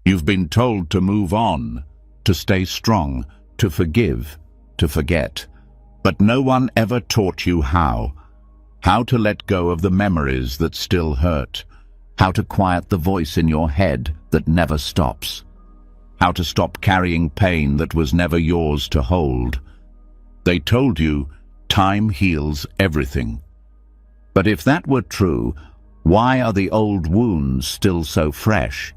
You've been told to move on, to stay strong, to forgive, to forget. But no one ever taught you how to let go of the memories that still hurt, how to quiet the voice in your head that never stops, how to stop carrying pain that was never yours to hold. They told you time heals everything. But if that were true, why are the old wounds still so fresh?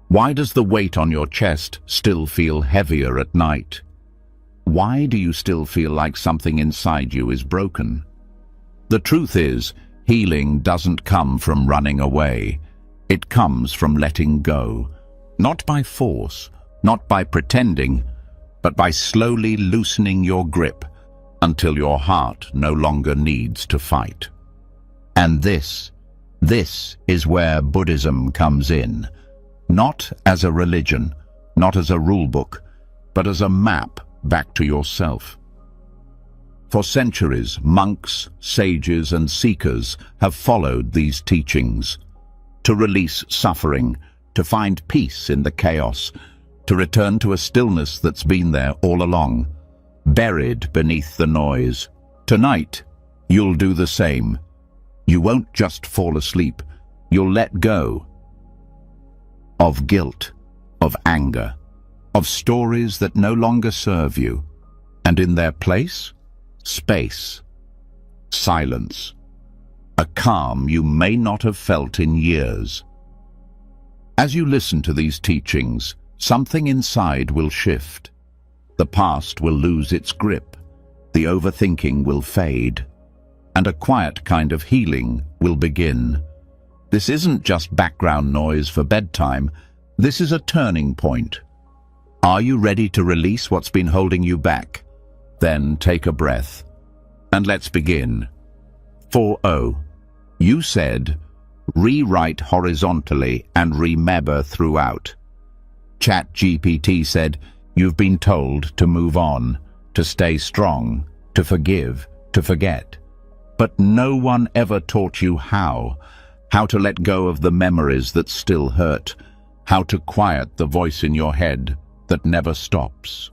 Why does the weight on your chest still feel heavier at night? Why do you still feel like something inside you is broken? The truth is, healing doesn't come from running away. It comes from letting go. Not by force, not by pretending, but by slowly loosening your grip until your heart no longer needs to fight. And this is where Buddhism comes in. Not as a religion, not as a rule book, but as a map back to yourself. For centuries, monks, sages, and seekers have followed these teachings. To release suffering, to find peace in the chaos, to return to a stillness that's been there all along, buried beneath the noise. Tonight, you'll do the same. You won't just fall asleep, you'll let go of guilt, of anger, of stories that no longer serve you, and in their place, space, silence, a calm you may not have felt in years. As you listen to these teachings, something inside will shift. The past will lose its grip, the overthinking will fade, and a quiet kind of healing will begin. This isn't just background noise for bedtime, this is a turning point. Are you ready to release what's been holding you back? Then take a breath, and let's begin. 4-0. You said, rewrite horizontally and remember throughout. ChatGPT said, you've been told to move on, to stay strong, to forgive, to forget. But no one ever taught you how to let go of the memories that still hurt, how to quiet the voice in your head that never stops,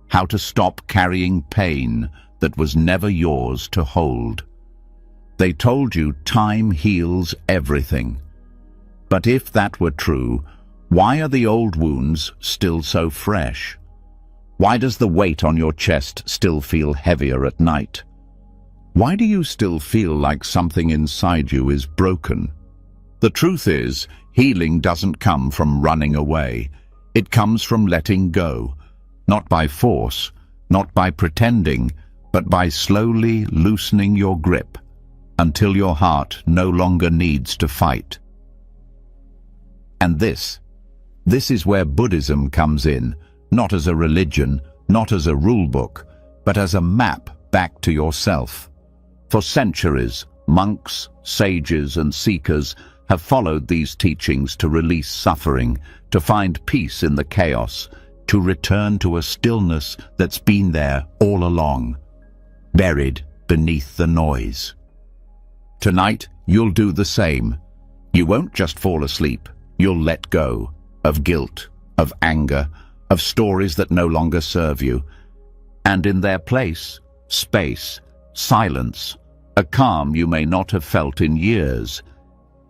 how to stop carrying pain that was never yours to hold. They told you time heals everything. But if that were true, why are the old wounds still so fresh? Why does the weight on your chest still feel heavier at night? Why do you still feel like something inside you is broken? The truth is, healing doesn't come from running away. It comes from letting go, not by force, not by pretending, but by slowly loosening your grip until your heart no longer needs to fight. And this is where Buddhism comes in, not as a religion, not as a rule book, but as a map back to yourself. For centuries, monks, sages, and seekers have followed these teachings to release suffering, to find peace in the chaos, to return to a stillness that's been there all along, buried beneath the noise. Tonight, you'll do the same. You won't just fall asleep, you'll let go of guilt, of anger, of stories that no longer serve you, and in their place, space, silence, a calm you may not have felt in years.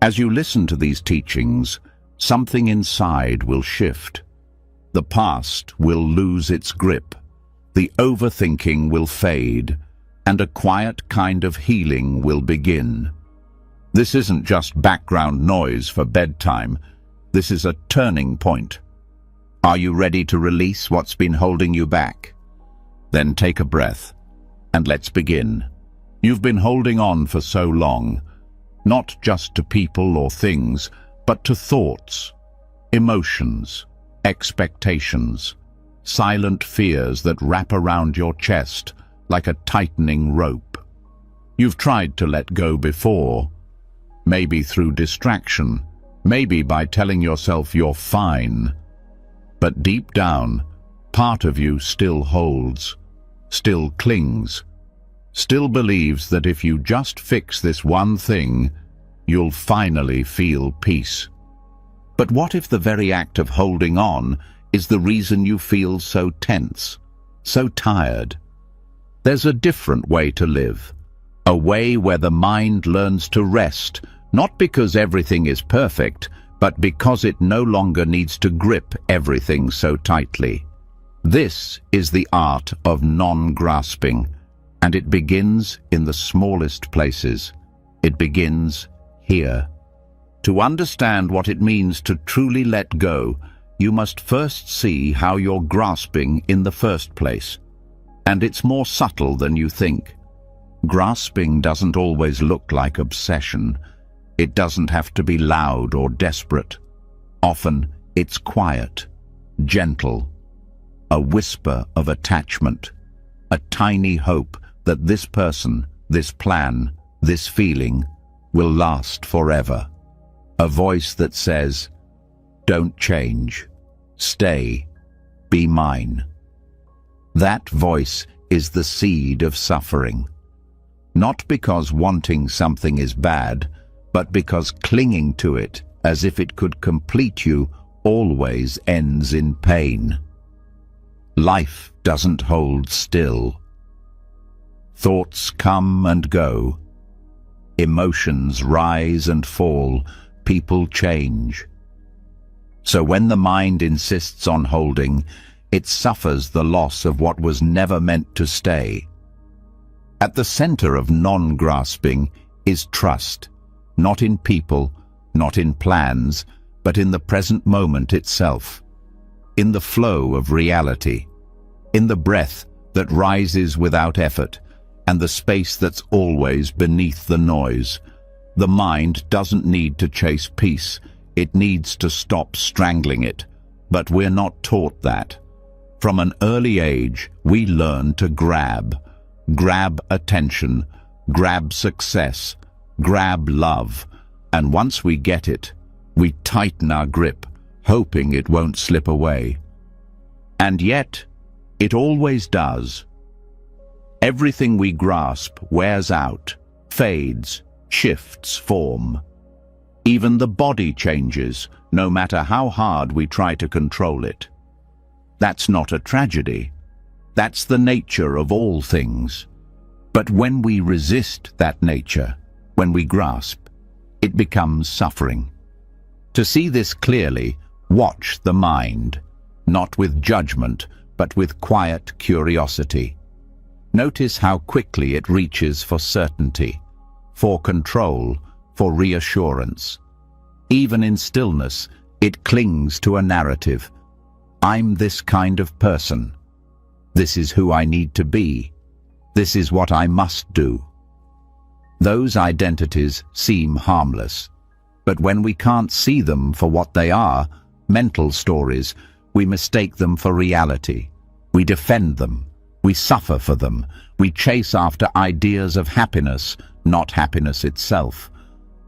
As you listen to these teachings, something inside will shift. The past will lose its grip, the overthinking will fade, and a quiet kind of healing will begin. This isn't just background noise for bedtime, this is a turning point. Are you ready to release what's been holding you back? Then take a breath, and let's begin. You've been holding on for so long, not just to people or things, but to thoughts, emotions, expectations, silent fears that wrap around your chest like a tightening rope. You've tried to let go before, maybe through distraction, maybe by telling yourself you're fine. But deep down, part of you still holds, still clings, still believes that if you just fix this one thing, you'll finally feel peace. But what if the very act of holding on is the reason you feel so tense, so tired? There's a different way to live. A way where the mind learns to rest, not because everything is perfect, but because it no longer needs to grip everything so tightly. This is the art of non-grasping, and it begins in the smallest places. It begins here. To understand what it means to truly let go, you must first see how you're grasping in the first place. And it's more subtle than you think. Grasping doesn't always look like obsession. It doesn't have to be loud or desperate. Often, it's quiet, gentle, a whisper of attachment, a tiny hope that this person, this plan, this feeling will last forever. A voice that says, "Don't change, stay, be mine." That voice is the seed of suffering. Not because wanting something is bad, but because clinging to it as if it could complete you always ends in pain. Life doesn't hold still. Thoughts come and go. Emotions rise and fall. People change. So when the mind insists on holding, it suffers the loss of what was never meant to stay. At the center of non-grasping is trust, not in people, not in plans, but in the present moment itself, in the flow of reality, in the breath that rises without effort, and the space that's always beneath the noise. The mind doesn't need to chase peace, it needs to stop strangling it. But we're not taught that. From an early age, we learn to grab attention, grab success, grab love, and once we get it, we tighten our grip, hoping it won't slip away. And yet, it always does. Everything we grasp wears out, fades, shifts form. Even the body changes, no matter how hard we try to control it. That's not a tragedy. That's the nature of all things. But when we resist that nature, when we grasp, it becomes suffering. To see this clearly, watch the mind, not with judgment, but with quiet curiosity. Notice how quickly it reaches for certainty, for control, for reassurance. Even in stillness, it clings to a narrative. I'm this kind of person. This is who I need to be. This is what I must do. Those identities seem harmless, but when we can't see them for what they are, mental stories, we mistake them for reality. We defend them. We suffer for them. We chase after ideas of happiness, not happiness itself.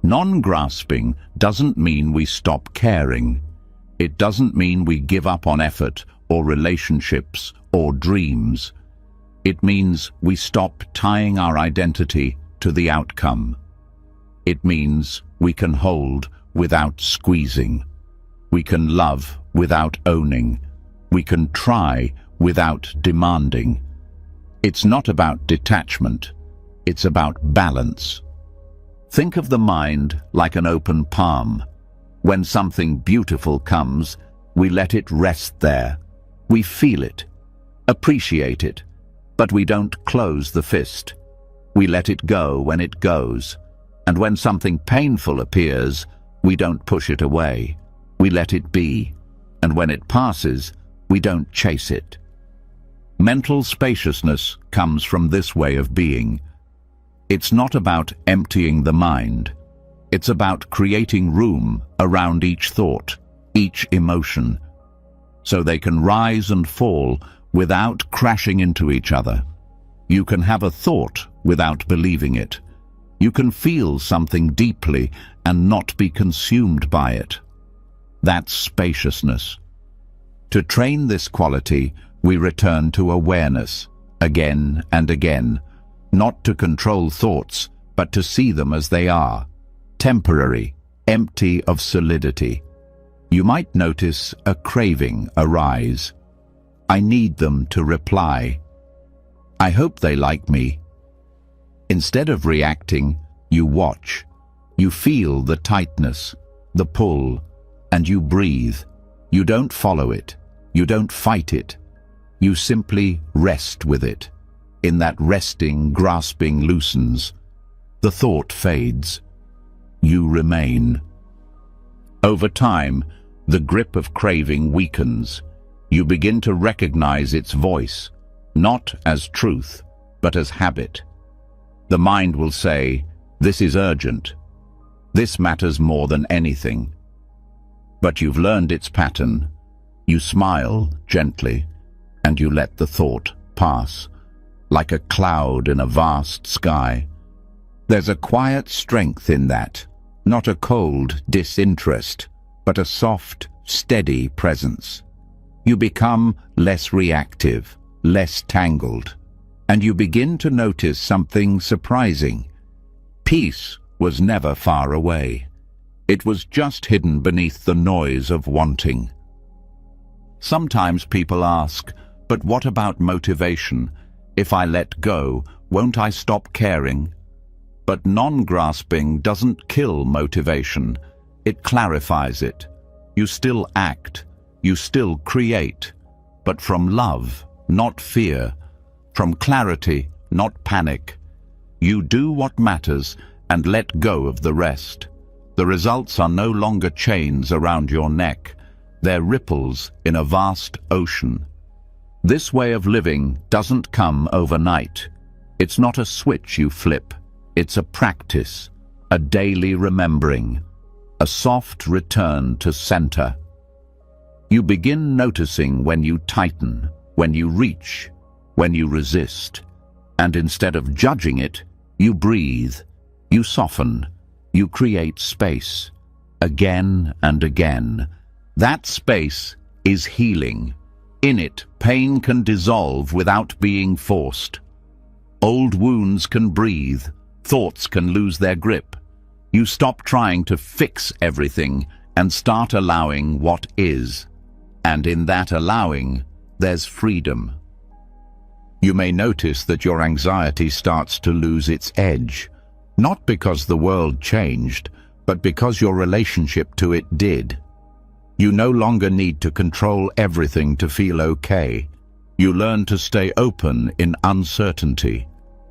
Non-grasping doesn't mean we stop caring. It doesn't mean we give up on effort or relationships or dreams. It means we stop tying our identity to the outcome. It means we can hold without squeezing. We can love without owning. We can try without demanding. It's not about detachment. It's about balance. Think of the mind like an open palm. When something beautiful comes, we let it rest there. We feel it, appreciate it, but we don't close the fist. We let it go when it goes. And when something painful appears, we don't push it away. We let it be. And when it passes, we don't chase it. Mental spaciousness comes from this way of being. It's not about emptying the mind. It's about creating room around each thought, each emotion, so they can rise and fall without crashing into each other. You can have a thought without believing it. You can feel something deeply and not be consumed by it. That's spaciousness. To train this quality, we return to awareness, again and again, not to control thoughts, but to see them as they are, temporary, empty of solidity. You might notice a craving arise. I need them to reply. I hope they like me. Instead of reacting, you watch. You feel the tightness, the pull, and you breathe. You don't follow it. You don't fight it. You simply rest with it. In that resting, grasping loosens. The thought fades. You remain. Over time, the grip of craving weakens. You begin to recognize its voice, not as truth, but as habit. The mind will say, "This is urgent. This matters more than anything." But you've learned its pattern. You smile gently, and you let the thought pass, like a cloud in a vast sky. There's a quiet strength in that, not a cold disinterest, but a soft, steady presence. You become less reactive, less tangled, and you begin to notice something surprising. Peace was never far away. It was just hidden beneath the noise of wanting. Sometimes people ask, but what about motivation? If I let go, won't I stop caring? But non-grasping doesn't kill motivation. It clarifies it. You still act. You still create. But from love, not fear. From clarity, not panic. You do what matters and let go of the rest. The results are no longer chains around your neck. They're ripples in a vast ocean. This way of living doesn't come overnight. It's not a switch you flip. It's a practice, a daily remembering, a soft return to center. You begin noticing when you tighten, when you reach, when you resist. And instead of judging it, you breathe, you soften, you create space, again and again. That space is healing. In it, pain can dissolve without being forced. Old wounds can breathe, thoughts can lose their grip. You stop trying to fix everything and start allowing what is. And in that allowing, there's freedom. You may notice that your anxiety starts to lose its edge, not because the world changed, but because your relationship to it did. You no longer need to control everything to feel okay. You learn to stay open in uncertainty,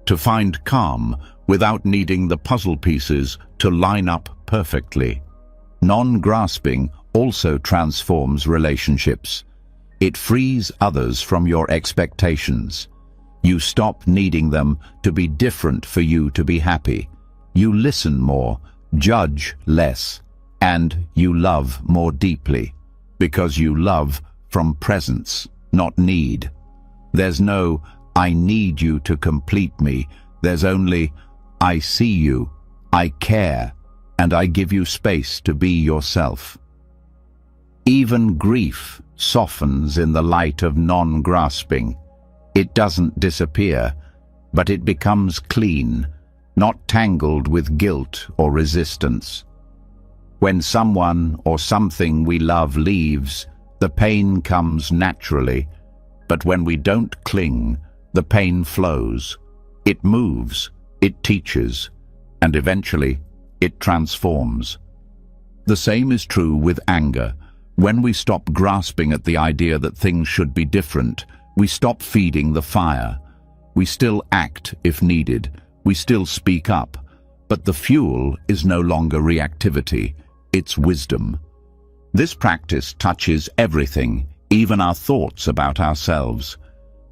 to find calm without needing the puzzle pieces to line up perfectly. Non-grasping also transforms relationships. It frees others from your expectations. You stop needing them to be different for you to be happy. You listen more, judge less, and you love more deeply, because you love from presence, not need. There's no, "I need you to complete me." There's only, "I see you, I care, and I give you space to be yourself." Even grief softens in the light of non-grasping. It doesn't disappear, but it becomes clean, not tangled with guilt or resistance. When someone or something we love leaves, the pain comes naturally, but when we don't cling, the pain flows. It moves, it teaches, and eventually it transforms. The same is true with anger. When we stop grasping at the idea that things should be different, we stop feeding the fire. We still act if needed. We still speak up. But the fuel is no longer reactivity. It's wisdom. This practice touches everything, even our thoughts about ourselves.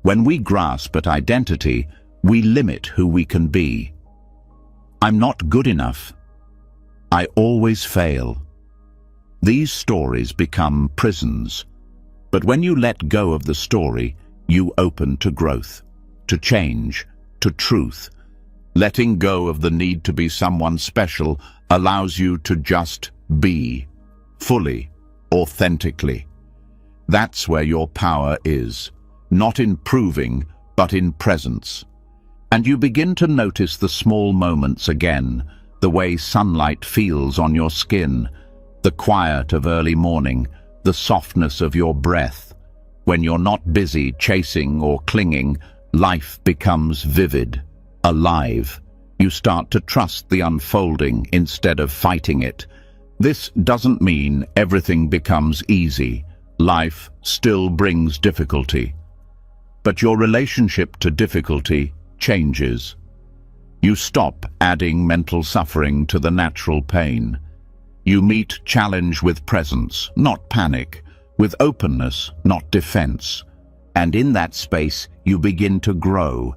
When we grasp at identity, we limit who we can be. I'm not good enough. I always fail. These stories become prisons. But when you let go of the story, you open to growth, to change, to truth. Letting go of the need to be someone special allows you to just be, fully, authentically. That's where your power is, not in proving, but in presence. And you begin to notice the small moments again, the way sunlight feels on your skin, The quiet of early morning, the softness of your breath. When you're not busy chasing or clinging, life becomes vivid, alive. You start to trust the unfolding instead of fighting it. This doesn't mean everything becomes easy. Life still brings difficulty. But your relationship to difficulty changes. You stop adding mental suffering to the natural pain. You meet challenge with presence, not panic, with openness, not defense. And in that space, you begin to grow,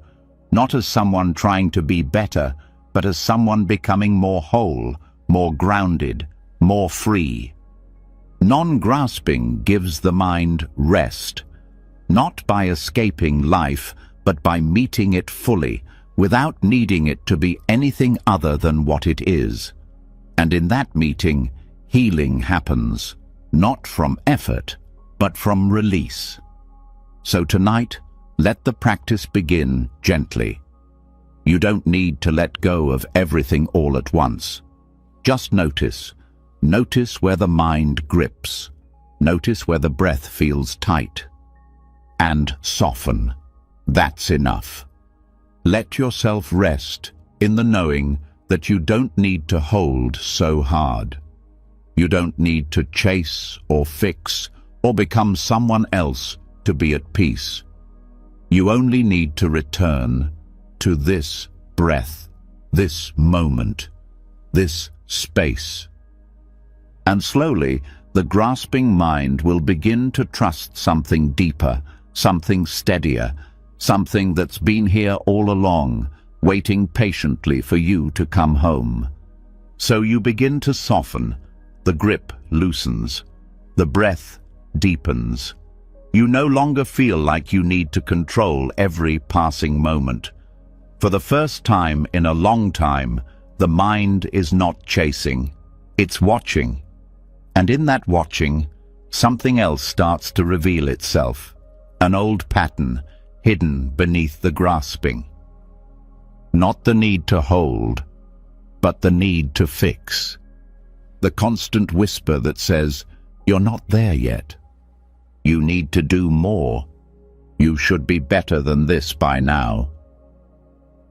not as someone trying to be better, but as someone becoming more whole, more grounded, more free. Non-grasping gives the mind rest, not by escaping life, but by meeting it fully, without needing it to be anything other than what it is. And in that meeting, healing happens, not from effort, but from release. So tonight, let the practice begin gently. You don't need to let go of everything all at once. Just notice. Notice where the mind grips. Notice where the breath feels tight. And soften. That's enough. Let yourself rest in the knowing that you don't need to hold so hard. You don't need to chase or fix or become someone else to be at peace. You only need to return to this breath, this moment, this space. And slowly, the grasping mind will begin to trust something deeper, something steadier, something that's been here all along, waiting patiently for you to come home. So you begin to soften, the grip loosens, the breath deepens. You no longer feel like you need to control every passing moment. For the first time in a long time, the mind is not chasing, it's watching. And in that watching, something else starts to reveal itself, an old pattern hidden beneath the grasping. Not the need to hold, but the need to fix. The constant whisper that says, "You're not there yet. You need to do more. You should be better than this by now."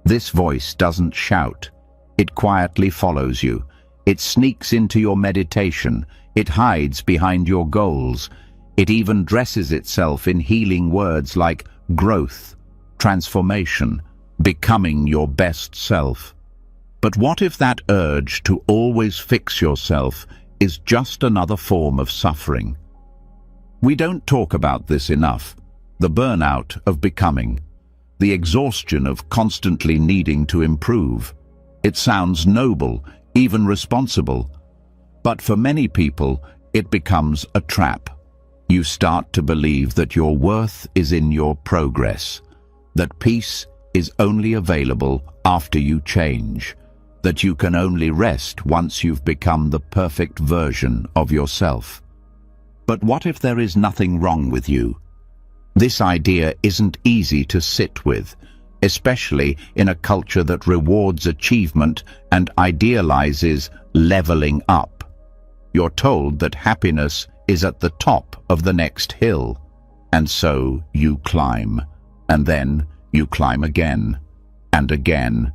This voice doesn't shout. It quietly follows you. It sneaks into your meditation. It hides behind your goals. It even dresses itself in healing words like growth, transformation, becoming your best self. But what if that urge to always fix yourself is just another form of suffering? We don't talk about this enough. The burnout of becoming, the exhaustion of constantly needing to improve. It sounds noble, even responsible. But for many people, it becomes a trap. You start to believe that your worth is in your progress, that peace is only available after you change, that you can only rest once you've become the perfect version of yourself. But what if there is nothing wrong with you? This idea isn't easy to sit with, especially in a culture that rewards achievement and idealizes leveling up. You're told that happiness is at the top of the next hill, and so you climb, and then you climb again, and again,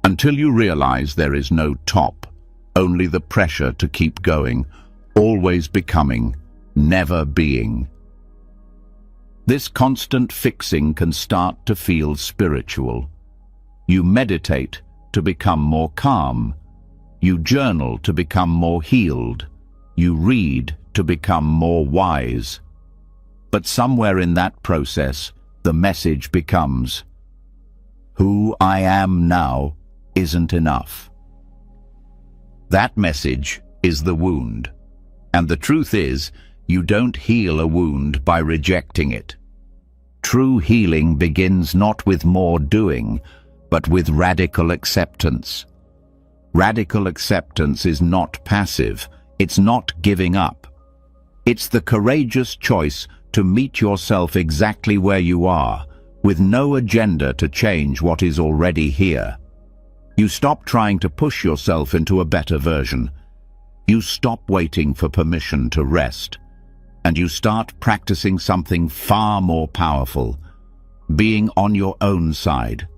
until you realize there is no top, only the pressure to keep going, always becoming, never being. This constant fixing can start to feel spiritual. You meditate to become more calm. You journal to become more healed. You read to become more wise. But somewhere in that process, the message becomes, "Who I am now isn't enough." That message is the wound. And the truth is, you don't heal a wound by rejecting it. True healing begins not with more doing, but with radical acceptance. Radical acceptance is not passive. It's not giving up. It's the courageous choice to meet yourself exactly where you are, with no agenda to change what is already here. You stop trying to push yourself into a better version. You stop waiting for permission to rest, and you start practicing something far more powerful, being on your own side.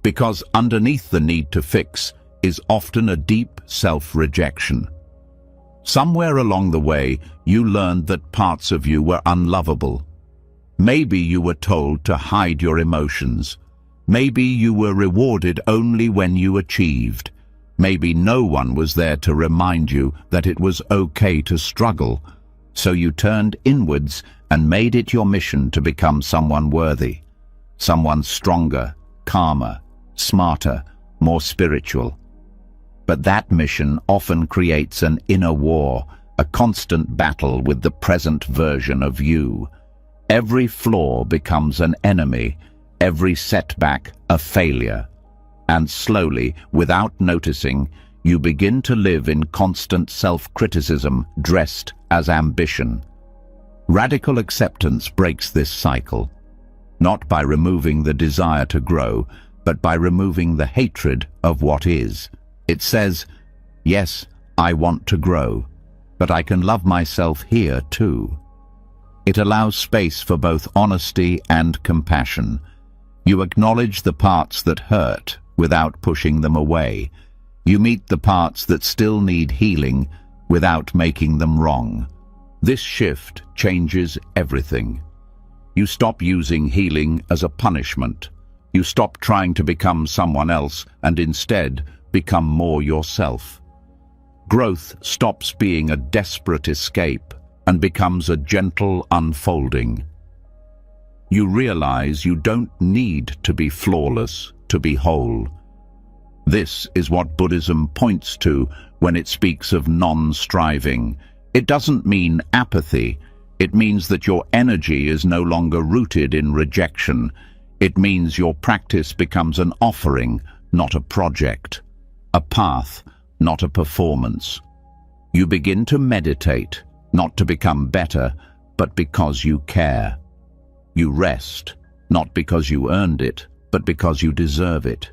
Because underneath the need to fix is often a deep self-rejection. Somewhere along the way, you learned that parts of you were unlovable. Maybe you were told to hide your emotions. Maybe you were rewarded only when you achieved. Maybe no one was there to remind you that it was okay to struggle. So you turned inwards and made it your mission to become someone worthy, someone stronger, calmer, smarter, more spiritual. But that mission often creates an inner war, a constant battle with the present version of you. Every flaw becomes an enemy, every setback a failure. And slowly, without noticing, you begin to live in constant self-criticism dressed as ambition. Radical acceptance breaks this cycle, not by removing the desire to grow, but by removing the hatred of what is. It says, yes, I want to grow, but I can love myself here too. It allows space for both honesty and compassion. You acknowledge the parts that hurt without pushing them away. You meet the parts that still need healing without making them wrong. This shift changes everything. You stop using healing as a punishment. You stop trying to become someone else and instead become more yourself. Growth stops being a desperate escape and becomes a gentle unfolding. You realize you don't need to be flawless to be whole. This is what Buddhism points to when it speaks of non-striving. It doesn't mean apathy. It means that your energy is no longer rooted in rejection. It means your practice becomes an offering, not a project, a path, not a performance. You begin to meditate, not to become better, but because you care. You rest, not because you earned it, but because you deserve it.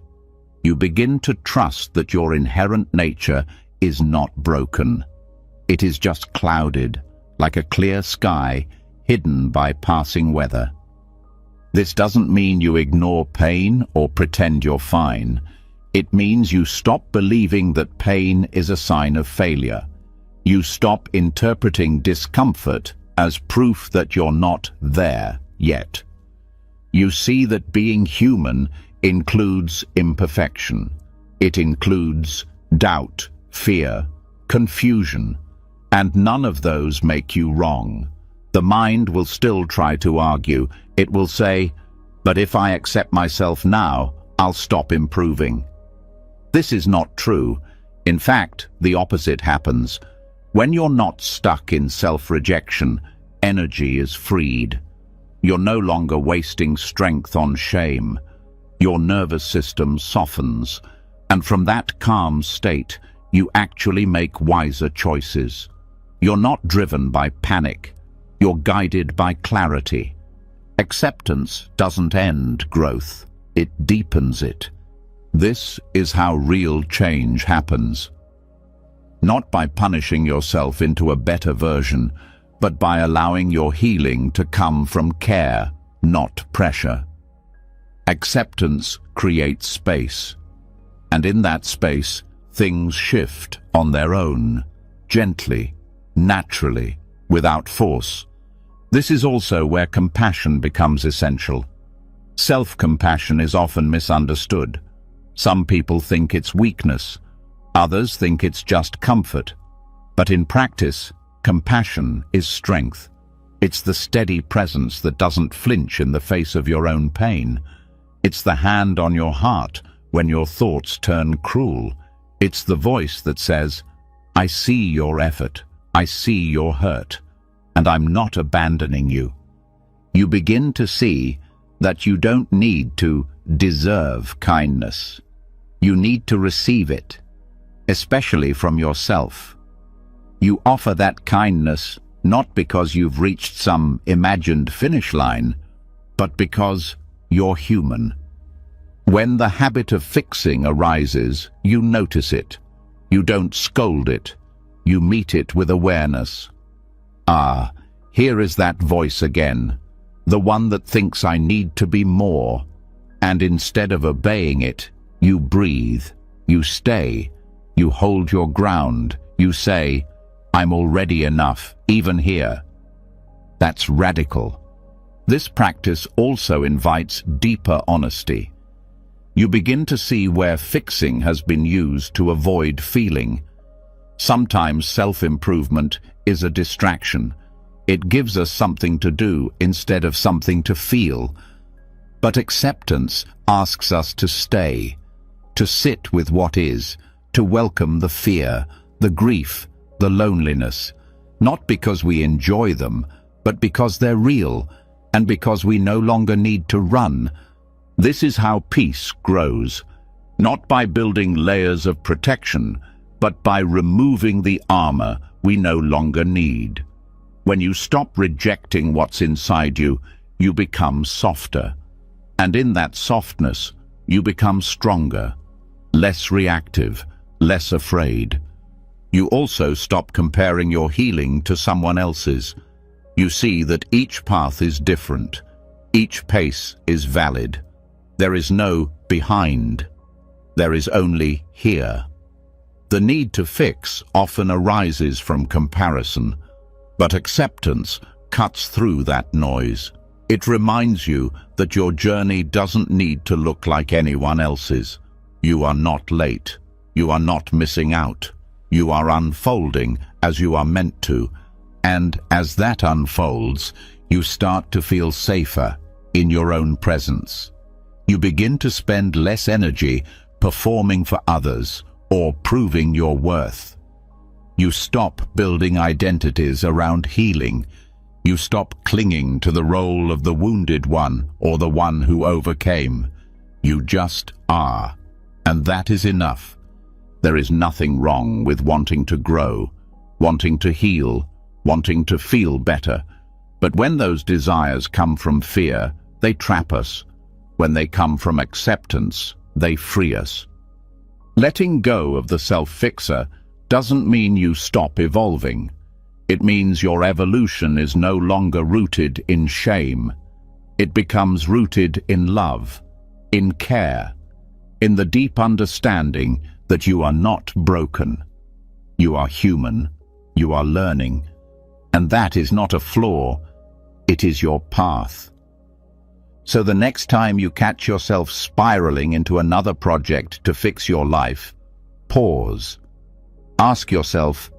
You begin to trust that your inherent nature is not broken. It is just clouded, like a clear sky, hidden by passing weather. This doesn't mean you ignore pain or pretend you're fine. It means you stop believing that pain is a sign of failure. You stop interpreting discomfort as proof that you're not there yet. You see that being human includes imperfection. It includes doubt, fear, confusion, and none of those make you wrong. The mind will still try to argue. It will say, but if I accept myself now, I'll stop improving. This is not true. In fact, the opposite happens. When you're not stuck in self-rejection, energy is freed. You're no longer wasting strength on shame. Your nervous system softens, and from that calm state, you actually make wiser choices. You're not driven by panic. You're guided by clarity. Acceptance doesn't end growth. It deepens it. This is how real change happens. Not by punishing yourself into a better version, but by allowing your healing to come from care, not pressure. Acceptance creates space, and in that space, things shift on their own, gently, naturally, without force. This is also where compassion becomes essential. Self-compassion is often misunderstood. Some people think it's weakness, others think it's just comfort. But in practice, compassion is strength. It's the steady presence that doesn't flinch in the face of your own pain. It's the hand on your heart when your thoughts turn cruel. It's the voice that says, I see your effort, I see your hurt, and I'm not abandoning you. You begin to see that you don't need to deserve kindness. You need to receive it, especially from yourself. You offer that kindness not because you've reached some imagined finish line, but because you're human. When the habit of fixing arises, you notice it. You don't scold it. you meet it with awareness. Ah, here is that voice again, the one that thinks I need to be more. And instead of obeying it, you breathe, you stay, you hold your ground, you say, I'm already enough, even here. That's radical. This practice also invites deeper honesty. You begin to see where fixing has been used to avoid feeling. Sometimes self-improvement is a distraction. It gives us something to do instead of something to feel. But acceptance asks us to stay, to sit with what is, to welcome the fear, the grief, the loneliness, not because we enjoy them, but because they're real, and because we no longer need to run. This is how peace grows, not by building layers of protection, but by removing the armor we no longer need. When you stop rejecting what's inside you, you become softer. And in that softness, you become stronger, less reactive, less afraid. You also stop comparing your healing to someone else's. You see that each path is different. Each pace is valid. There is no behind. There is only here. The need to fix often arises from comparison, but acceptance cuts through that noise. It reminds you that your journey doesn't need to look like anyone else's. You are not late. You are not missing out. You are unfolding as you are meant to. And as that unfolds, you start to feel safer in your own presence. You begin to spend less energy performing for others or proving your worth. You stop building identities around healing. You stop clinging to the role of the wounded one or the one who overcame. You just are, and that is enough. There is nothing wrong with wanting to grow, wanting to heal, wanting to feel better. But when those desires come from fear, they trap us. When they come from acceptance, they free us. Letting go of the self-fixer doesn't mean you stop evolving. It means your evolution is no longer rooted in shame. It becomes rooted in love, in care, in the deep understanding that you are not broken. You are human, you are learning, and that is not a flaw, it is your path. So the next time you catch yourself spiraling into another project to fix your life, pause. Ask yourself,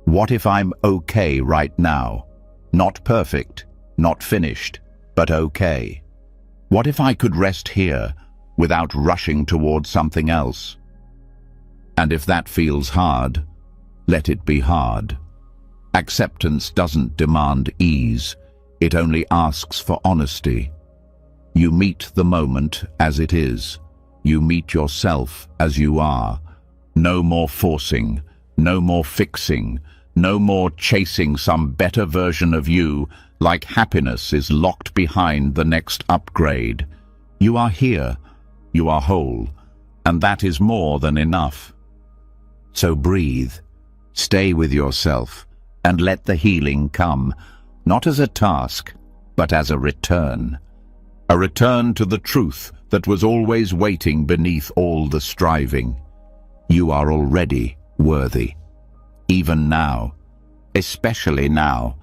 what if I'm okay right now? Not perfect, not finished, but okay. What if I could rest here without rushing towards something else? And if that feels hard, let it be hard. Acceptance doesn't demand ease, it only asks for honesty. You meet the moment as it is. You meet yourself as you are. No more forcing, no more fixing, no more chasing some better version of you like happiness is locked behind the next upgrade. You are here, you are whole, and that is more than enough. So breathe, stay with yourself, and let the healing come, not as a task, but as a return. A return to the truth that was always waiting beneath all the striving. You are already worthy, even now, especially now.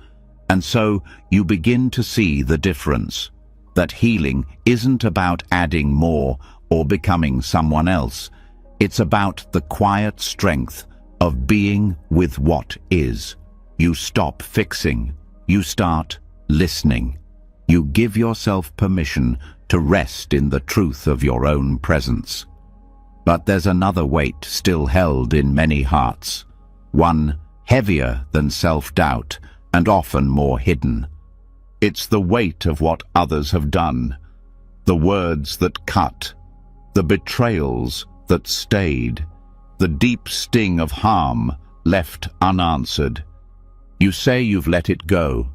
And so you begin to see the difference, that healing isn't about adding more or becoming someone else. It's about the quiet strength of being with what is. You stop fixing, you start listening. You give yourself permission to rest in the truth of your own presence. But there's another weight still held in many hearts, one heavier than self-doubt and often more hidden. It's the weight of what others have done, the words that cut, the betrayals that stayed, the deep sting of harm left unanswered. You say you've let it go,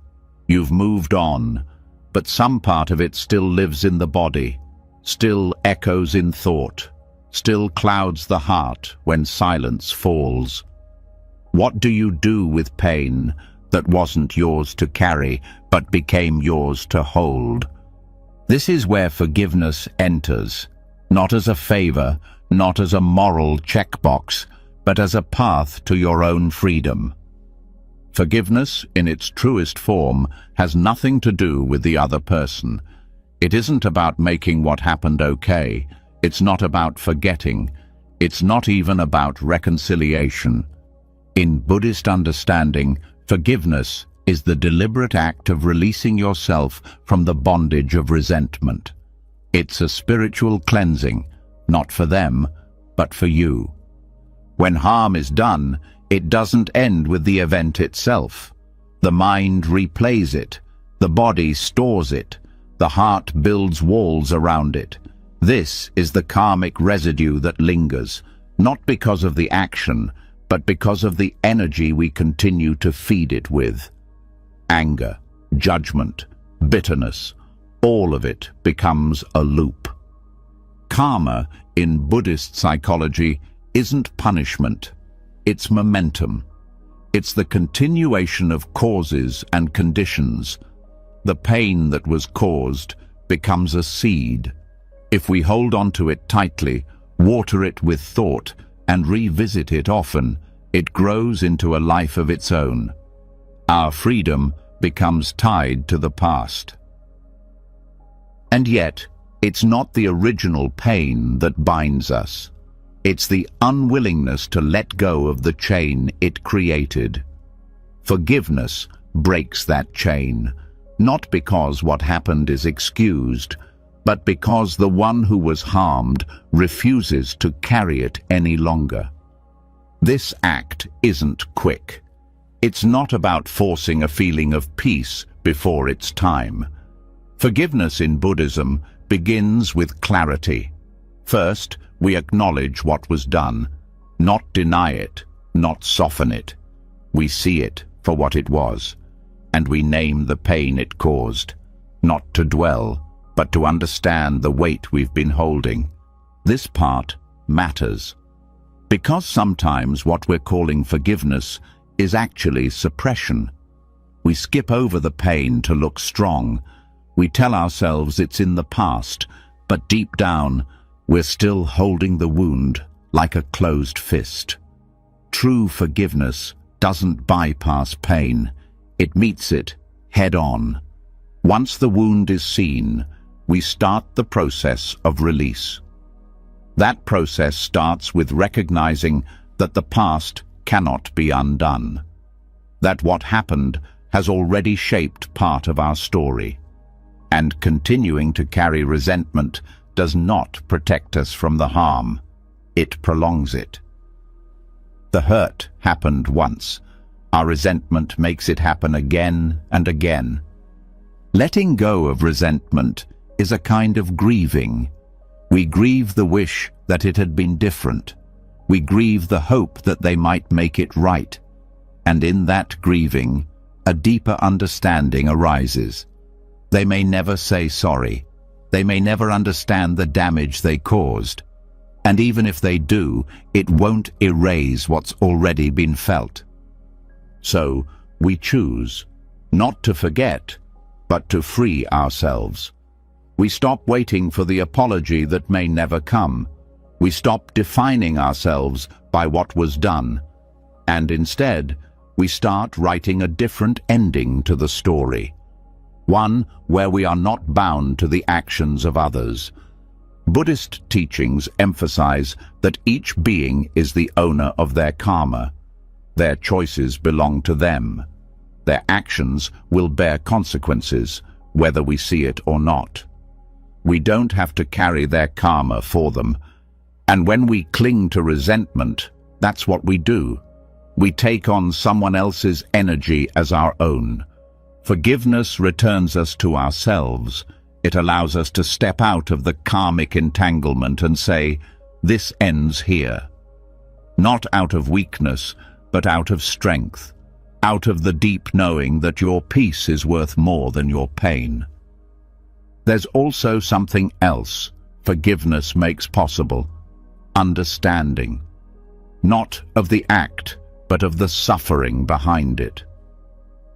you've moved on, but some part of it still lives in the body, still echoes in thought, still clouds the heart when silence falls. What do you do with pain that wasn't yours to carry, but became yours to hold? This is where forgiveness enters, not as a favor, not as a moral checkbox, but as a path to your own freedom. Forgiveness, in its truest form, has nothing to do with the other person. It isn't about making what happened okay. It's not about forgetting. It's not even about reconciliation. In Buddhist understanding, forgiveness is the deliberate act of releasing yourself from the bondage of resentment. It's a spiritual cleansing, not for them, but for you. When harm is done, it doesn't end with the event itself. The mind replays it, the body stores it, the heart builds walls around it. This is the karmic residue that lingers, not because of the action, but because of the energy we continue to feed it with. Anger, judgment, bitterness, all of it becomes a loop. Karma, in Buddhist psychology, isn't punishment. It's momentum. It's the continuation of causes and conditions. The pain that was caused becomes a seed. If we hold on to it tightly, water it with thought, and revisit it often, it grows into a life of its own. Our freedom becomes tied to the past. And yet, it's not the original pain that binds us. It's the unwillingness to let go of the chain it created. Forgiveness breaks that chain, not because what happened is excused, but because the one who was harmed refuses to carry it any longer. This act isn't quick. It's not about forcing a feeling of peace before it's time. Forgiveness in Buddhism begins with clarity. First, we acknowledge what was done, not deny it, not soften it. We see it for what it was, and we name the pain it caused, not to dwell, but to understand the weight we've been holding. This part matters, because sometimes what we're calling forgiveness is actually suppression. We skip over the pain to look strong. We tell ourselves it's in the past, but deep down, we're still holding the wound like a closed fist. True forgiveness doesn't bypass pain. It meets it head on. Once the wound is seen, we start the process of release. That process starts with recognizing that the past cannot be undone, that what happened has already shaped part of our story, and continuing to carry resentment does not protect us from the harm. It prolongs it. The hurt happened once. Our resentment makes it happen again and again. Letting go of resentment is a kind of grieving. We grieve the wish that it had been different. We grieve the hope that they might make it right. And in that grieving, a deeper understanding arises. They may never say sorry. They may never understand the damage they caused. And even if they do, it won't erase what's already been felt. So, we choose not to forget, but to free ourselves. We stop waiting for the apology that may never come. We stop defining ourselves by what was done. And instead, we start writing a different ending to the story. One where we are not bound to the actions of others. Buddhist teachings emphasize that each being is the owner of their karma. Their choices belong to them. Their actions will bear consequences, whether we see it or not. We don't have to carry their karma for them. And when we cling to resentment, that's what we do. We take on someone else's energy as our own. Forgiveness returns us to ourselves. It allows us to step out of the karmic entanglement and say, this ends here. Not out of weakness, but out of strength. Out of the deep knowing that your peace is worth more than your pain. There's also something else forgiveness makes possible. Understanding. Not of the act, but of the suffering behind it.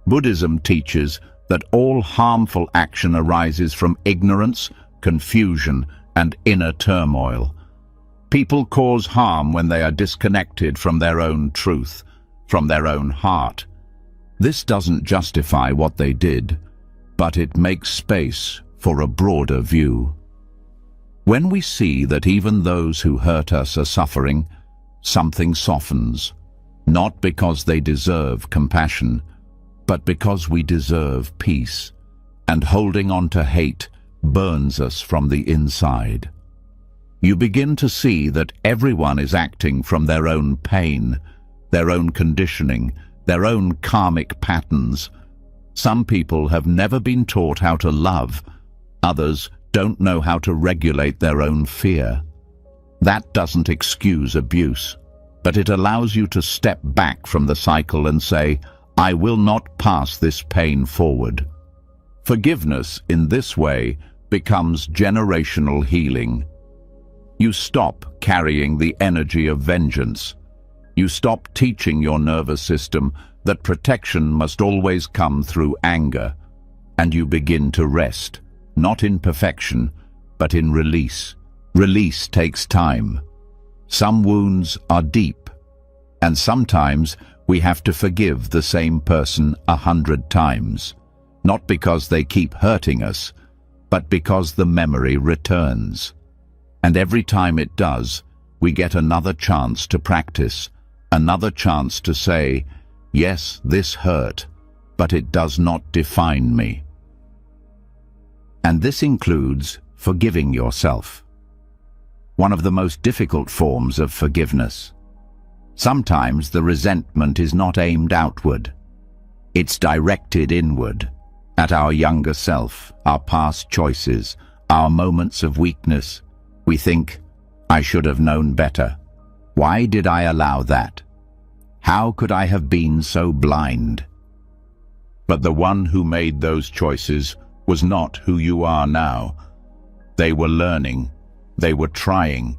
Buddhism teaches that all harmful action arises from ignorance, confusion, and inner turmoil. People cause harm when they are disconnected from their own truth, from their own heart. This doesn't justify what they did, but it makes space for a broader view. When we see that even those who hurt us are suffering, something softens, not because they deserve compassion, but because we deserve peace, and holding on to hate burns us from the inside. You begin to see that everyone is acting from their own pain, their own conditioning, their own karmic patterns. Some people have never been taught how to love, others don't know how to regulate their own fear. That doesn't excuse abuse, but it allows you to step back from the cycle and say, I will not pass this pain forward. Forgiveness in this way becomes generational healing. You stop carrying the energy of vengeance. You stop teaching your nervous system that protection must always come through anger, and you begin to rest, not in perfection, but in release. Release takes time. Some wounds are deep, and sometimes we have to forgive the same person 100 times, not because they keep hurting us, but because the memory returns. And every time it does, we get another chance to practice, another chance to say, yes, this hurt, but it does not define me. And this includes forgiving yourself. One of the most difficult forms of forgiveness. Sometimes the resentment is not aimed outward. It's directed inward, at our younger self, our past choices, our moments of weakness. We think, I should have known better. Why did I allow that? How could I have been so blind? But the one who made those choices was not who you are now. They were learning. They were trying.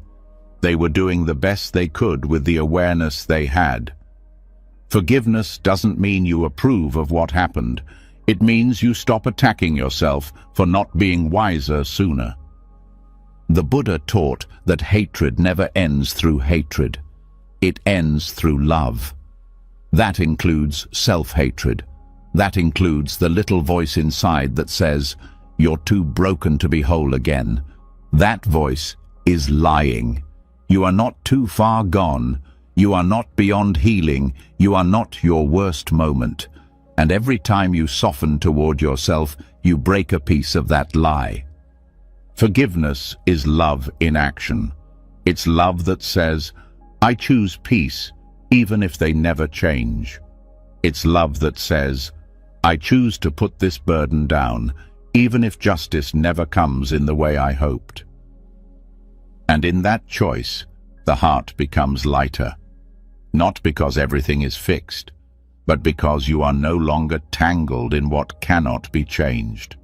They were doing the best they could with the awareness they had. Forgiveness doesn't mean you approve of what happened. It means you stop attacking yourself for not being wiser sooner. The Buddha taught that hatred never ends through hatred. It ends through love. That includes self-hatred. That includes the little voice inside that says, you're too broken to be whole again. That voice is lying. You are not too far gone. You are not beyond healing. You are not your worst moment. And every time you soften toward yourself, you break a piece of that lie. Forgiveness is love in action. It's love that says, I choose peace, even if they never change. It's love that says, I choose to put this burden down, even if justice never comes in the way I hoped. And in that choice, the heart becomes lighter. Not because everything is fixed, but because you are no longer tangled in what cannot be changed.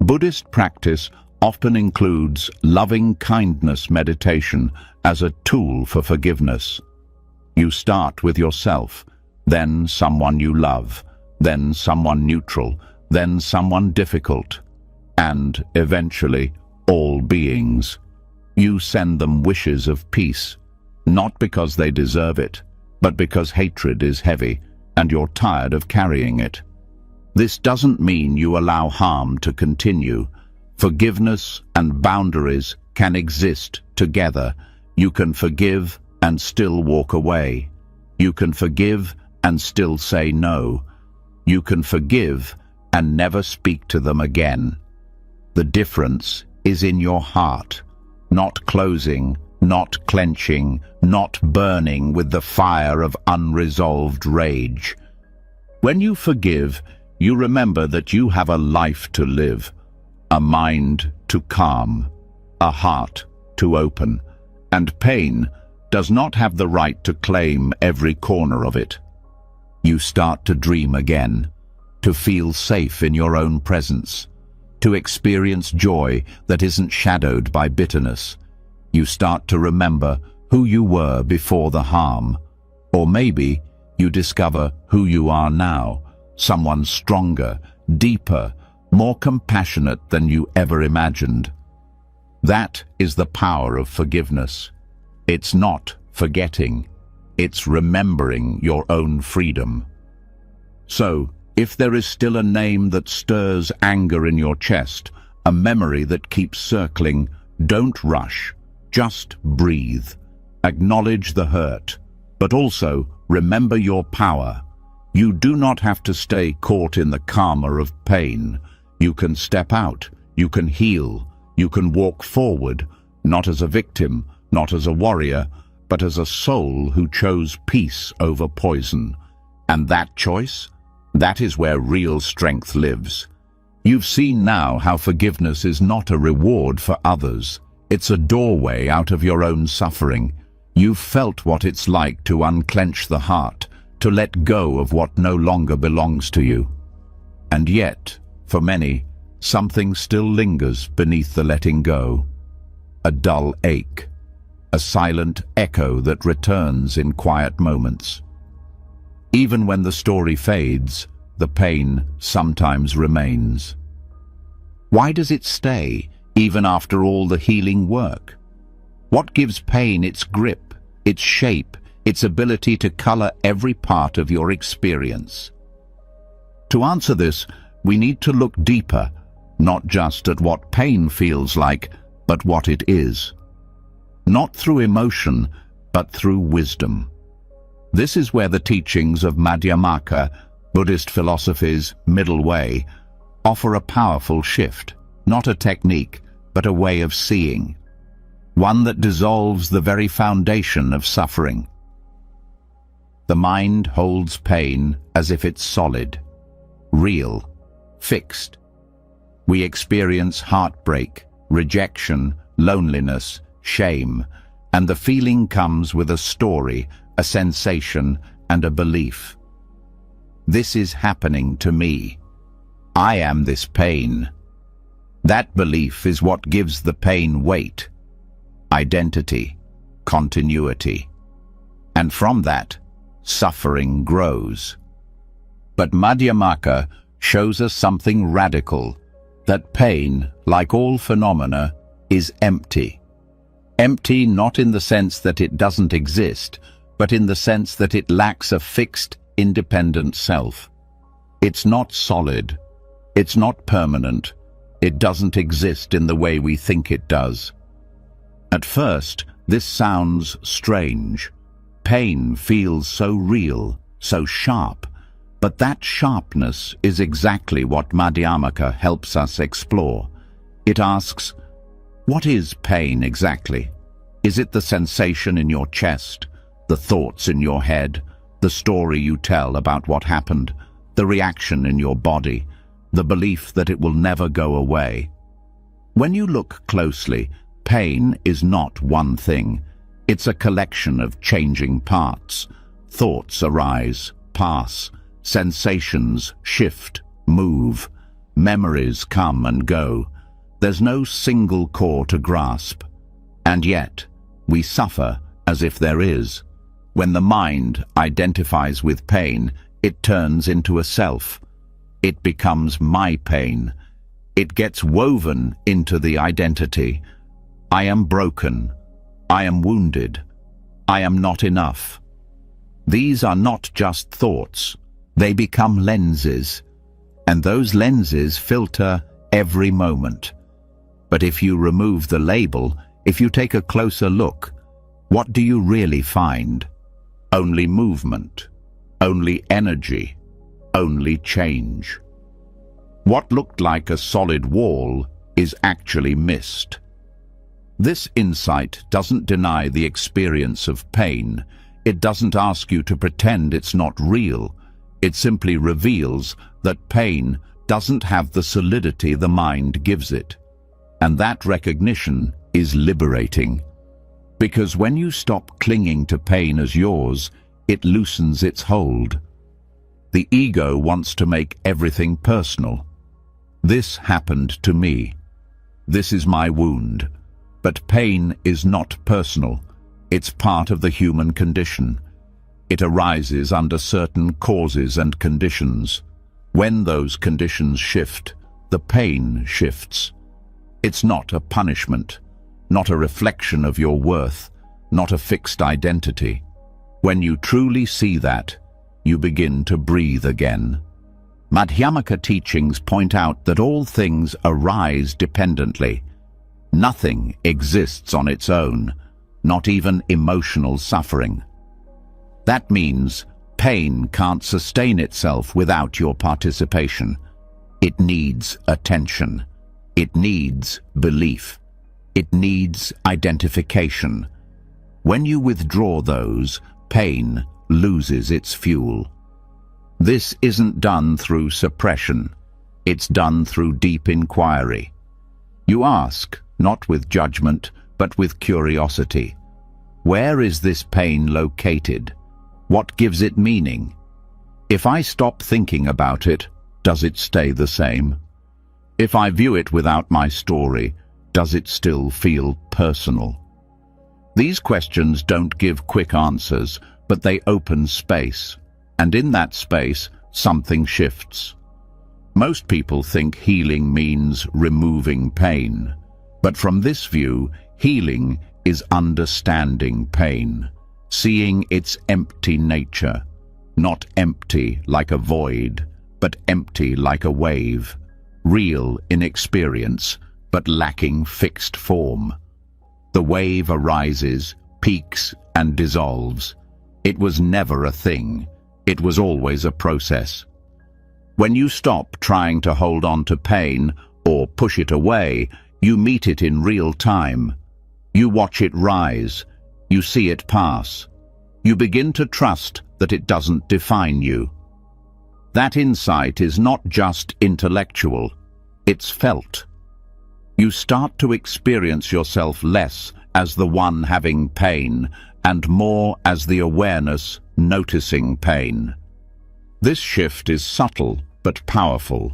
Buddhist practice often includes loving kindness meditation as a tool for forgiveness. You start with yourself, then someone you love, then someone neutral, then someone difficult, and eventually all beings. You send them wishes of peace, not because they deserve it, but because hatred is heavy and you're tired of carrying it. This doesn't mean you allow harm to continue. Forgiveness and boundaries can exist together. You can forgive and still walk away. You can forgive and still say no. You can forgive and never speak to them again. The difference is in your heart, not closing, not clenching, not burning with the fire of unresolved rage. When you forgive, you remember that you have a life to live, a mind to calm, a heart to open, and pain does not have the right to claim every corner of it. You start to dream again, to feel safe in your own presence, to experience joy that isn't shadowed by bitterness. You start to remember who you were before the harm, Or maybe you discover who you are now, someone stronger, deeper, more compassionate than you ever imagined. That is the power of forgiveness. It's not forgetting, it's remembering your own freedom. So, if there is still a name that stirs anger in your chest, a memory that keeps circling, don't rush, just breathe. Acknowledge the hurt, but also remember your power. You do not have to stay caught in the karma of pain. You can step out, you can heal, you can walk forward, not as a victim, not as a warrior, but as a soul who chose peace over poison. And that choice? That is where real strength lives. You've seen now how forgiveness is not a reward for others. It's a doorway out of your own suffering. You've felt what it's like to unclench the heart, to let go of what no longer belongs to you. And yet, for many, something still lingers beneath the letting go. A dull ache, a silent echo that returns in quiet moments. Even when the story fades, the pain sometimes remains. Why does it stay, even after all the healing work? What gives pain its grip, its shape, its ability to color every part of your experience? To answer this, we need to look deeper, not just at what pain feels like, but what it is. Not through emotion, but through wisdom. This is where the teachings of Madhyamaka, Buddhist philosophy's middle way, offer a powerful shift, not a technique, but a way of seeing. One that dissolves the very foundation of suffering. The mind holds pain as if it's solid, real, fixed. We experience heartbreak, rejection, loneliness, shame, and the feeling comes with a story, a sensation, and a belief. This is happening to me. I am this pain. That belief is what gives the pain weight, identity, continuity. And from that, suffering grows. But Madhyamaka shows us something radical, that pain, like all phenomena, is empty. Empty not in the sense that it doesn't exist, but in the sense that it lacks a fixed, independent self. It's not solid. It's not permanent. It doesn't exist in the way we think it does. At first, this sounds strange. Pain feels so real, so sharp, but that sharpness is exactly what Madhyamaka helps us explore. It asks, what is pain exactly? Is it the sensation in your chest, the thoughts in your head, the story you tell about what happened, the reaction in your body, the belief that it will never go away? When you look closely, pain is not one thing. It's a collection of changing parts. Thoughts arise, pass, sensations shift, move, memories come and go. There's no single core to grasp. And yet, we suffer as if there is. When the mind identifies with pain, it turns into a self. It becomes my pain. It gets woven into the identity. I am broken. I am wounded. I am not enough. These are not just thoughts. They become lenses. And those lenses filter every moment. But if you remove the label, if you take a closer look, what do you really find? Only movement, only energy, only change. What looked like a solid wall is actually mist. This insight doesn't deny the experience of pain. It doesn't ask you to pretend it's not real. It simply reveals that pain doesn't have the solidity the mind gives it. And that recognition is liberating. Because when you stop clinging to pain as yours, it loosens its hold. The ego wants to make everything personal. This happened to me. This is my wound. But pain is not personal. It's part of the human condition. It arises under certain causes and conditions. When those conditions shift, the pain shifts. It's not a punishment, not a reflection of your worth, not a fixed identity. When you truly see that, you begin to breathe again. Madhyamaka teachings point out that all things arise dependently. Nothing exists on its own, not even emotional suffering. That means pain can't sustain itself without your participation. It needs attention. It needs belief. It needs identification. When you withdraw those, pain loses its fuel. This isn't done through suppression. It's done through deep inquiry. You ask, not with judgment, but with curiosity. Where is this pain located? What gives it meaning? If I stop thinking about it, does it stay the same? If I view it without my story, does it still feel personal? These questions don't give quick answers, but they open space. And in that space, something shifts. Most people think healing means removing pain. But from this view, healing is understanding pain, seeing its empty nature, not empty like a void, but empty like a wave, real in experience, but lacking fixed form. The wave arises, peaks, and dissolves. It was never a thing. It was always a process. When you stop trying to hold on to pain or push it away, you meet it in real time. You watch it rise. You see it pass. You begin to trust that it doesn't define you. That insight is not just intellectual, it's felt. You start to experience yourself less as the one having pain and more as the awareness noticing pain. This shift is subtle but powerful.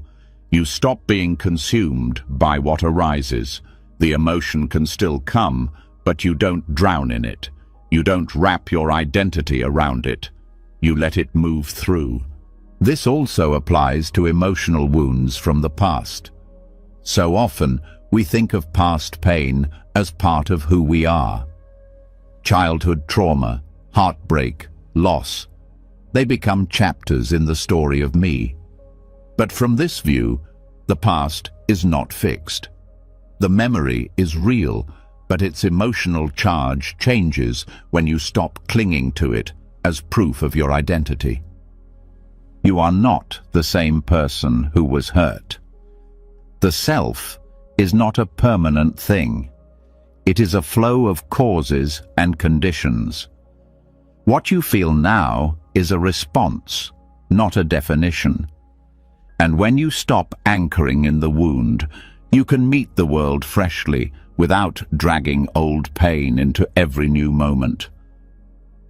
You stop being consumed by what arises. The emotion can still come, but you don't drown in it. You don't wrap your identity around it. You let it move through. This also applies to emotional wounds from the past. So often, we think of past pain as part of who we are. Childhood trauma, heartbreak, loss. They become chapters in the story of me. But from this view, the past is not fixed. The memory is real, but its emotional charge changes when you stop clinging to it as proof of your identity. You are not the same person who was hurt. The self is not a permanent thing. It is a flow of causes and conditions. What you feel now is a response, not a definition. And when you stop anchoring in the wound, you can meet the world freshly without dragging old pain into every new moment.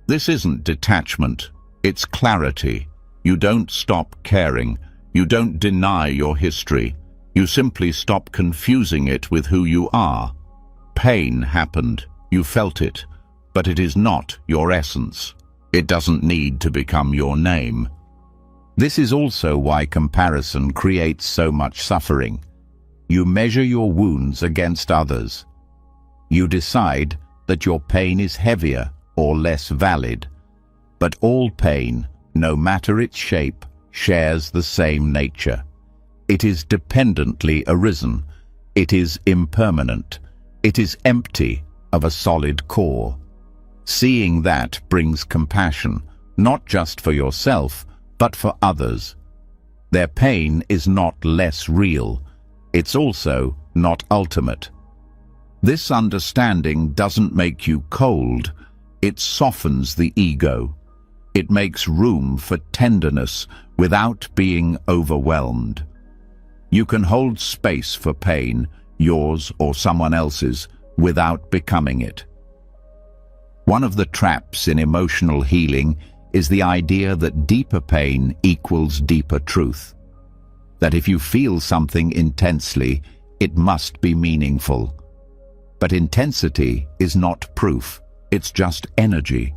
This isn't detachment, it's clarity. You don't stop caring. You don't deny your history. You simply stop confusing it with who you are. Pain happened. You felt it. But it is not your essence. It doesn't need to become your name. This is also why comparison creates so much suffering. You measure your wounds against others. You decide that your pain is heavier or less valid. But all pain, no matter its shape, shares the same nature. It is dependently arisen. It is impermanent. It is empty of a solid core. Seeing that brings compassion, not just for yourself, but for others. Their pain is not less real. It's also not ultimate. This understanding doesn't make you cold. It softens the ego. It makes room for tenderness without being overwhelmed. You can hold space for pain, yours or someone else's, without becoming it. One of the traps in emotional healing is the idea that deeper pain equals deeper truth. That if you feel something intensely, it must be meaningful. But intensity is not proof, it's just energy.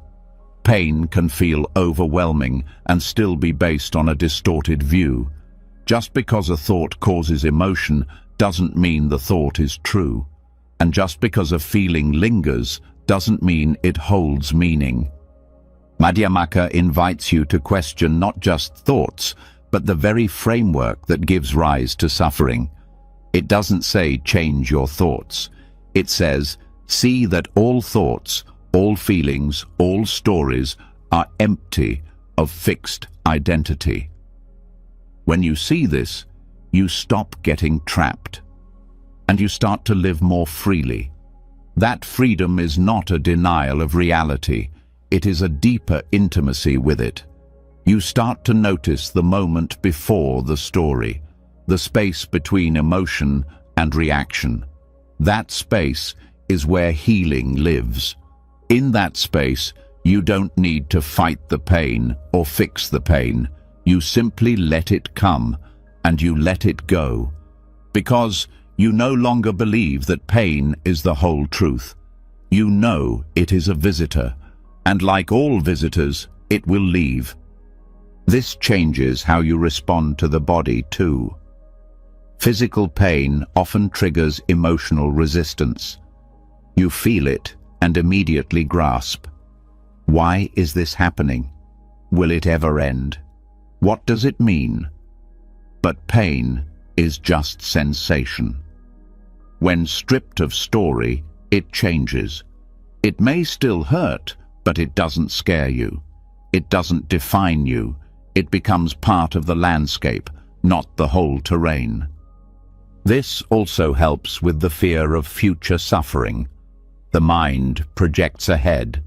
Pain can feel overwhelming and still be based on a distorted view. Just because a thought causes emotion doesn't mean the thought is true. And just because a feeling lingers doesn't mean it holds meaning. Madhyamaka invites you to question not just thoughts, but the very framework that gives rise to suffering. It doesn't say change your thoughts. It says, see that all thoughts, all feelings, all stories are empty of fixed identity. When you see this, you stop getting trapped, and you start to live more freely. That freedom is not a denial of reality. It is a deeper intimacy with it. You start to notice the moment before the story, the space between emotion and reaction. That space is where healing lives. In that space, you don't need to fight the pain or fix the pain. You simply let it come, and you let it go. Because you no longer believe that pain is the whole truth. You know it is a visitor, and like all visitors, it will leave. This changes how you respond to the body too. Physical pain often triggers emotional resistance. You feel it and immediately grasp. Why is this happening? Will it ever end? What does it mean? But pain is just sensation. When stripped of story, it changes. It may still hurt, but it doesn't scare you. It doesn't define you. It becomes part of the landscape, not the whole terrain. This also helps with the fear of future suffering. The mind projects ahead.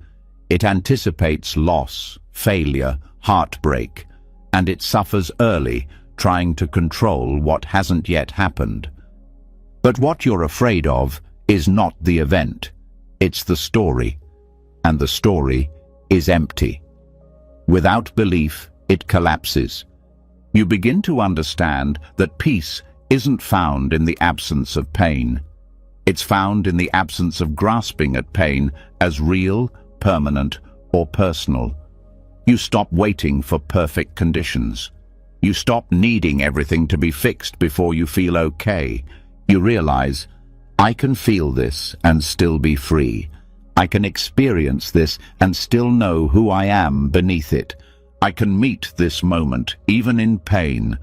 It anticipates loss, failure, heartbreak, and it suffers early, trying to control what hasn't yet happened. But what you're afraid of is not the event. It's the story, and the story is empty. Without belief, it collapses. You begin to understand that peace isn't found in the absence of pain. It's found in the absence of grasping at pain as real, permanent, or personal. You stop waiting for perfect conditions. You stop needing everything to be fixed before you feel okay. You realize, I can feel this and still be free. I can experience this and still know who I am beneath it. I can meet this moment, even in pain,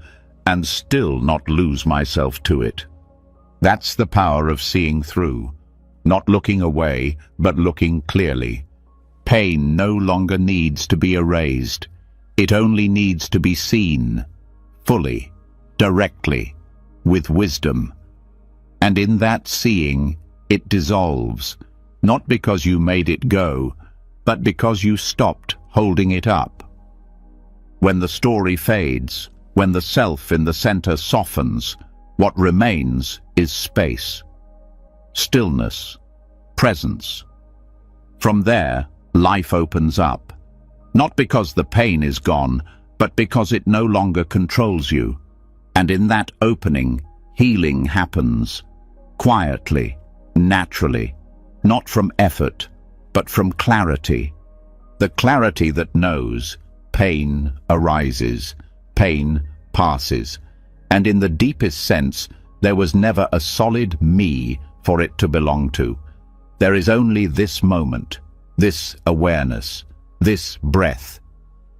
and still not lose myself to it. That's the power of seeing through, not looking away, but looking clearly. Pain no longer needs to be erased. It only needs to be seen, fully, directly, with wisdom. And in that seeing, it dissolves, not because you made it go, but because you stopped holding it up. When the story fades, when the self in the center softens, what remains is space, stillness, presence. From there, life opens up, not because the pain is gone, but because it no longer controls you. And in that opening, healing happens, quietly, naturally, not from effort, but from clarity. The clarity that knows pain arises, pain passes, and in the deepest sense, there was never a solid me for it to belong to. There is only this moment, this awareness, this breath,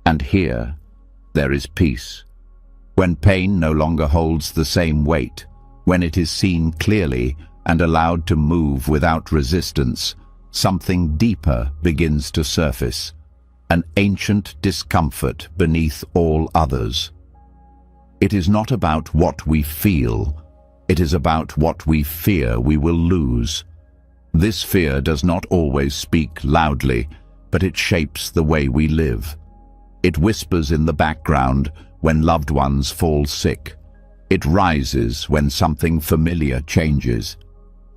and here there is peace. When pain no longer holds the same weight, when it is seen clearly and allowed to move without resistance, something deeper begins to surface, an ancient discomfort beneath all others. It is not about what we feel, it is about what we fear we will lose. This fear does not always speak loudly, but it shapes the way we live. It whispers in the background when loved ones fall sick. It rises when something familiar changes.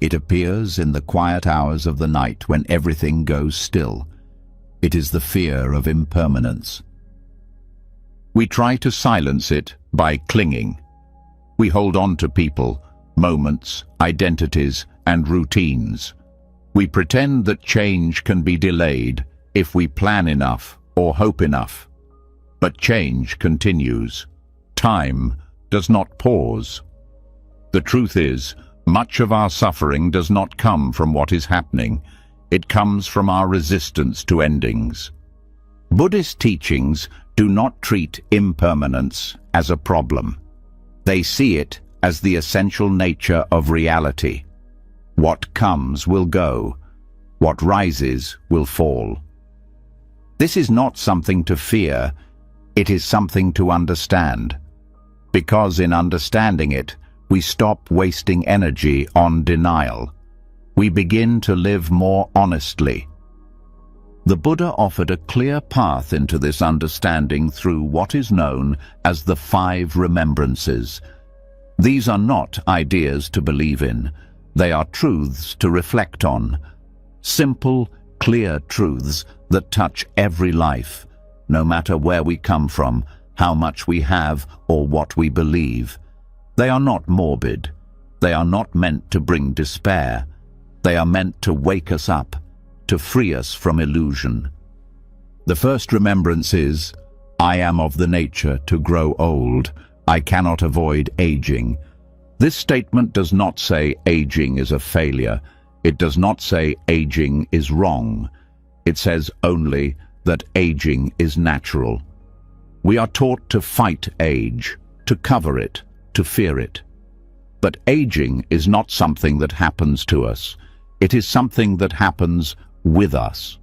It appears in the quiet hours of the night when everything goes still. It is the fear of impermanence. We try to silence it by clinging. We hold on to people, moments, identities, and routines. We pretend that change can be delayed, if we plan enough or hope enough. But change continues. Time does not pause. The truth is, much of our suffering does not come from what is happening. It comes from our resistance to endings. Buddhist teachings do not treat impermanence as a problem. They see it as the essential nature of reality. What comes will go. What rises will fall. This is not something to fear. It is something to understand. Because in understanding it, we stop wasting energy on denial. We begin to live more honestly. The Buddha offered a clear path into this understanding through what is known as the 5 remembrances. These are not ideas to believe in. They are truths to reflect on. Simple, clear truths that touch every life, no matter where we come from, how much we have, or what we believe. They are not morbid. They are not meant to bring despair. They are meant to wake us up, to free us from illusion. The first remembrance is, I am of the nature to grow old. I cannot avoid aging. This statement does not say aging is a failure. It does not say aging is wrong. It says only that aging is natural. We are taught to fight age, to cover it, to fear it. But aging is not something that happens to us. It is something that happens with us.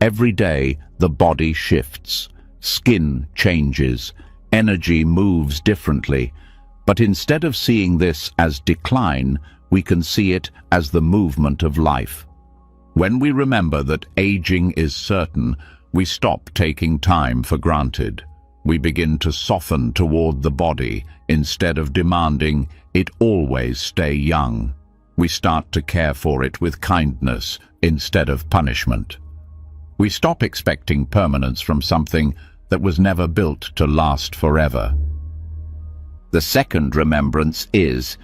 Every day, the body shifts, skin changes, energy moves differently. But instead of seeing this as decline, we can see it as the movement of life. When we remember that aging is certain, we stop taking time for granted. We begin to soften toward the body instead of demanding it always stay young. We start to care for it with kindness instead of punishment. We stop expecting permanence from something that was never built to last forever. The second remembrance is,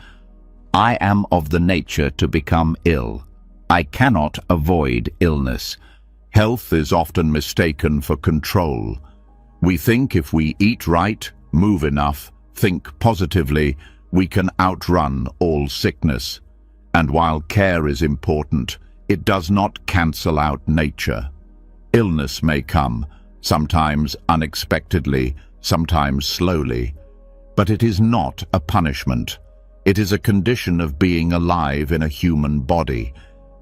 I am of the nature to become ill. I cannot avoid illness. Health is often mistaken for control. We think if we eat right, move enough, think positively, we can outrun all sickness. And while care is important, it does not cancel out nature. Illness may come, sometimes unexpectedly, sometimes slowly. But it is not a punishment. It is a condition of being alive in a human body.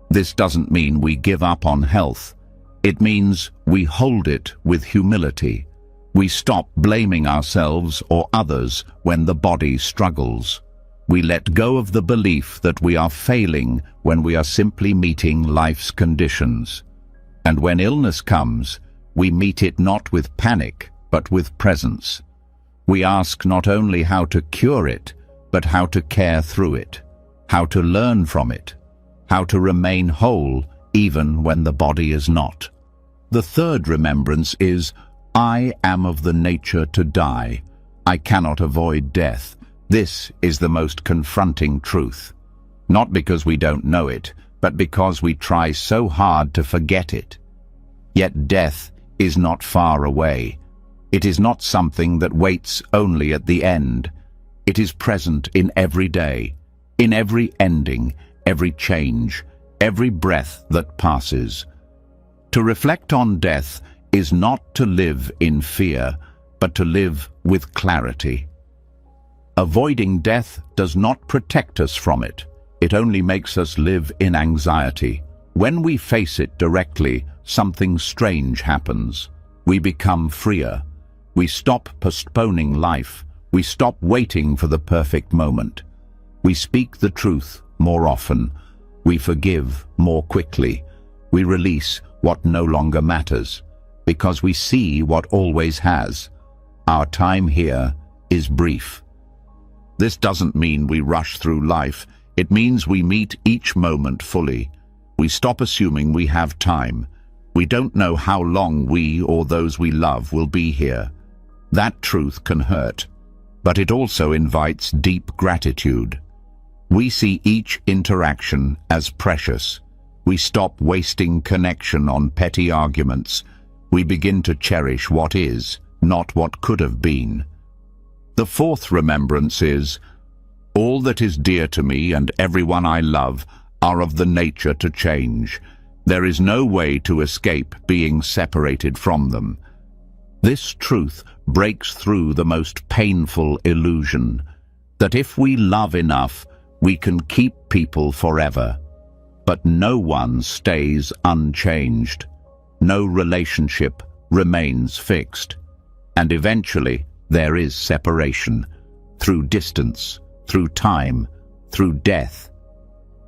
This doesn't mean we give up on health. It means we hold it with humility. We stop blaming ourselves or others when the body struggles. We let go of the belief that we are failing when we are simply meeting life's conditions. And when illness comes, we meet it not with panic, but with presence. We ask not only how to cure it, but how to care through it, how to learn from it, how to remain whole even when the body is not. The third remembrance is, I am of the nature to die. I cannot avoid death. This is the most confronting truth. Not because we don't know it, but because we try so hard to forget it. Yet death is not far away. It is not something that waits only at the end. It is present in every day, in every ending, every change, every breath that passes. To reflect on death is not to live in fear, but to live with clarity. Avoiding death does not protect us from it. It only makes us live in anxiety. When we face it directly, something strange happens. We become freer. We stop postponing life. We stop waiting for the perfect moment. We speak the truth more often. We forgive more quickly. We release what no longer matters, because we see what always has. Our time here is brief. This doesn't mean we rush through life. It means we meet each moment fully. We stop assuming we have time. We don't know how long we or those we love will be here. That truth can hurt, but it also invites deep gratitude. We see each interaction as precious. We stop wasting connection on petty arguments. We begin to cherish what is, not what could have been. The fourth remembrance is, all that is dear to me and everyone I love are of the nature to change. There is no way to escape being separated from them. This truth breaks through the most painful illusion, that if we love enough, we can keep people forever. But no one stays unchanged. No relationship remains fixed. And eventually, there is separation, through distance, through time, through death.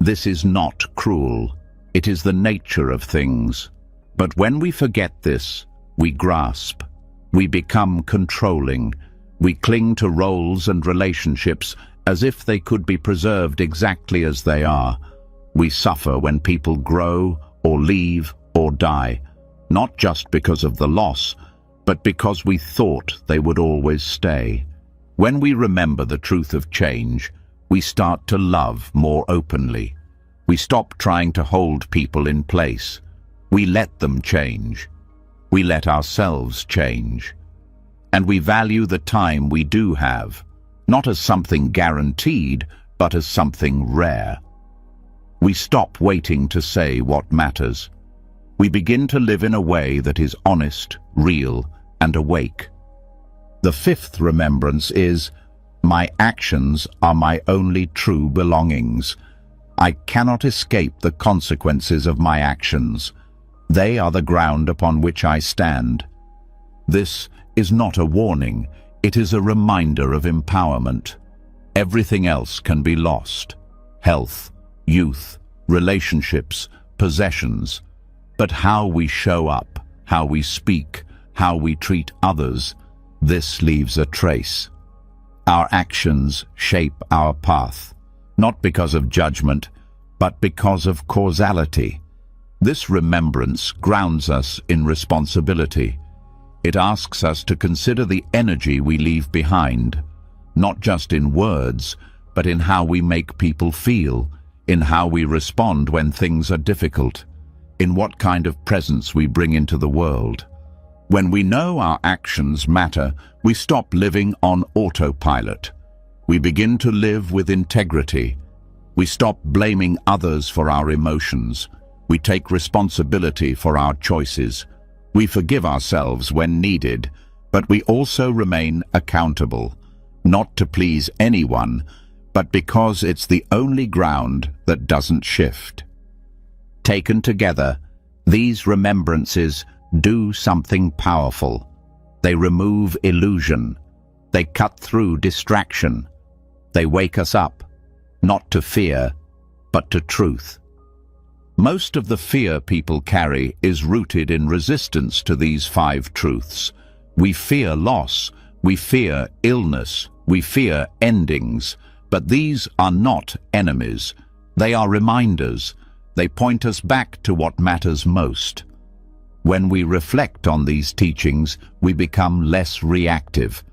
This is not cruel. It is the nature of things. But when we forget this, we grasp. We become controlling. We cling to roles and relationships as if they could be preserved exactly as they are. We suffer when people grow or leave or die, not just because of the loss, but because we thought they would always stay. When we remember the truth of change, we start to love more openly. We stop trying to hold people in place. We let them change. We let ourselves change. And we value the time we do have, not as something guaranteed, but as something rare. We stop waiting to say what matters. We begin to live in a way that is honest, real, and awake. The fifth remembrance is, my actions are my only true belongings. I cannot escape the consequences of my actions. They are the ground upon which I stand. This is not a warning, it is a reminder of empowerment. Everything else can be lost. Health, youth, relationships, possessions. But how we show up, how we speak, how we treat others, this leaves a trace. Our actions shape our path, not because of judgment, but because of causality. This remembrance grounds us in responsibility. It asks us to consider the energy we leave behind, not just in words, but in how we make people feel, in how we respond when things are difficult, in what kind of presence we bring into the world. When we know our actions matter, we stop living on autopilot. We begin to live with integrity. We stop blaming others for our emotions. We take responsibility for our choices. We forgive ourselves when needed, but we also remain accountable, not to please anyone, but because it's the only ground that doesn't shift. Taken together, these remembrances do something powerful. They remove illusion. They cut through distraction. They wake us up, not to fear, but to truth. Most of the fear people carry is rooted in resistance to these 5 truths. We fear loss, we fear illness, we fear endings, but these are not enemies. They are reminders. They point us back to what matters most. When we reflect on these teachings, we become less reactive.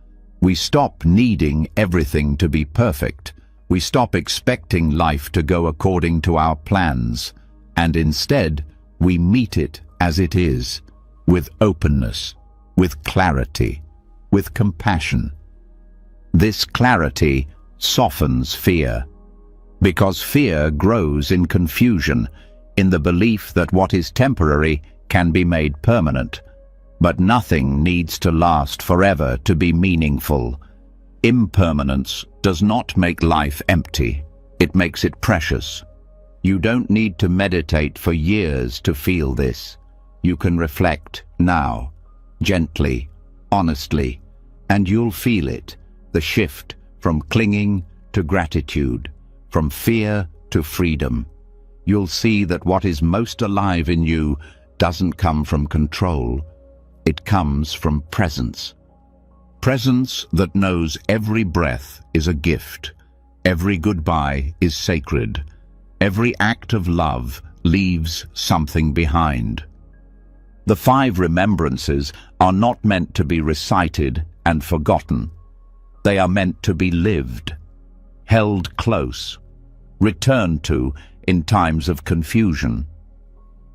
We stop needing everything to be perfect. We stop expecting life to go according to our plans. And instead, we meet it as it is, with openness, with clarity, with compassion. This clarity softens fear, because fear grows in confusion, in the belief that what is temporary can be made permanent. But nothing needs to last forever to be meaningful. Impermanence does not make life empty. It makes it precious. You don't need to meditate for years to feel this. You can reflect now, gently, honestly, and you'll feel it, the shift from clinging to gratitude, from fear to freedom. You'll see that what is most alive in you doesn't come from control. It comes from presence. Presence that knows every breath is a gift. Every goodbye is sacred. Every act of love leaves something behind. The 5 remembrances are not meant to be recited and forgotten. They are meant to be lived, held close, returned to in times of confusion.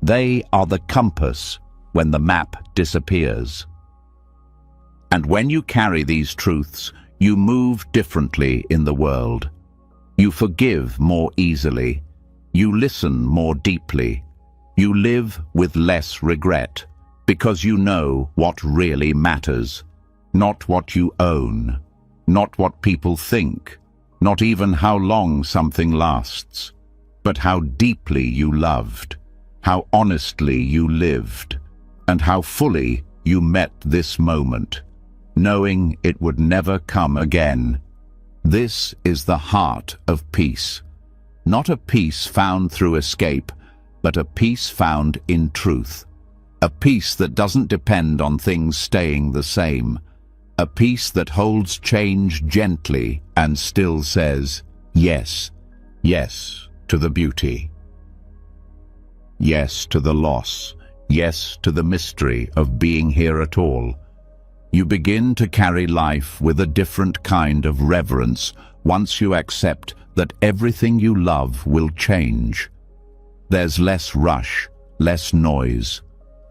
They are the compass when the map disappears. And when you carry these truths, you move differently in the world. You forgive more easily. You listen more deeply. You live with less regret, because you know what really matters. Not what you own, not what people think, not even how long something lasts, but how deeply you loved, how honestly you lived, and how fully you met this moment, knowing it would never come again. This is the heart of peace. Not a peace found through escape, but a peace found in truth. A peace that doesn't depend on things staying the same. A peace that holds change gently and still says, yes, yes to the beauty. Yes to the loss. Yes to the mystery of being here at all. You begin to carry life with a different kind of reverence once you accept that everything you love will change. There's less rush, less noise.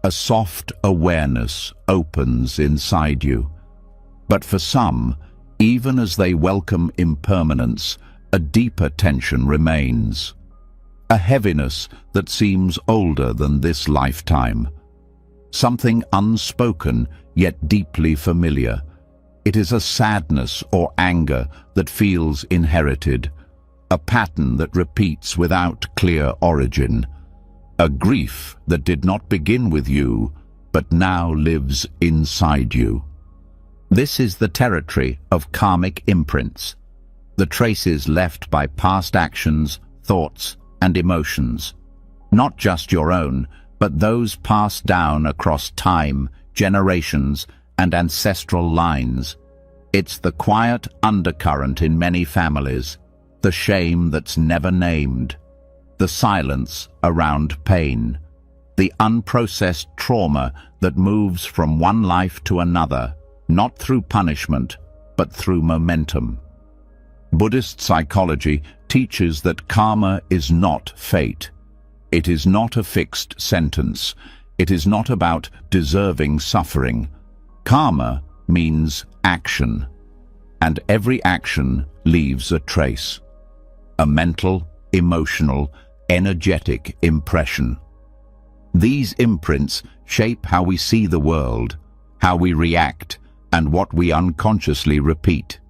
A soft awareness opens inside you. But for some, even as they welcome impermanence, a deeper tension remains. A heaviness that seems older than this lifetime. Something unspoken yet deeply familiar. It is a sadness or anger that feels inherited. A pattern that repeats without clear origin. A grief that did not begin with you, but now lives inside you. This is the territory of karmic imprints, the traces left by past actions, thoughts, and emotions. Not just your own, but those passed down across time, generations, and ancestral lines. It's the quiet undercurrent in many families, the shame that's never named, the silence around pain, the unprocessed trauma that moves from one life to another, not through punishment, but through momentum. Buddhist psychology teaches that karma is not fate. It is not a fixed sentence. It is not about deserving suffering. Karma means action, and every action leaves a trace. A mental, emotional, energetic impression. These imprints shape how we see the world, how we react, and what we unconsciously repeat.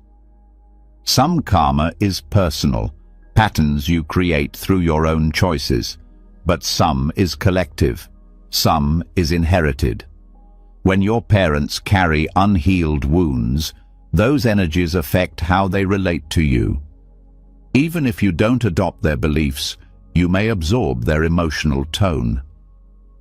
Some karma is personal, patterns you create through your own choices, but some is collective, some is inherited. When your parents carry unhealed wounds, those energies affect how they relate to you. Even if you don't adopt their beliefs, you may absorb their emotional tone.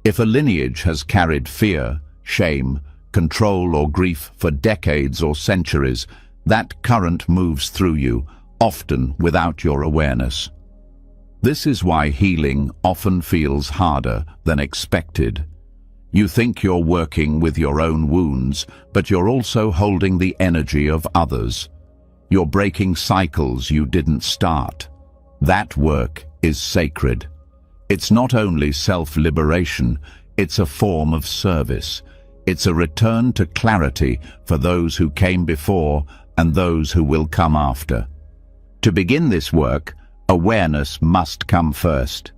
If a lineage has carried fear, shame, control, or grief for decades or centuries, that current moves through you, often without your awareness. This is why healing often feels harder than expected. You think you're working with your own wounds, but you're also holding the energy of others. You're breaking cycles you didn't start. That work is sacred. It's not only self-liberation, it's a form of service. It's a return to clarity for those who came before and those who will come after. To begin this work, awareness must come first.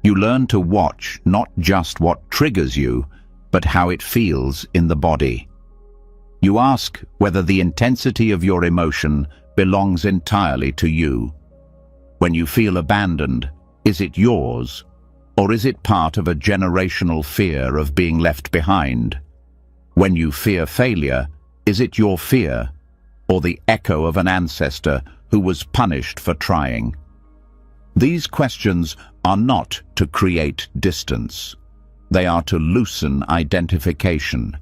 You learn to watch not just what triggers you, but how it feels in the body. You ask whether the intensity of your emotion belongs entirely to you. When you feel abandoned, is it yours, or is it part of a generational fear of being left behind? When you fear failure, is it your fear, or the echo of an ancestor who was punished for trying? These questions are not to create distance. They are to loosen identification,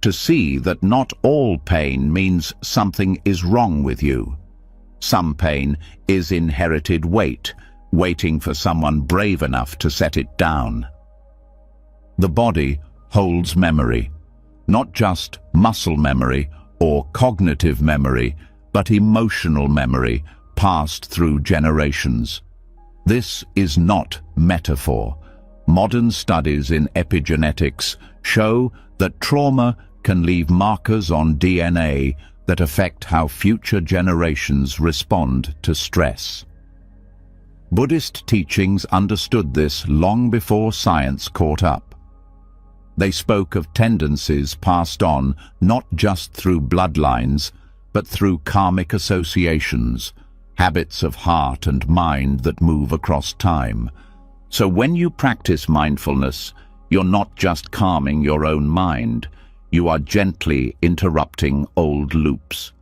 to see that not all pain means something is wrong with you. Some pain is inherited weight, waiting for someone brave enough to set it down. The body holds memory, not just muscle memory or cognitive memory, but emotional memory passed through generations. This is not metaphor. Modern studies in epigenetics show that trauma can leave markers on DNA that affect how future generations respond to stress. Buddhist teachings understood this long before science caught up. They spoke of tendencies passed on not just through bloodlines, but through karmic associations, habits of heart and mind that move across time. So when you practice mindfulness, you're not just calming your own mind, you are gently interrupting old loops.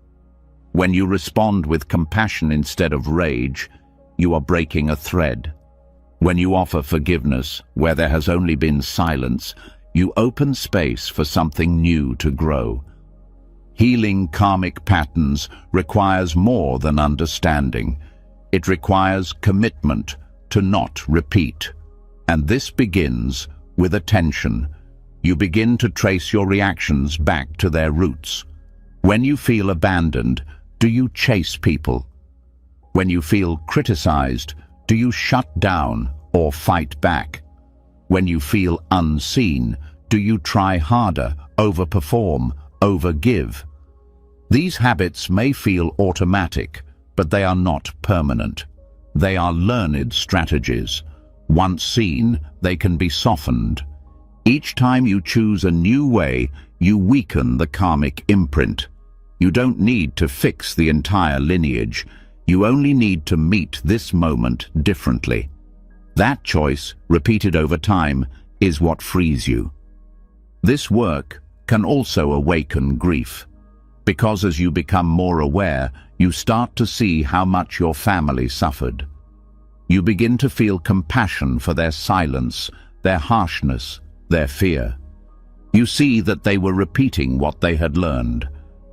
When you respond with compassion instead of rage, you are breaking a thread. When you offer forgiveness where there has only been silence, you open space for something new to grow. Healing karmic patterns requires more than understanding. It requires commitment to not repeat. And this begins with attention. You begin to trace your reactions back to their roots. When you feel abandoned, do you chase people? When you feel criticized, do you shut down or fight back? When you feel unseen, do you try harder, overperform, overgive? These habits may feel automatic, but they are not permanent. They are learned strategies. Once seen, they can be softened. Each time you choose a new way, you weaken the karmic imprint. You don't need to fix the entire lineage. You only need to meet this moment differently. That choice, repeated over time, is what frees you. This work can also awaken grief, because as you become more aware, you start to see how much your family suffered. You begin to feel compassion for their silence, their harshness, their fear. You see that they were repeating what they had learned.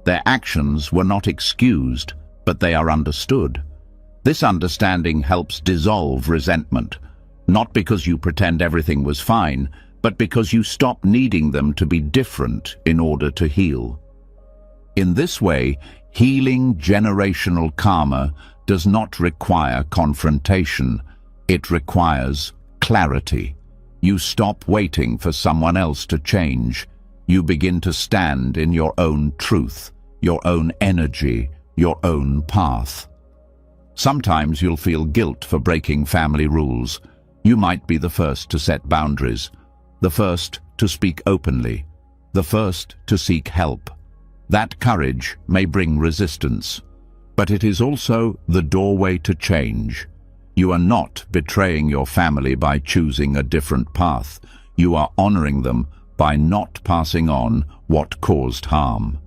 Their actions were not excused, but they are understood. This understanding helps dissolve resentment, not because you pretend everything was fine, but because you stop needing them to be different in order to heal. In this way, healing generational karma does not require confrontation. It requires clarity. You stop waiting for someone else to change. You begin to stand in your own truth, your own energy, your own path. Sometimes you'll feel guilt for breaking family rules. You might be the first to set boundaries, the first to speak openly, the first to seek help. That courage may bring resistance, but it is also the doorway to change. You are not betraying your family by choosing a different path. You are honoring them by not passing on what caused harm.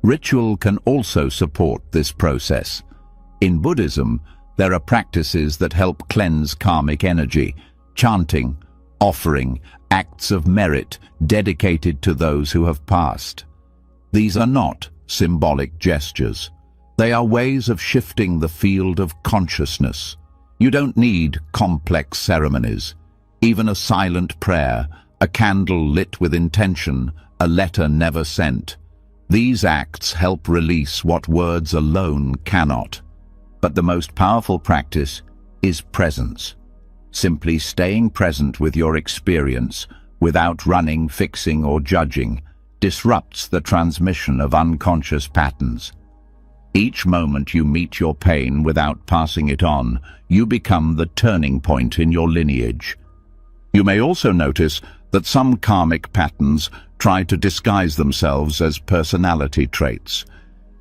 Ritual can also support this process. In Buddhism, there are practices that help cleanse karmic energy: chanting, offering, acts of merit dedicated to those who have passed. These are not symbolic gestures. They are ways of shifting the field of consciousness. You don't need complex ceremonies. Even a silent prayer, a candle lit with intention, a letter never sent. These acts help release what words alone cannot. But the most powerful practice is presence. Simply staying present with your experience, without running, fixing, or judging, disrupts the transmission of unconscious patterns. Each moment you meet your pain without passing it on, you become the turning point in your lineage. You may also notice that some karmic patterns try to disguise themselves as personality traits.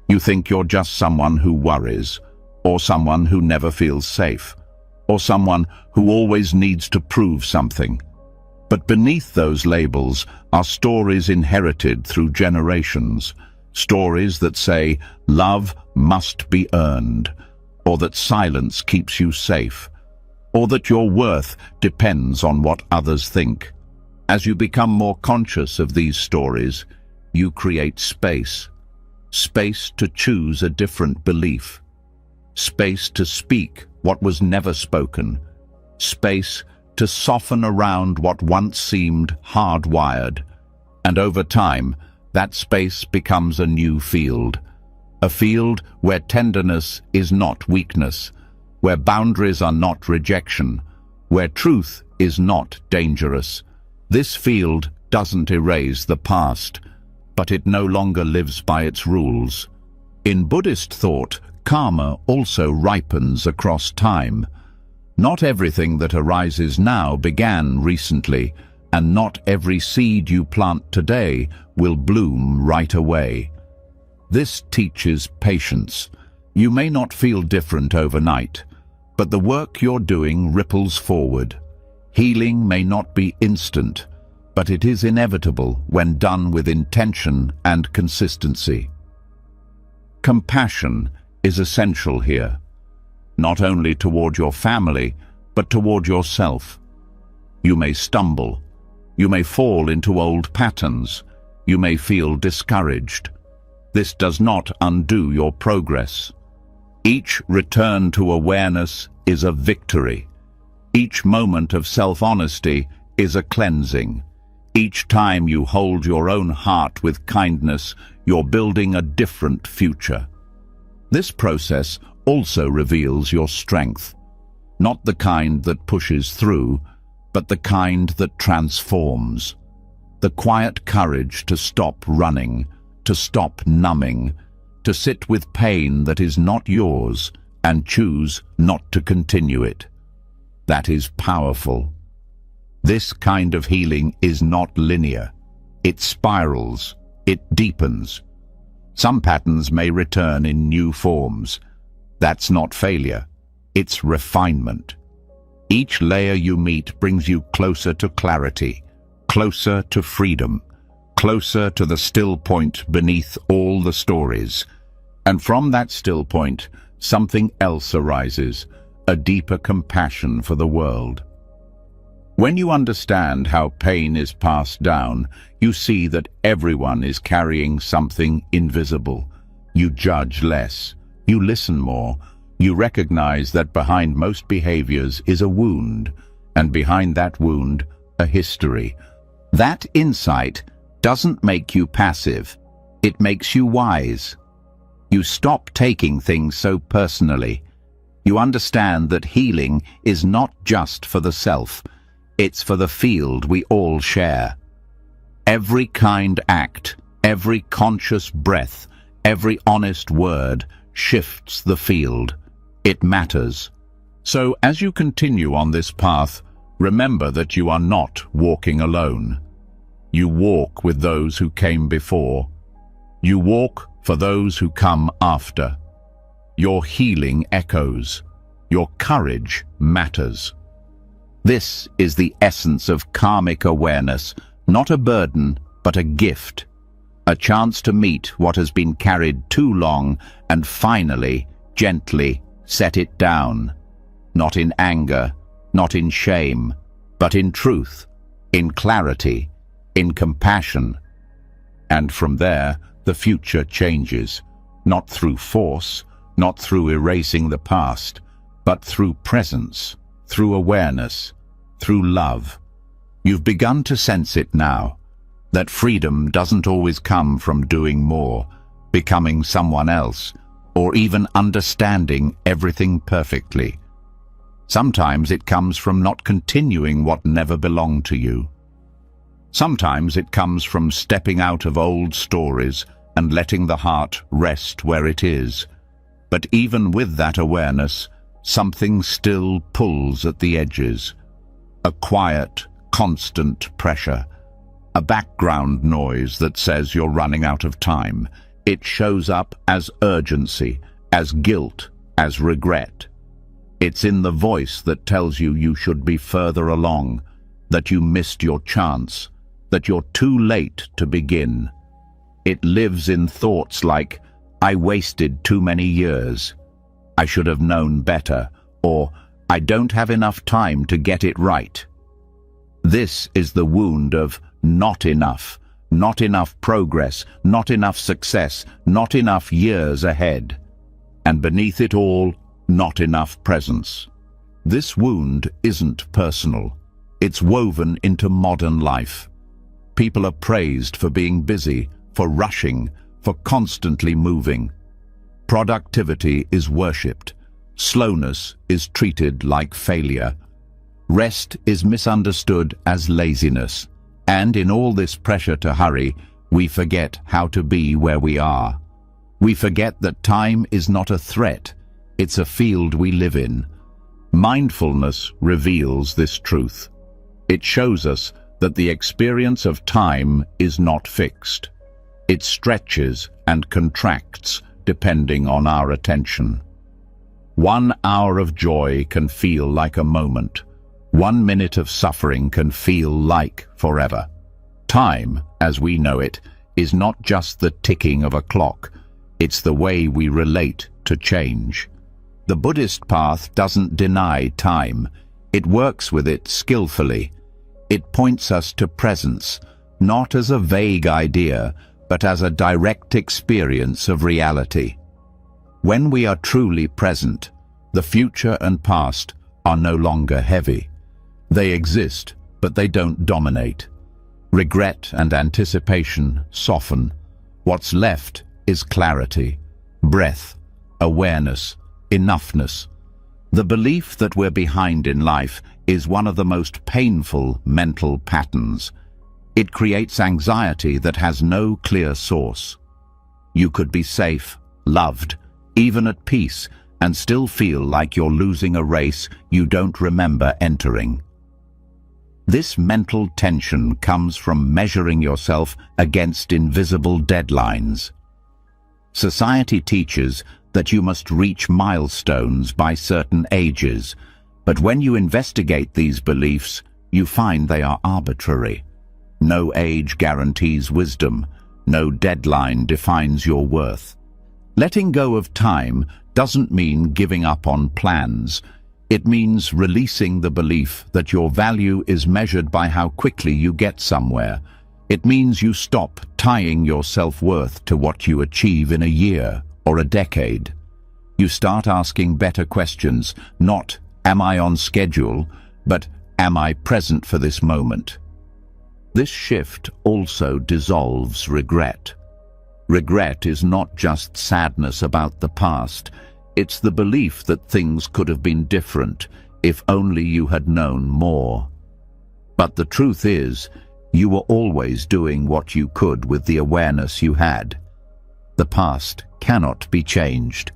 You think you're just someone who worries, or someone who never feels safe, or someone who always needs to prove something. But beneath those labels are stories inherited through generations, stories that say love must be earned, or that silence keeps you safe, or that your worth depends on what others think. As you become more conscious of these stories, you create space. Space to choose a different belief. Space to speak what was never spoken. Space to soften around what once seemed hardwired. And over time, that space becomes a new field. A field where tenderness is not weakness, where boundaries are not rejection, where truth is not dangerous. This field doesn't erase the past, but it no longer lives by its rules. In Buddhist thought, karma also ripens across time. Not everything that arises now began recently, and not every seed you plant today will bloom right away. This teaches patience. You may not feel different overnight, but the work you're doing ripples forward. Healing may not be instant, but it is inevitable when done with intention and consistency. Compassion is essential here, not only toward your family, but toward yourself. You may stumble. You may fall into old patterns. You may feel discouraged. This does not undo your progress. Each return to awareness is a victory. Each moment of self-honesty is a cleansing. Each time you hold your own heart with kindness, you're building a different future. This process also reveals your strength, not the kind that pushes through, but the kind that transforms. The quiet courage to stop running, to stop numbing, to sit with pain that is not yours and choose not to continue it. That is powerful. This kind of healing is not linear. It spirals, it deepens. Some patterns may return in new forms. That's not failure, it's refinement. Each layer you meet brings you closer to clarity, closer to freedom, closer to the still point beneath all the stories. And from that still point, something else arises, a deeper compassion for the world. When you understand how pain is passed down, you see that everyone is carrying something invisible. You judge less. You listen more. You recognize that behind most behaviors is a wound, and behind that wound, a history. That insight doesn't make you passive. It makes you wise. You stop taking things so personally. You understand that healing is not just for the self. It's for the field we all share. Every kind act, every conscious breath, every honest word shifts the field. It matters. So as you continue on this path, remember that you are not walking alone. You walk with those who came before. You walk for those who come after. Your healing echoes. Your courage matters. This is the essence of karmic awareness, not a burden, but a gift. A chance to meet what has been carried too long and finally, gently, set it down. Not in anger, not in shame, but in truth, in clarity, in compassion. And from there, the future changes, not through force, not through erasing the past, but through presence, through awareness, through love. You've begun to sense it now, that freedom doesn't always come from doing more, becoming someone else, or even understanding everything perfectly. Sometimes it comes from not continuing what never belonged to you. Sometimes it comes from stepping out of old stories and letting the heart rest where it is. But even with that awareness, something still pulls at the edges. A quiet, constant pressure. A background noise that says you're running out of time. It shows up as urgency, as guilt, as regret. It's in the voice that tells you you should be further along, that you missed your chance, that you're too late to begin. It lives in thoughts like, I wasted too many years, I should have known better, or I don't have enough time to get it right. This is the wound of not enough progress, not enough success, not enough years ahead. And beneath it all, not enough presence. This wound isn't personal. It's woven into modern life. People are praised for being busy, for rushing, for constantly moving. Productivity is worshipped. Slowness is treated like failure. Rest is misunderstood as laziness, and in all this pressure to hurry, we forget how to be where we are. We forget that time is not a threat, it's a field we live in. Mindfulness reveals this truth. It shows us that the experience of time is not fixed. It stretches and contracts depending on our attention. 1 hour of joy can feel like a moment. 1 minute of suffering can feel like forever. Time, as we know it, is not just the ticking of a clock. It's the way we relate to change. The Buddhist path doesn't deny time. It works with it skillfully. It points us to presence, not as a vague idea, but as a direct experience of reality. When we are truly present, the future and past are no longer heavy. They exist, but they don't dominate. Regret and anticipation soften. What's left is clarity, breath, awareness, enoughness. The belief that we're behind in life is one of the most painful mental patterns. It creates anxiety that has no clear source. You could be safe, loved, even at peace, and still feel like you're losing a race you don't remember entering. This mental tension comes from measuring yourself against invisible deadlines. Society teaches that you must reach milestones by certain ages, but when you investigate these beliefs, you find they are arbitrary. No age guarantees wisdom. No deadline defines your worth. Letting go of time doesn't mean giving up on plans. It means releasing the belief that your value is measured by how quickly you get somewhere. It means you stop tying your self-worth to what you achieve in a year or a decade. You start asking better questions, not "Am I on schedule?" but "Am I present for this moment?" This shift also dissolves regret. Regret is not just sadness about the past. It's the belief that things could have been different if only you had known more. But the truth is, you were always doing what you could with the awareness you had. The past cannot be changed,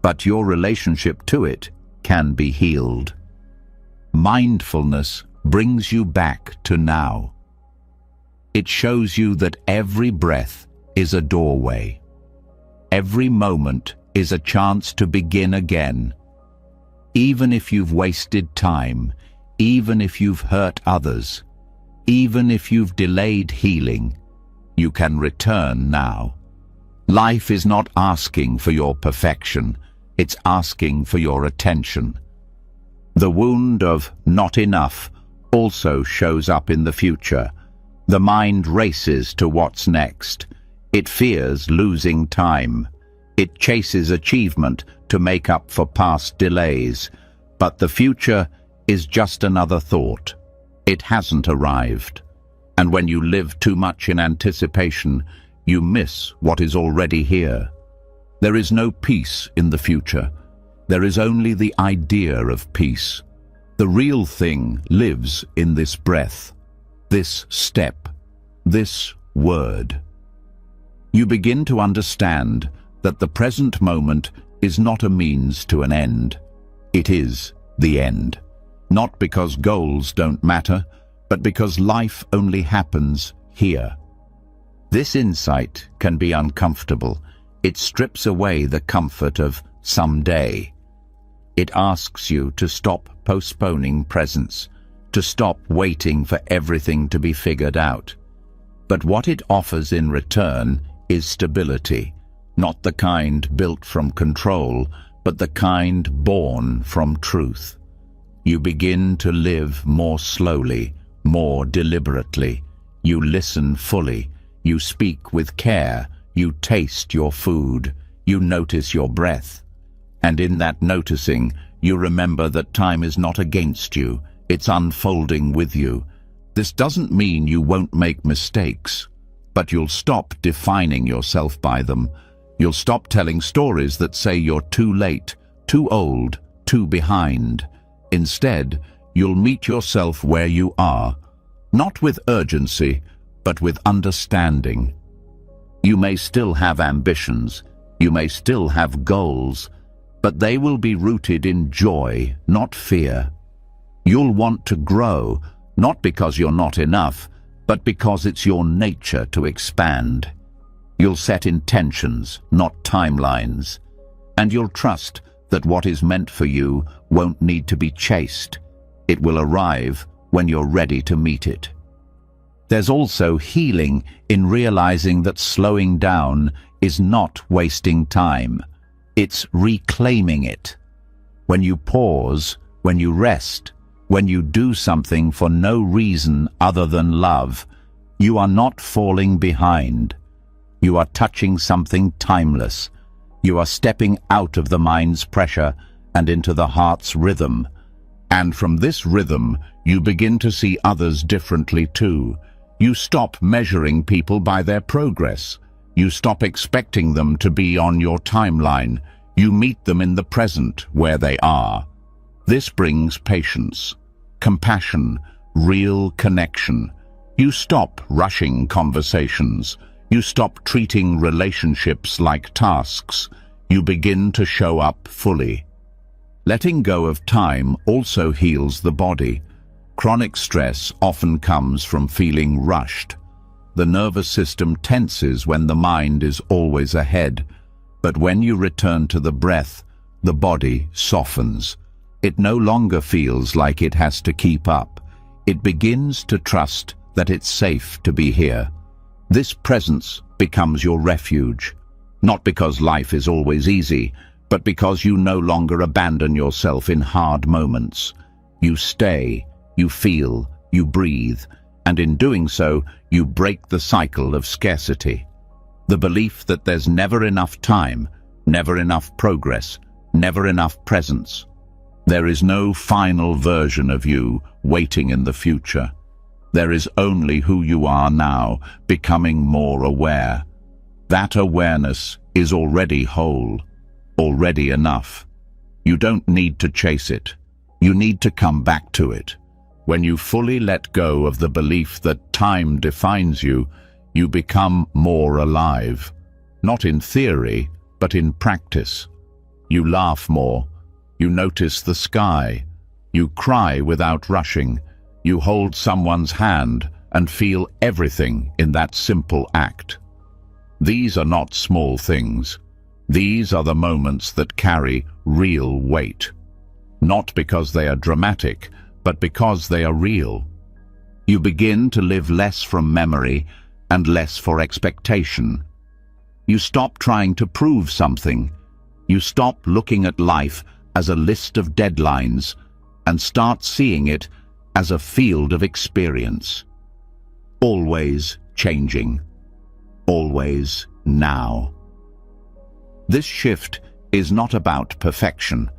but your relationship to it can be healed. Mindfulness brings you back to now. It shows you that every breath is a doorway. Every moment is a chance to begin again. Even if you've wasted time, even if you've hurt others, even if you've delayed healing, you can return now. Life is not asking for your perfection, it's asking for your attention. The wound of not enough also shows up in the future. The mind races to what's next. It fears losing time. It chases achievement to make up for past delays. But the future is just another thought. It hasn't arrived. And when you live too much in anticipation, you miss what is already here. There is no peace in the future. There is only the idea of peace. The real thing lives in this breath, this step, this word. You begin to understand that the present moment is not a means to an end. It is the end. Not because goals don't matter, but because life only happens here. This insight can be uncomfortable. It strips away the comfort of someday. It asks you to stop postponing presence, to stop waiting for everything to be figured out. But what it offers in return is stability, not the kind built from control, but the kind born from truth. You begin to live more slowly, more deliberately. You listen fully. You speak with care. You taste your food. You notice your breath. And in that noticing, you remember that time is not against you. It's unfolding with you. This doesn't mean you won't make mistakes, but you'll stop defining yourself by them. You'll stop telling stories that say you're too late, too old, too behind. Instead, you'll meet yourself where you are, not with urgency, but with understanding. You may still have ambitions, you may still have goals, but they will be rooted in joy, not fear. You'll want to grow, not because you're not enough, but because it's your nature to expand. You'll set intentions, not timelines, and you'll trust that what is meant for you won't need to be chased. It will arrive when you're ready to meet it. There's also healing in realizing that slowing down is not wasting time. It's reclaiming it. When you pause, when you rest, when you do something for no reason other than love, you are not falling behind. You are touching something timeless. You are stepping out of the mind's pressure and into the heart's rhythm. And from this rhythm, you begin to see others differently too. You stop measuring people by their progress. You stop expecting them to be on your timeline. You meet them in the present where they are. This brings patience, compassion, real connection. You stop rushing conversations. You stop treating relationships like tasks. You begin to show up fully. Letting go of time also heals the body. Chronic stress often comes from feeling rushed. The nervous system tenses when the mind is always ahead. But when you return to the breath, the body softens. It no longer feels like it has to keep up. It begins to trust that it's safe to be here. This presence becomes your refuge, not because life is always easy, but because you no longer abandon yourself in hard moments. You stay, you feel, you breathe, and in doing so, you break the cycle of scarcity. The belief that there's never enough time, never enough progress, never enough presence. There is no final version of you waiting in the future. There is only who you are now, becoming more aware. That awareness is already whole, already enough. You don't need to chase it. You need to come back to it. When you fully let go of the belief that time defines you, you become more alive. Not in theory, but in practice. You laugh more. You notice the sky. You cry without rushing. You hold someone's hand and feel everything in that simple act. These are not small things. These are the moments that carry real weight. Not because they are dramatic, but because they are real. You begin to live less from memory and less for expectation. You stop trying to prove something. You stop looking at life as a list of deadlines and start seeing it as a field of experience. Always changing. Always now. This shift is not about perfection.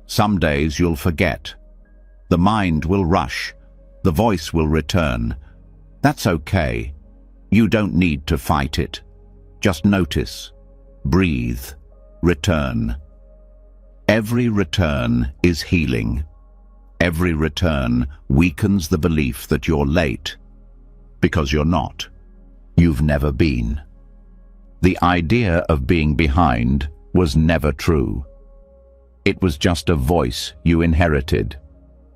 Some days you'll forget. The mind will rush. The voice will return. That's okay. You don't need to fight it. Just notice, breathe, return. Every return is healing. Every return weakens the belief that you're late. Because you're not. You've never been. The idea of being behind was never true. It was just a voice you inherited.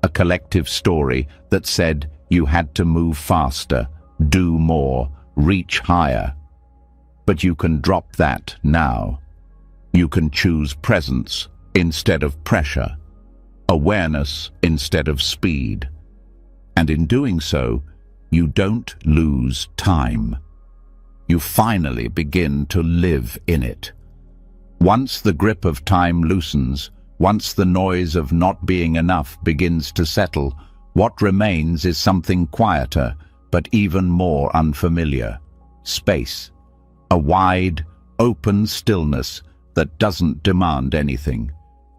A collective story that said you had to move faster, do more, reach higher. But you can drop that now. You can choose presence instead of pressure, awareness instead of speed. And in doing so, you don't lose time. You finally begin to live in it. Once the grip of time loosens, once the noise of not being enough begins to settle, what remains is something quieter, but even more unfamiliar. Space. A wide, open stillness that doesn't demand anything.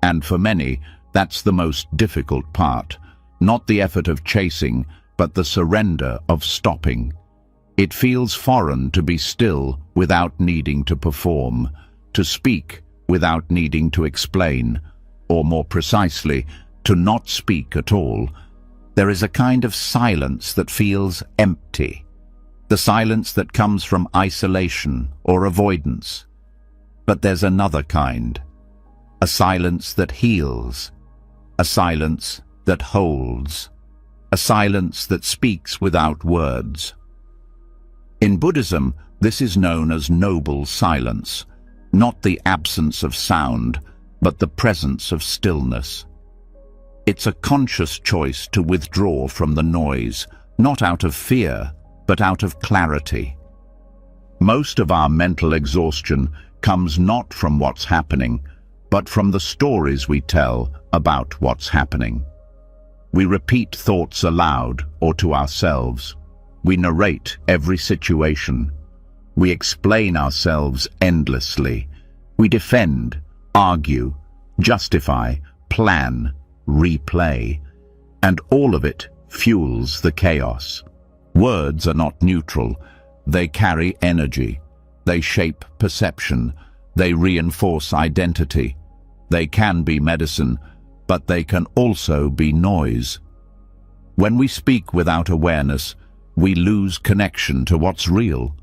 And for many, that's the most difficult part. Not the effort of chasing, but the surrender of stopping. It feels foreign to be still without needing to perform, to speak without needing to explain, or more precisely, to not speak at all. There is a kind of silence that feels empty, the silence that comes from isolation or avoidance. But there's another kind, a silence that heals, a silence that holds, a silence that speaks without words. In Buddhism, this is known as noble silence, not the absence of sound, but the presence of stillness. It's a conscious choice to withdraw from the noise, not out of fear, but out of clarity. Most of our mental exhaustion comes not from what's happening, but from the stories we tell about what's happening. We repeat thoughts aloud or to ourselves. We narrate every situation. We explain ourselves endlessly. We defend, argue, justify, plan, replay, and all of it fuels the chaos. Words are not neutral. They carry energy. They shape perception. They reinforce identity. They can be medicine, but they can also be noise. When we speak without awareness, we lose connection to what's real.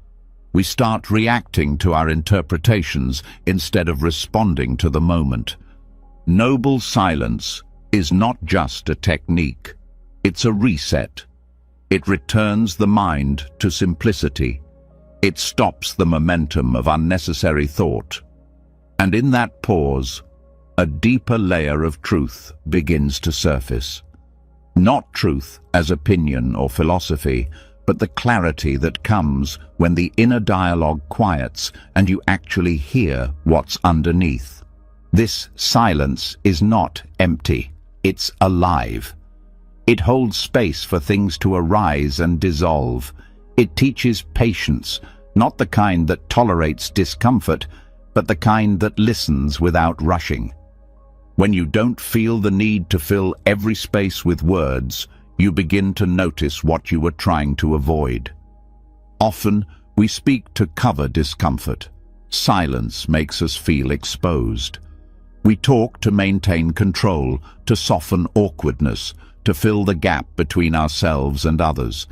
We start reacting to our interpretations instead of responding to the moment. Noble silence is not just a technique. It's a reset. It returns the mind to simplicity. It stops the momentum of unnecessary thought. And in that pause, a deeper layer of truth begins to surface. Not truth as opinion or philosophy, but the clarity that comes when the inner dialogue quiets and you actually hear what's underneath. This silence is not empty, it's alive. It holds space for things to arise and dissolve. It teaches patience, not the kind that tolerates discomfort, but the kind that listens without rushing. When you don't feel the need to fill every space with words, you begin to notice what you were trying to avoid. Often, we speak to cover discomfort. Silence makes us feel exposed. We talk to maintain control, to soften awkwardness, to fill the gap between ourselves and others.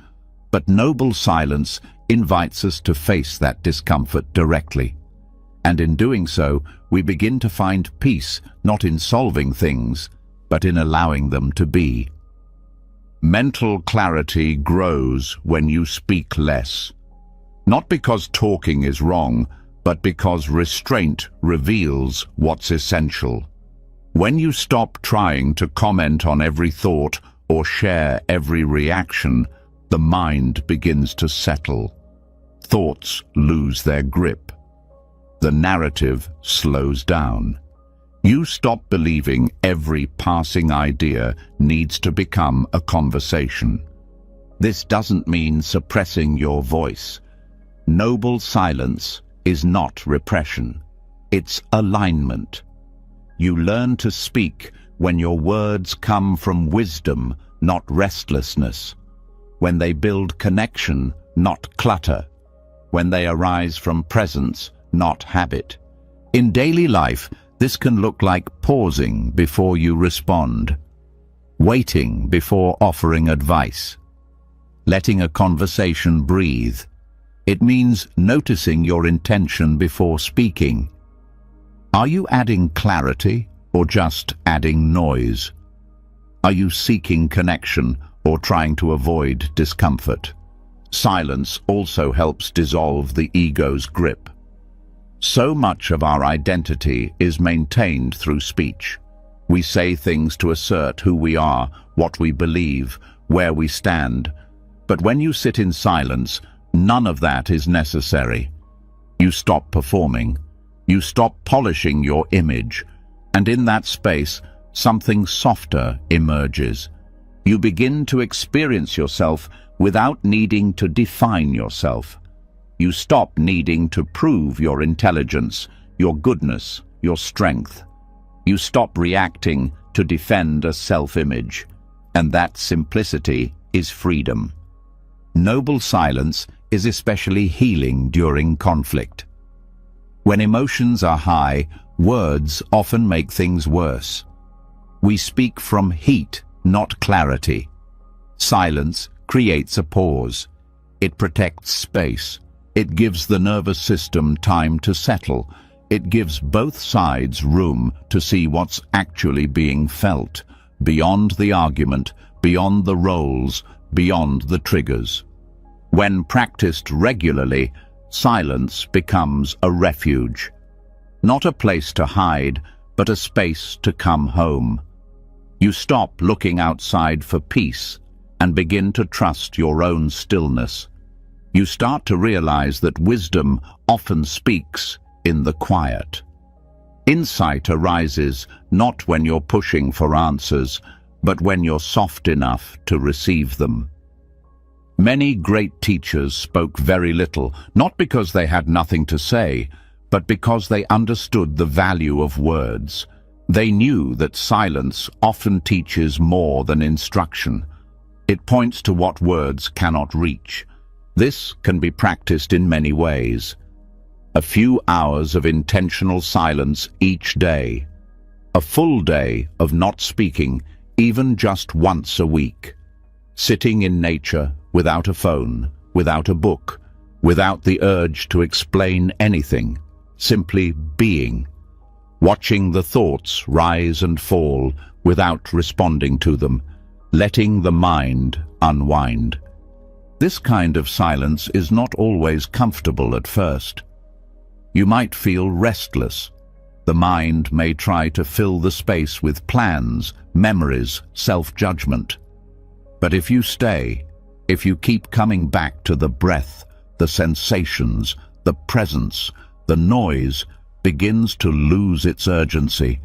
But noble silence invites us to face that discomfort directly. And in doing so, we begin to find peace not in solving things, but in allowing them to be. Mental clarity grows when you speak less. Not because talking is wrong, but because restraint reveals what's essential. When you stop trying to comment on every thought or share every reaction, the mind begins to settle. Thoughts lose their grip. The narrative slows down. You stop believing every passing idea needs to become a conversation. This doesn't mean suppressing your voice. Noble silence is not repression. It's alignment. You learn to speak when your words come from wisdom, not restlessness. When they build connection, not clutter. When they arise from presence, not habit. In daily life, this can look like pausing before you respond, waiting before offering advice, letting a conversation breathe. It means noticing your intention before speaking. Are you adding clarity or just adding noise? Are you seeking connection or trying to avoid discomfort? Silence also helps dissolve the ego's grip. So much of our identity is maintained through speech. We say things to assert who we are, what we believe, where we stand. But when you sit in silence, none of that is necessary. You stop performing. You stop polishing your image. And in that space, something softer emerges. You begin to experience yourself without needing to define yourself. You stop needing to prove your intelligence, your goodness, your strength. You stop reacting to defend a self-image. And that simplicity is freedom. Noble silence is especially healing during conflict. When emotions are high, words often make things worse. We speak from heat, not clarity. Silence creates a pause. It protects space. It gives the nervous system time to settle. It gives both sides room to see what's actually being felt, beyond the argument, beyond the roles, beyond the triggers. When practiced regularly, silence becomes a refuge. Not a place to hide, but a space to come home. You stop looking outside for peace and begin to trust your own stillness. You start to realize that wisdom often speaks in the quiet. Insight arises not when you're pushing for answers, but when you're soft enough to receive them. Many great teachers spoke very little, not because they had nothing to say, but because they understood the value of words. They knew that silence often teaches more than instruction. It points to what words cannot reach. This can be practiced in many ways. A few hours of intentional silence each day. A full day of not speaking, even just once a week. Sitting in nature, without a phone, without a book, without the urge to explain anything, simply being. Watching the thoughts rise and fall without responding to them, letting the mind unwind. This kind of silence is not always comfortable at first. You might feel restless. The mind may try to fill the space with plans, memories, self-judgment. But if you stay, if you keep coming back to the breath, the sensations, the presence, the noise begins to lose its urgency.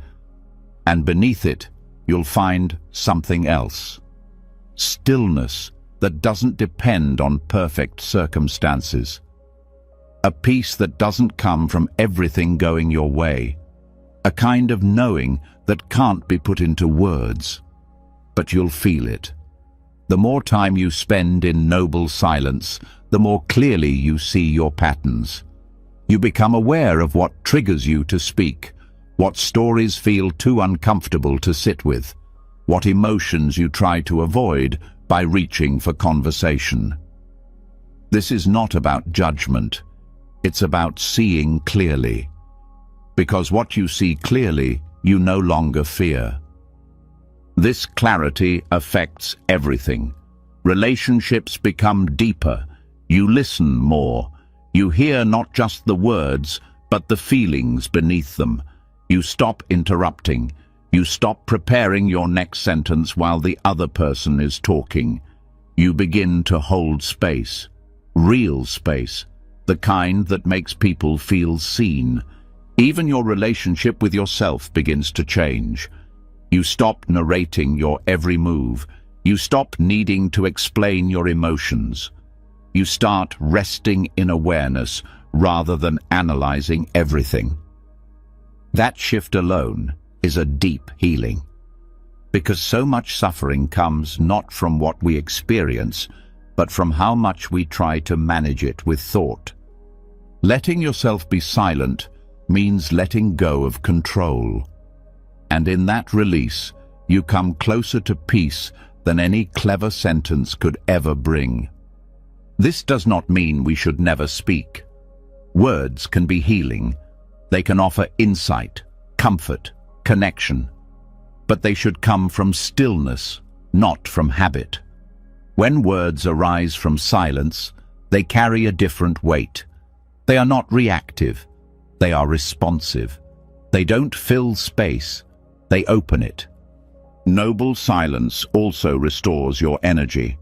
And beneath it, you'll find something else. Stillness that doesn't depend on perfect circumstances. A peace that doesn't come from everything going your way. A kind of knowing that can't be put into words, but you'll feel it. The more time you spend in noble silence, the more clearly you see your patterns. You become aware of what triggers you to speak, what stories feel too uncomfortable to sit with, what emotions you try to avoid by reaching for conversation. This is not about judgment. It's about seeing clearly. Because what you see clearly, you no longer fear. This clarity affects everything. Relationships become deeper. You listen more. You hear not just the words, but the feelings beneath them. You stop interrupting. You stop preparing your next sentence while the other person is talking. You begin to hold space. Real space. The kind that makes people feel seen. Even your relationship with yourself begins to change. You stop narrating your every move. You stop needing to explain your emotions. You start resting in awareness rather than analyzing everything. That shift alone is a deep healing. Because so much suffering comes not from what we experience, but from how much we try to manage it with thought. Letting yourself be silent means letting go of control. And in that release, you come closer to peace than any clever sentence could ever bring. This does not mean we should never speak. Words can be healing. They can offer insight, comfort, connection. But they should come from stillness, not from habit. When words arise from silence, they carry a different weight. They are not reactive. They are responsive. They don't fill space. They open it. Noble silence also restores your energy.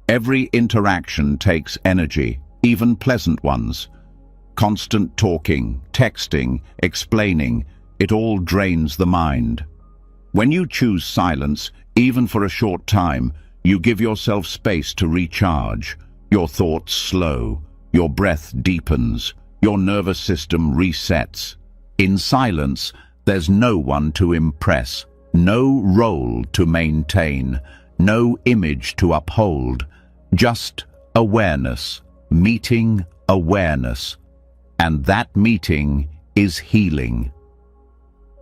Every interaction takes energy, even pleasant ones. Constant talking, texting, explaining, it all drains the mind. When you choose silence, even for a short time, you give yourself space to recharge. Your thoughts slow, your breath deepens, your nervous system resets. In silence, there's no one to impress, no role to maintain, no image to uphold, just awareness, meeting awareness. And that meeting is healing.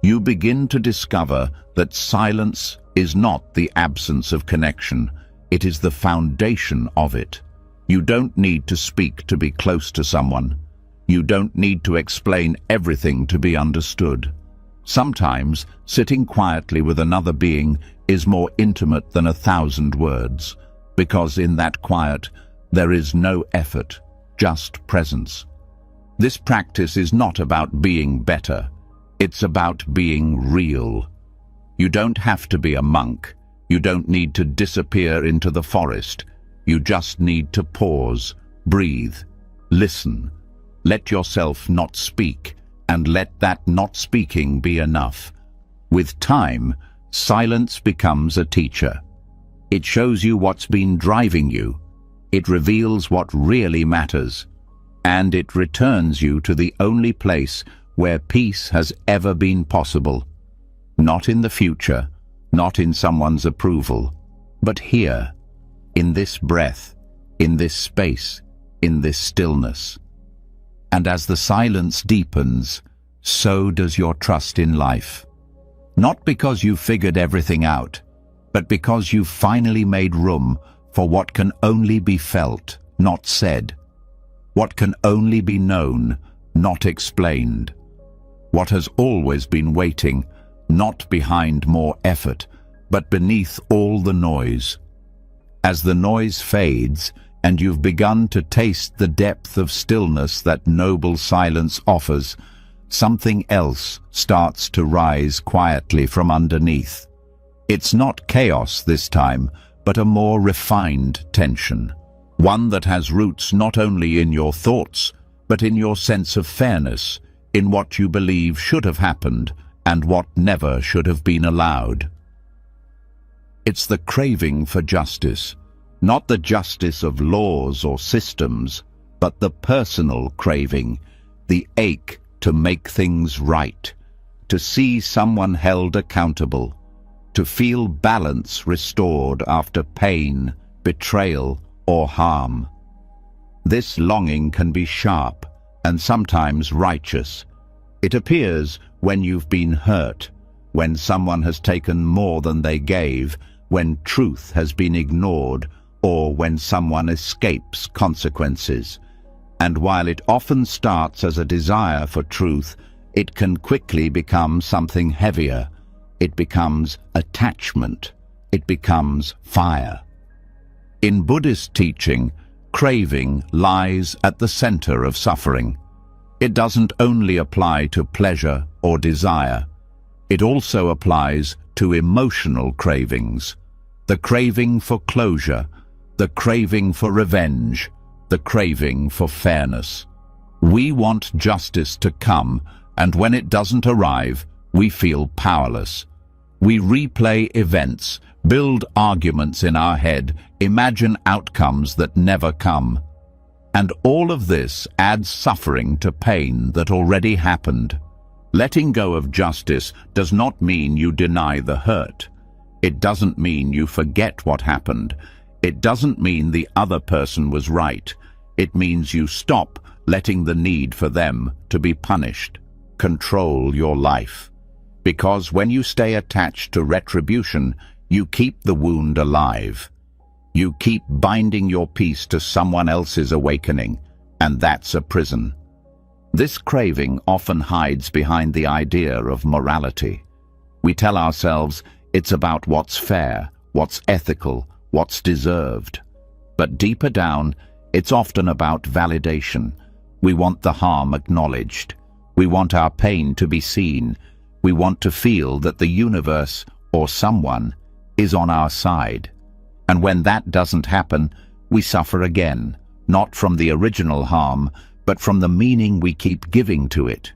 You begin to discover that silence is not the absence of connection. It is the foundation of it. You don't need to speak to be close to someone. You don't need to explain everything to be understood. Sometimes, sitting quietly with another being is more intimate than 1,000 words, because in that quiet, there is no effort, just presence. This practice is not about being better. It's about being real. You don't have to be a monk. You don't need to disappear into the forest. You just need to pause, breathe, listen. Let yourself not speak, and let that not speaking be enough. With time, silence becomes a teacher. It shows you what's been driving you. It reveals what really matters. And it returns you to the only place where peace has ever been possible. Not in the future, not in someone's approval, but here, in this breath, in this space, in this stillness. And as the silence deepens, so does your trust in life. Not because you've figured everything out, but because you've finally made room for what can only be felt, not said. What can only be known, not explained. What has always been waiting, not behind more effort, but beneath all the noise. As the noise fades, and you've begun to taste the depth of stillness that noble silence offers, something else starts to rise quietly from underneath. It's not chaos this time, but a more refined tension. One that has roots not only in your thoughts, but in your sense of fairness, in what you believe should have happened and what never should have been allowed. It's the craving for justice, not the justice of laws or systems, but the personal craving, the ache to make things right, to see someone held accountable, to feel balance restored after pain, betrayal, or harm. This longing can be sharp and sometimes righteous. It appears when you've been hurt, when someone has taken more than they gave, when truth has been ignored, or when someone escapes consequences. And while it often starts as a desire for truth, it can quickly become something heavier. It becomes attachment. It becomes fire. In Buddhist teaching, craving lies at the center of suffering. It doesn't only apply to pleasure or desire. It also applies to emotional cravings. The craving for closure, the craving for revenge, the craving for fairness. We want justice to come, and when it doesn't arrive, we feel powerless. We replay events, build arguments in our head, imagine outcomes that never come. And all of this adds suffering to pain that already happened. Letting go of justice does not mean you deny the hurt. It doesn't mean you forget what happened. It doesn't mean the other person was right. It means you stop letting the need for them to be punished control your life. Because when you stay attached to retribution, you keep the wound alive. You keep binding your peace to someone else's awakening, and that's a prison. This craving often hides behind the idea of morality. We tell ourselves it's about what's fair, what's ethical, what's deserved. But deeper down, it's often about validation. We want the harm acknowledged. We want our pain to be seen. We want to feel that the universe, or someone, is on our side. And when that doesn't happen, we suffer again, not from the original harm, but from the meaning we keep giving to it.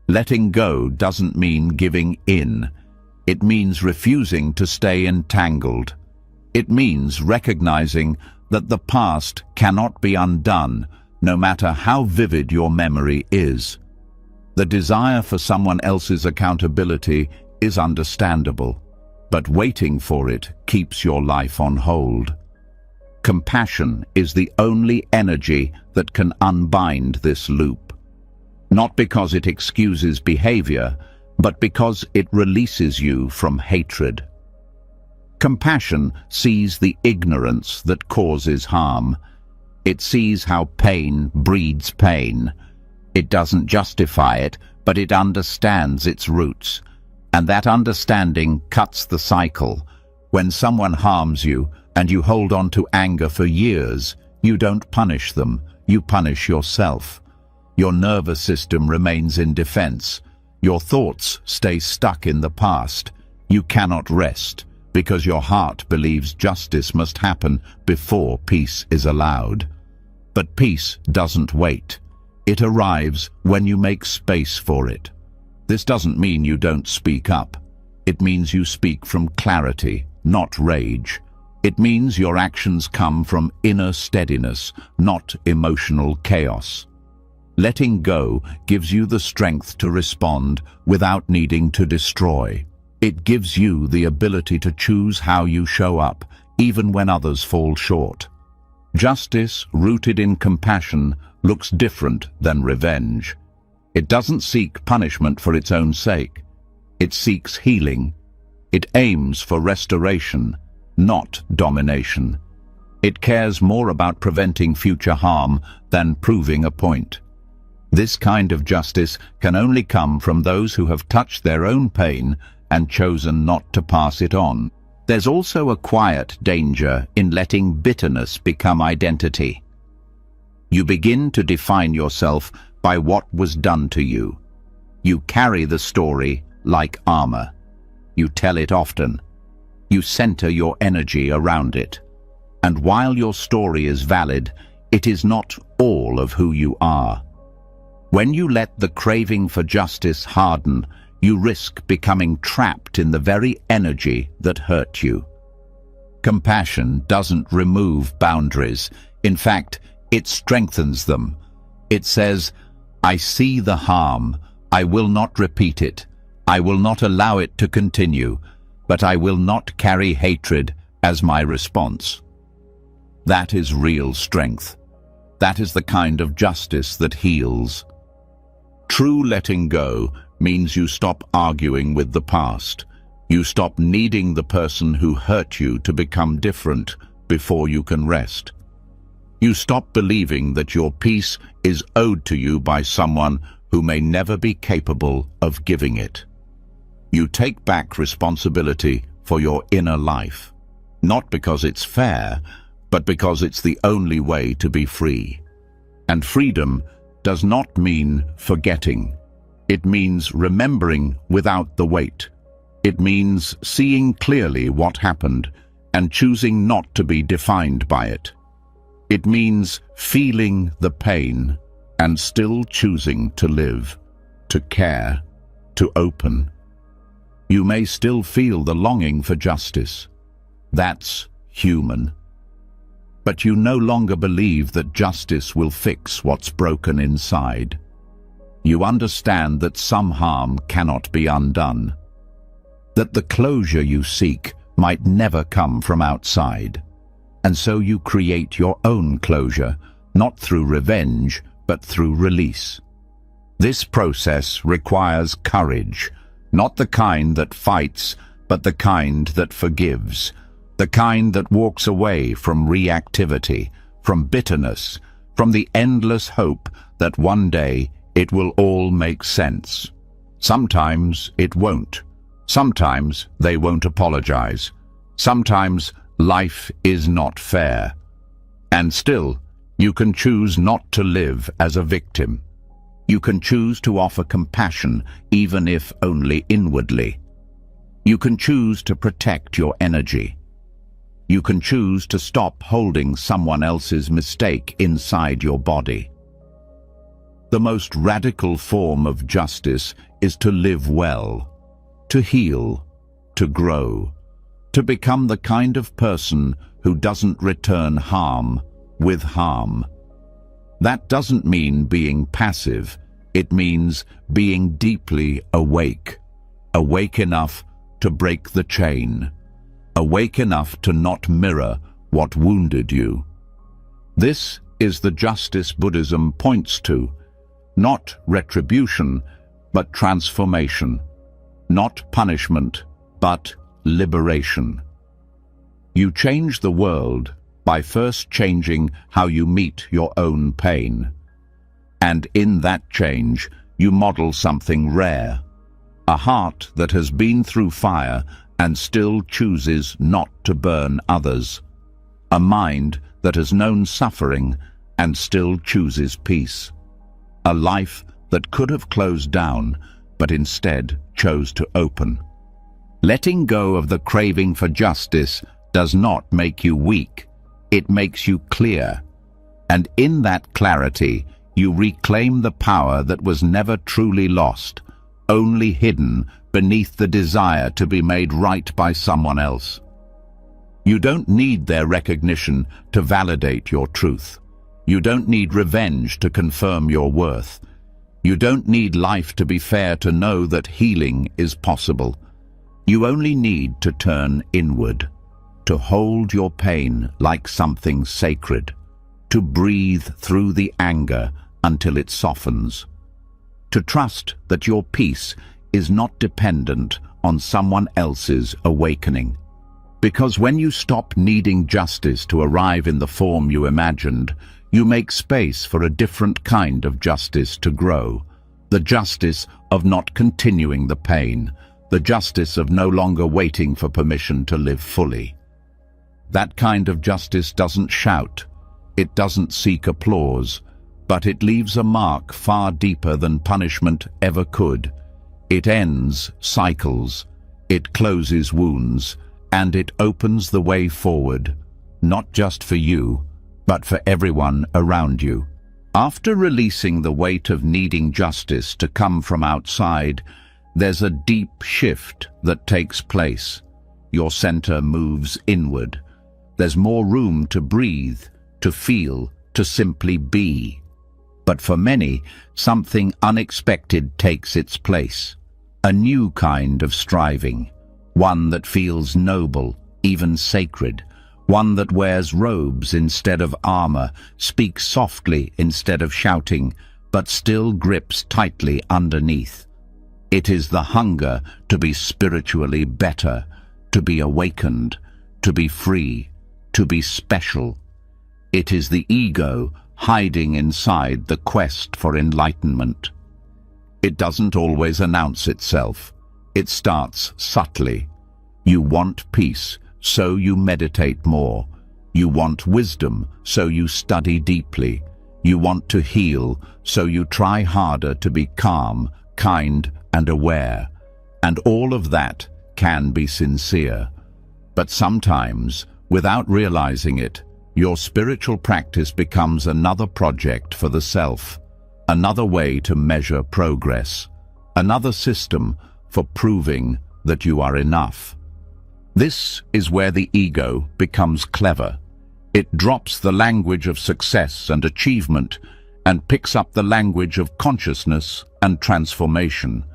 Letting go doesn't mean giving in. It means refusing to stay entangled. It means recognizing that the past cannot be undone, no matter how vivid your memory is. The desire for someone else's accountability is understandable, but waiting for it keeps your life on hold. Compassion is the only energy that can unbind this loop. Not because it excuses behavior, but because it releases you from hatred. Compassion sees the ignorance that causes harm. It sees how pain breeds pain. It doesn't justify it, but it understands its roots. And that understanding cuts the cycle. When someone harms you and you hold on to anger for years, you don't punish them, you punish yourself. Your nervous system remains in defense. Your thoughts stay stuck in the past. You cannot rest, because your heart believes justice must happen before peace is allowed. But peace doesn't wait. It arrives when you make space for it. This doesn't mean you don't speak up. It means you speak from clarity, not rage. It means your actions come from inner steadiness, not emotional chaos. Letting go gives you the strength to respond without needing to destroy. It gives you the ability to choose how you show up, even when others fall short. Justice, rooted in compassion, looks different than revenge. It doesn't seek punishment for its own sake. It seeks healing. It aims for restoration, not domination. It cares more about preventing future harm than proving a point. This kind of justice can only come from those who have touched their own pain and chosen not to pass it on. There's also a quiet danger in letting bitterness become identity. You begin to define yourself by what was done to you. You carry the story like armor. You tell it often. You center your energy around it. And while your story is valid, it is not all of who you are. When you let the craving for justice harden, you risk becoming trapped in the very energy that hurt you. Compassion doesn't remove boundaries. In fact, it strengthens them. It says, I see the harm. I will not repeat it. I will not allow it to continue, but I will not carry hatred as my response. That is real strength. That is the kind of justice that heals. True letting go means you stop arguing with the past. You stop needing the person who hurt you to become different before you can rest. You stop believing that your peace is owed to you by someone who may never be capable of giving it. You take back responsibility for your inner life, not because it's fair, but because it's the only way to be free. And freedom does not mean forgetting. It means remembering without the weight. It means seeing clearly what happened and choosing not to be defined by it. It means feeling the pain and still choosing to live, to care, to open. You may still feel the longing for justice. That's human. But you no longer believe that justice will fix what's broken inside. You understand that some harm cannot be undone, that the closure you seek might never come from outside. And so you create your own closure, not through revenge, but through release. This process requires courage, not the kind that fights, but the kind that forgives, the kind that walks away from reactivity, from bitterness, from the endless hope that one day it will all make sense. Sometimes it won't. Sometimes they won't apologize. Sometimes life is not fair. And still, you can choose not to live as a victim. You can choose to offer compassion, even if only inwardly. You can choose to protect your energy. You can choose to stop holding someone else's mistake inside your body. The most radical form of justice is to live well, to heal, to grow, to become the kind of person who doesn't return harm with harm. That doesn't mean being passive. It means being deeply awake, awake enough to break the chain, awake enough to not mirror what wounded you. This is the justice Buddhism points to, not retribution, but transformation, not punishment, but liberation. You change the world by first changing how you meet your own pain. And in that change, you model something rare. A heart that has been through fire and still chooses not to burn others. A mind that has known suffering and still chooses peace. A life that could have closed down, but instead chose to open. Letting go of the craving for justice does not make you weak. It makes you clear. And in that clarity, you reclaim the power that was never truly lost, only hidden beneath the desire to be made right by someone else. You don't need their recognition to validate your truth. You don't need revenge to confirm your worth. You don't need life to be fair to know that healing is possible. You only need to turn inward, to hold your pain like something sacred, to breathe through the anger until it softens, to trust that your peace is not dependent on someone else's awakening. Because when you stop needing justice to arrive in the form you imagined, you make space for a different kind of justice to grow. The justice of not continuing the pain, the justice of no longer waiting for permission to live fully. That kind of justice doesn't shout, it doesn't seek applause, but it leaves a mark far deeper than punishment ever could. It ends cycles, it closes wounds, and it opens the way forward, not just for you, but for everyone around you. After releasing the weight of needing justice to come from outside, there's a deep shift that takes place. Your center moves inward. There's more room to breathe, to feel, to simply be. But for many, something unexpected takes its place. A new kind of striving. One that feels noble, even sacred. One that wears robes instead of armor, speaks softly instead of shouting, but still grips tightly underneath. It is the hunger to be spiritually better, to be awakened, to be free, to be special. It is the ego hiding inside the quest for enlightenment. It doesn't always announce itself. It starts subtly. You want peace, so you meditate more. You want wisdom, so you study deeply. You want to heal, so you try harder to be calm, kind, and aware. And all of that can be sincere. But sometimes, without realizing it, your spiritual practice becomes another project for the self, another way to measure progress, another system for proving that you are enough. This is where the ego becomes clever. It drops the language of success and achievement and picks up the language of consciousness and transformation.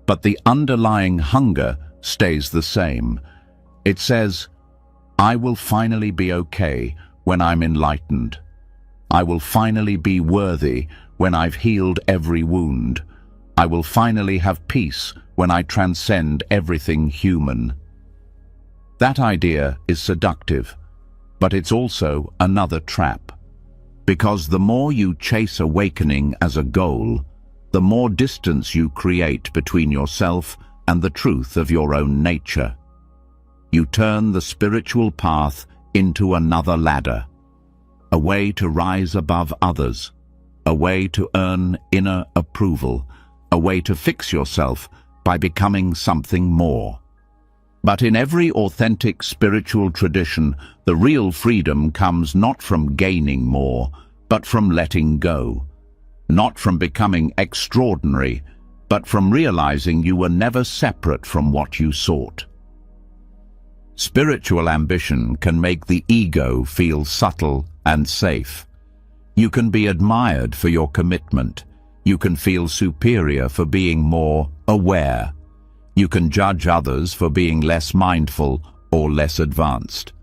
But the underlying hunger stays the same. It says, I will finally be okay when I'm enlightened. I will finally be worthy when I've healed every wound. I will finally have peace when I transcend everything human. That idea is seductive, but it's also another trap. Because the more you chase awakening as a goal, the more distance you create between yourself and the truth of your own nature. You turn the spiritual path into another ladder, a way to rise above others, a way to earn inner approval, a way to fix yourself by becoming something more. But in every authentic spiritual tradition, the real freedom comes not from gaining more, but from letting go. Not from becoming extraordinary, but from realizing you were never separate from what you sought. Spiritual ambition can make the ego feel subtle and safe. You can be admired for your commitment. You can feel superior for being more aware. You can judge others for being less mindful or less advanced.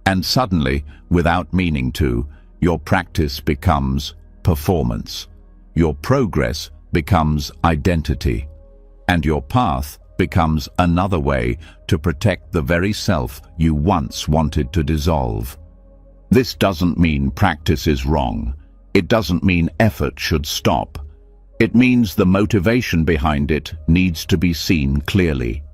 And suddenly, without meaning to, your practice becomes performance. Your progress becomes identity. And your path becomes another way to protect the very self you once wanted to dissolve. This doesn't mean practice is wrong. It doesn't mean effort should stop. It means the motivation behind it needs to be seen clearly.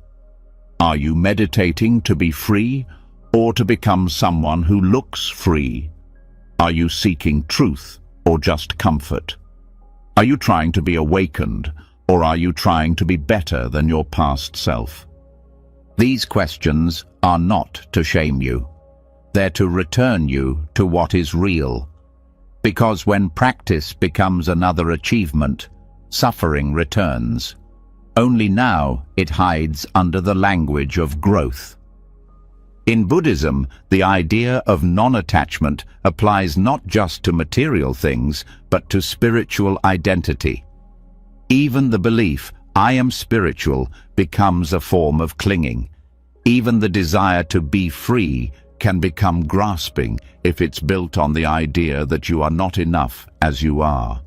Are you meditating to be free or to become someone who looks free? Are you seeking truth or just comfort? Are you trying to be awakened or are you trying to be better than your past self? These questions are not to shame you. They're to return you to what is real. Because when practice becomes another achievement, suffering returns. Only now it hides under the language of growth. In Buddhism, the idea of non-attachment applies not just to material things, but to spiritual identity. Even the belief, I am spiritual, becomes a form of clinging. Even the desire to be free can become grasping if it's built on the idea that you are not enough as you are.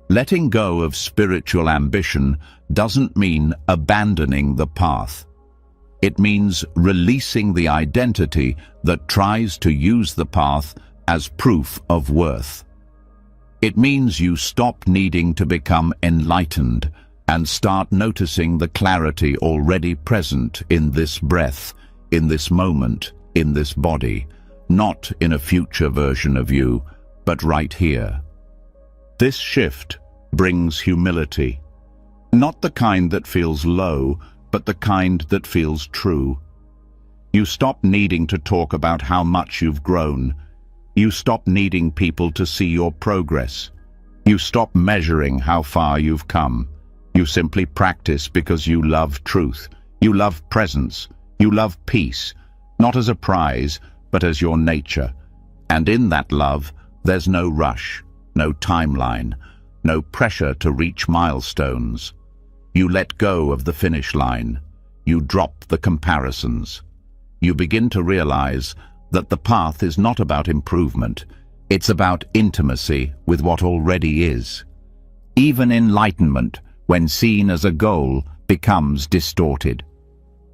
Letting go of spiritual ambition doesn't mean abandoning the path. It means releasing the identity that tries to use the path as proof of worth. It means you stop needing to become enlightened and start noticing the clarity already present in this breath, in this moment, in this body, not in a future version of you, but right here. This shift brings humility, not the kind that feels low, but the kind that feels true. You stop needing to talk about how much you've grown. You stop needing people to see your progress. You stop measuring how far you've come. You simply practice because you love truth. You love presence. You love peace, not as a prize, but as your nature. And in that love, there's no rush, no timeline, no pressure to reach milestones. You let go of the finish line. You drop the comparisons. You begin to realize that the path is not about improvement. It's about intimacy with what already is. Even enlightenment, when seen as a goal, becomes distorted.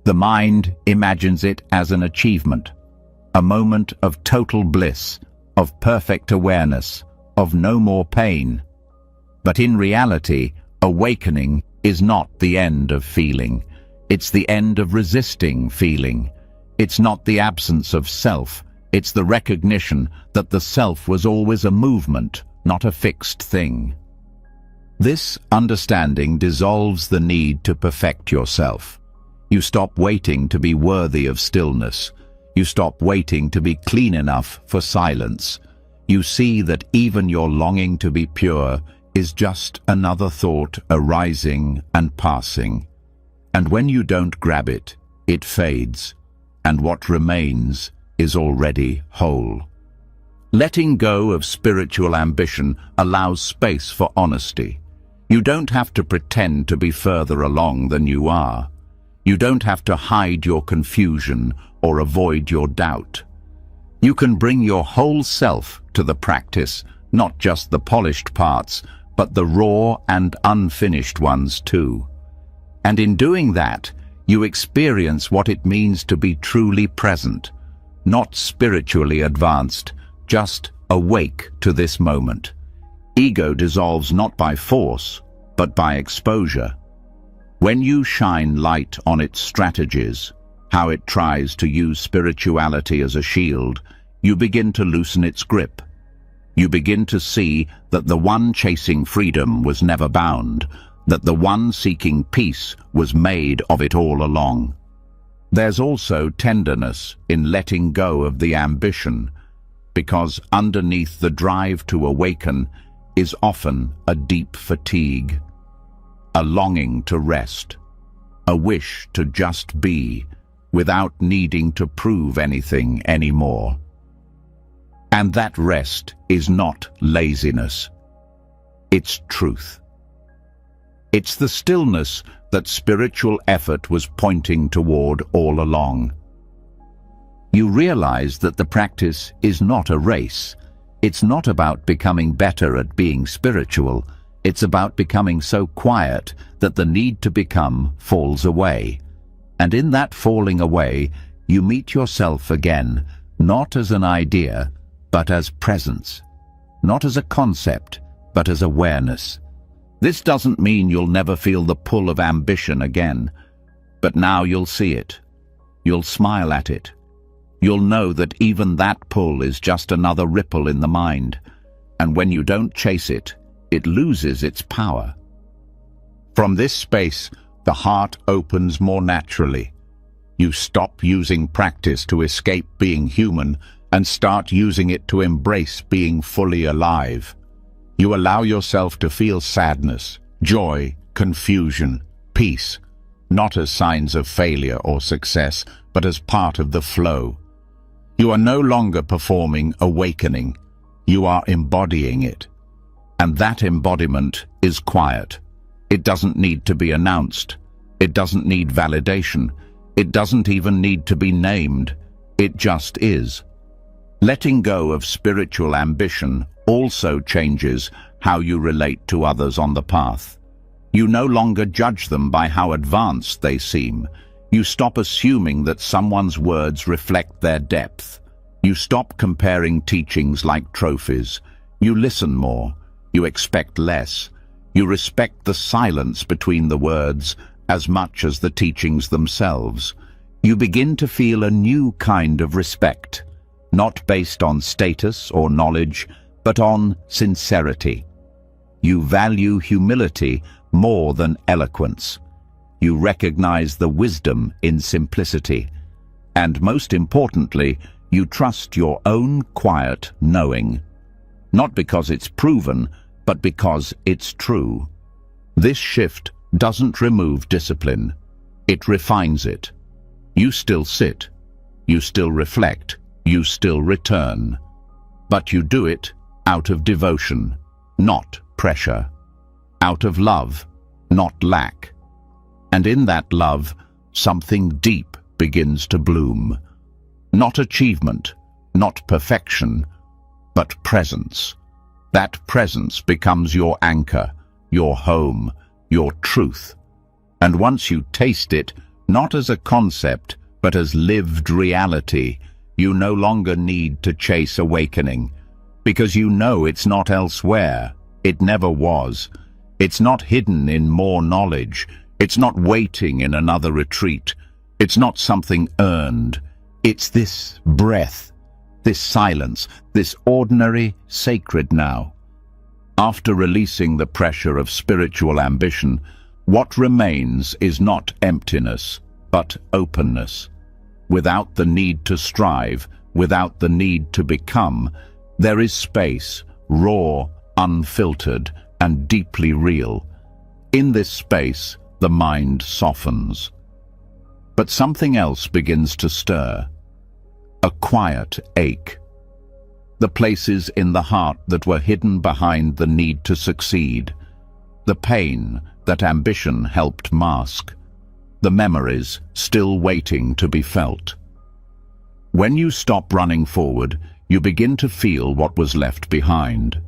The mind imagines it as an achievement, a moment of total bliss, of perfect awareness, of no more pain. But in reality, awakening is not the end of feeling. It's the end of resisting feeling. It's not the absence of self. It's the recognition that the self was always a movement, not a fixed thing. This understanding dissolves the need to perfect yourself. You stop waiting to be worthy of stillness. You stop waiting to be clean enough for silence. You see that even your longing to be pure is just another thought arising and passing. And when you don't grab it, it fades, and what remains is already whole. Letting go of spiritual ambition allows space for honesty. You don't have to pretend to be further along than you are. You don't have to hide your confusion or avoid your doubt. You can bring your whole self to the practice, not just the polished parts, but the raw and unfinished ones too. And in doing that, you experience what it means to be truly present, not spiritually advanced, just awake to this moment. Ego dissolves not by force, but by exposure. When you shine light on its strategies, how it tries to use spirituality as a shield, you begin to loosen its grip. You begin to see that the one chasing freedom was never bound, that the one seeking peace was made of it all along. There's also tenderness in letting go of the ambition, because underneath the drive to awaken is often a deep fatigue, a longing to rest, a wish to just be, without needing to prove anything anymore. And that rest is not laziness. It's truth. It's the stillness that spiritual effort was pointing toward all along. You realize that the practice is not a race. It's not about becoming better at being spiritual. It's about becoming so quiet that the need to become falls away. And in that falling away, you meet yourself again, not as an idea, but as presence. Not as a concept, but as awareness. This doesn't mean you'll never feel the pull of ambition again, but now you'll see it. You'll smile at it. You'll know that even that pull is just another ripple in the mind, and when you don't chase it, it loses its power. From this space, the heart opens more naturally. You stop using practice to escape being human and start using it to embrace being fully alive. You allow yourself to feel sadness, joy, confusion, peace, not as signs of failure or success, but as part of the flow. You are no longer performing awakening. You are embodying it. And that embodiment is quiet. It doesn't need to be announced. It doesn't need validation. It doesn't even need to be named. It just is. Letting go of spiritual ambition also changes how you relate to others on the path. You no longer judge them by how advanced they seem. You stop assuming that someone's words reflect their depth. You stop comparing teachings like trophies. You listen more. You expect less. You respect the silence between the words as much as the teachings themselves. You begin to feel a new kind of respect, not based on status or knowledge, but on sincerity. You value humility more than eloquence. You recognize the wisdom in simplicity. And most importantly, you trust your own quiet knowing. Not because it's proven, but because it's true. This shift doesn't remove discipline. It refines it. You still sit. You still reflect. You still return. But you do it out of devotion, not pressure. Out of love, not lack. And in that love, something deep begins to bloom. Not achievement, not perfection, but presence. That presence becomes your anchor, your home, your truth. And once you taste it, not as a concept, but as lived reality, you no longer need to chase awakening, because you know it's not elsewhere. It never was. It's not hidden in more knowledge. It's not waiting in another retreat. It's not something earned. It's this breath, this silence, this ordinary, sacred now. After releasing the pressure of spiritual ambition, what remains is not emptiness, but openness. Without the need to strive, without the need to become, there is space, raw, unfiltered, and deeply real. In this space, the mind softens. But something else begins to stir. A quiet ache. The places in the heart that were hidden behind the need to succeed. The pain that ambition helped mask. The memories still waiting to be felt. When you stop running forward, you begin to feel what was left behind.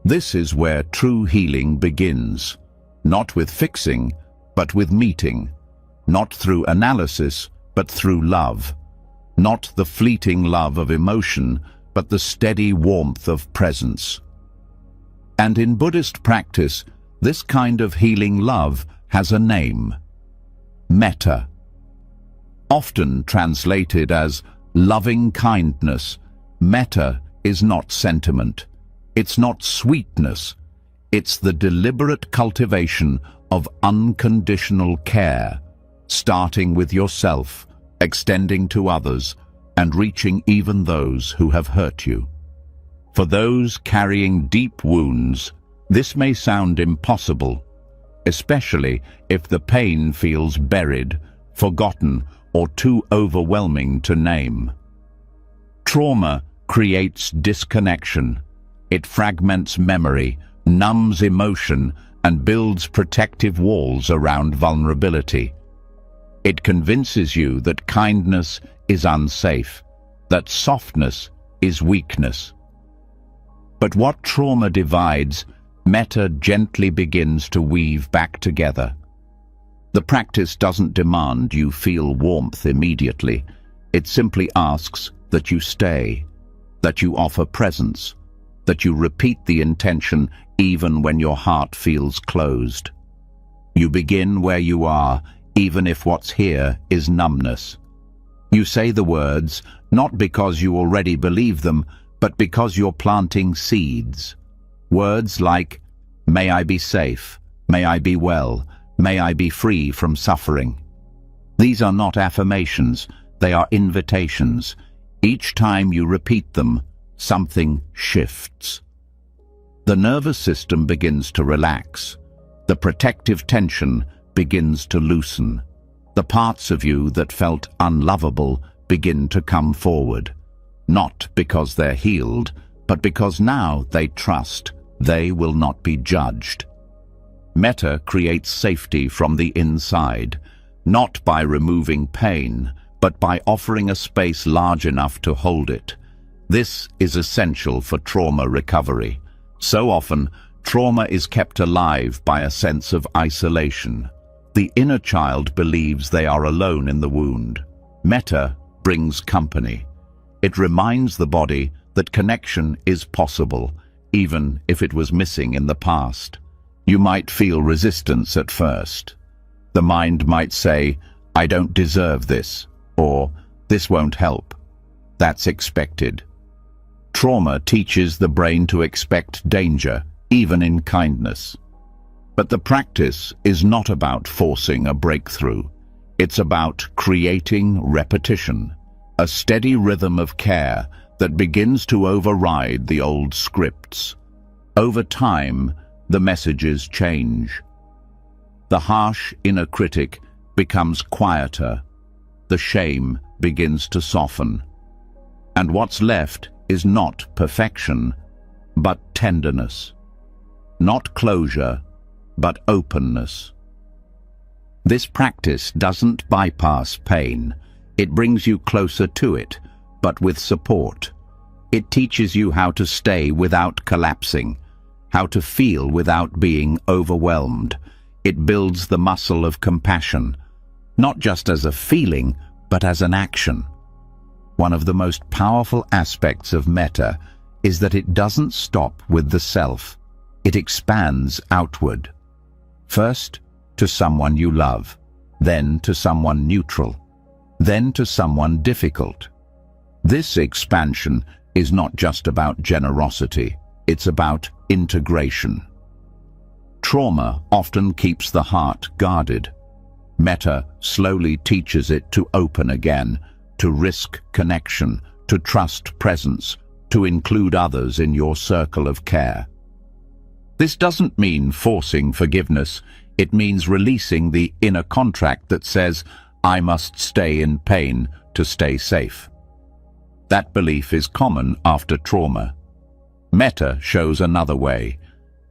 This is where true healing begins. Not with fixing, but with meeting. Not through analysis, but through love. Not the fleeting love of emotion, but the steady warmth of presence. And in Buddhist practice, this kind of healing love has a name. Metta. Often translated as loving kindness, metta is not sentiment. It's not sweetness. It's the deliberate cultivation of unconditional care, starting with yourself, extending to others, and reaching even those who have hurt you. For those carrying deep wounds, this may sound impossible, especially if the pain feels buried, forgotten, or too overwhelming to name. Trauma creates disconnection. It fragments memory, numbs emotion, and builds protective walls around vulnerability. It convinces you that kindness is unsafe, that softness is weakness. But what trauma divides Metta gently begins to weave back together. The practice doesn't demand you feel warmth immediately. It simply asks that you stay, that you offer presence, that you repeat the intention even when your heart feels closed. You begin where you are, even if what's here is numbness. You say the words, not because you already believe them, but because you're planting seeds. Words like, may I be safe, may I be well, may I be free from suffering. These are not affirmations, they are invitations. Each time you repeat them, something shifts. The nervous system begins to relax. The protective tension begins to loosen. The parts of you that felt unlovable begin to come forward. Not because they're healed, but because now they trust they will not be judged. Metta creates safety from the inside, not by removing pain, but by offering a space large enough to hold it. This is essential for trauma recovery. So often, trauma is kept alive by a sense of isolation. The inner child believes they are alone in the wound. Metta brings company. It reminds the body that connection is possible, even if it was missing in the past. You might feel resistance at first. The mind might say, I don't deserve this, or this won't help. That's expected. Trauma teaches the brain to expect danger, even in kindness. But the practice is not about forcing a breakthrough. It's about creating repetition, a steady rhythm of care that begins to override the old scripts. Over time, the messages change. The harsh inner critic becomes quieter. The shame begins to soften. And what's left is not perfection, but tenderness. Not closure, but openness. This practice doesn't bypass pain. It brings you closer to it, but with support. It teaches you how to stay without collapsing, how to feel without being overwhelmed. It builds the muscle of compassion, not just as a feeling, but as an action. One of the most powerful aspects of metta is that it doesn't stop with the self. It expands outward. First, to someone you love, then to someone neutral, then to someone difficult. This expansion is not just about generosity, it's about integration. Trauma often keeps the heart guarded. Metta slowly teaches it to open again, to risk connection, to trust presence, to include others in your circle of care. This doesn't mean forcing forgiveness. It means releasing the inner contract that says, I must stay in pain to stay safe. That belief is common after trauma. Metta shows another way.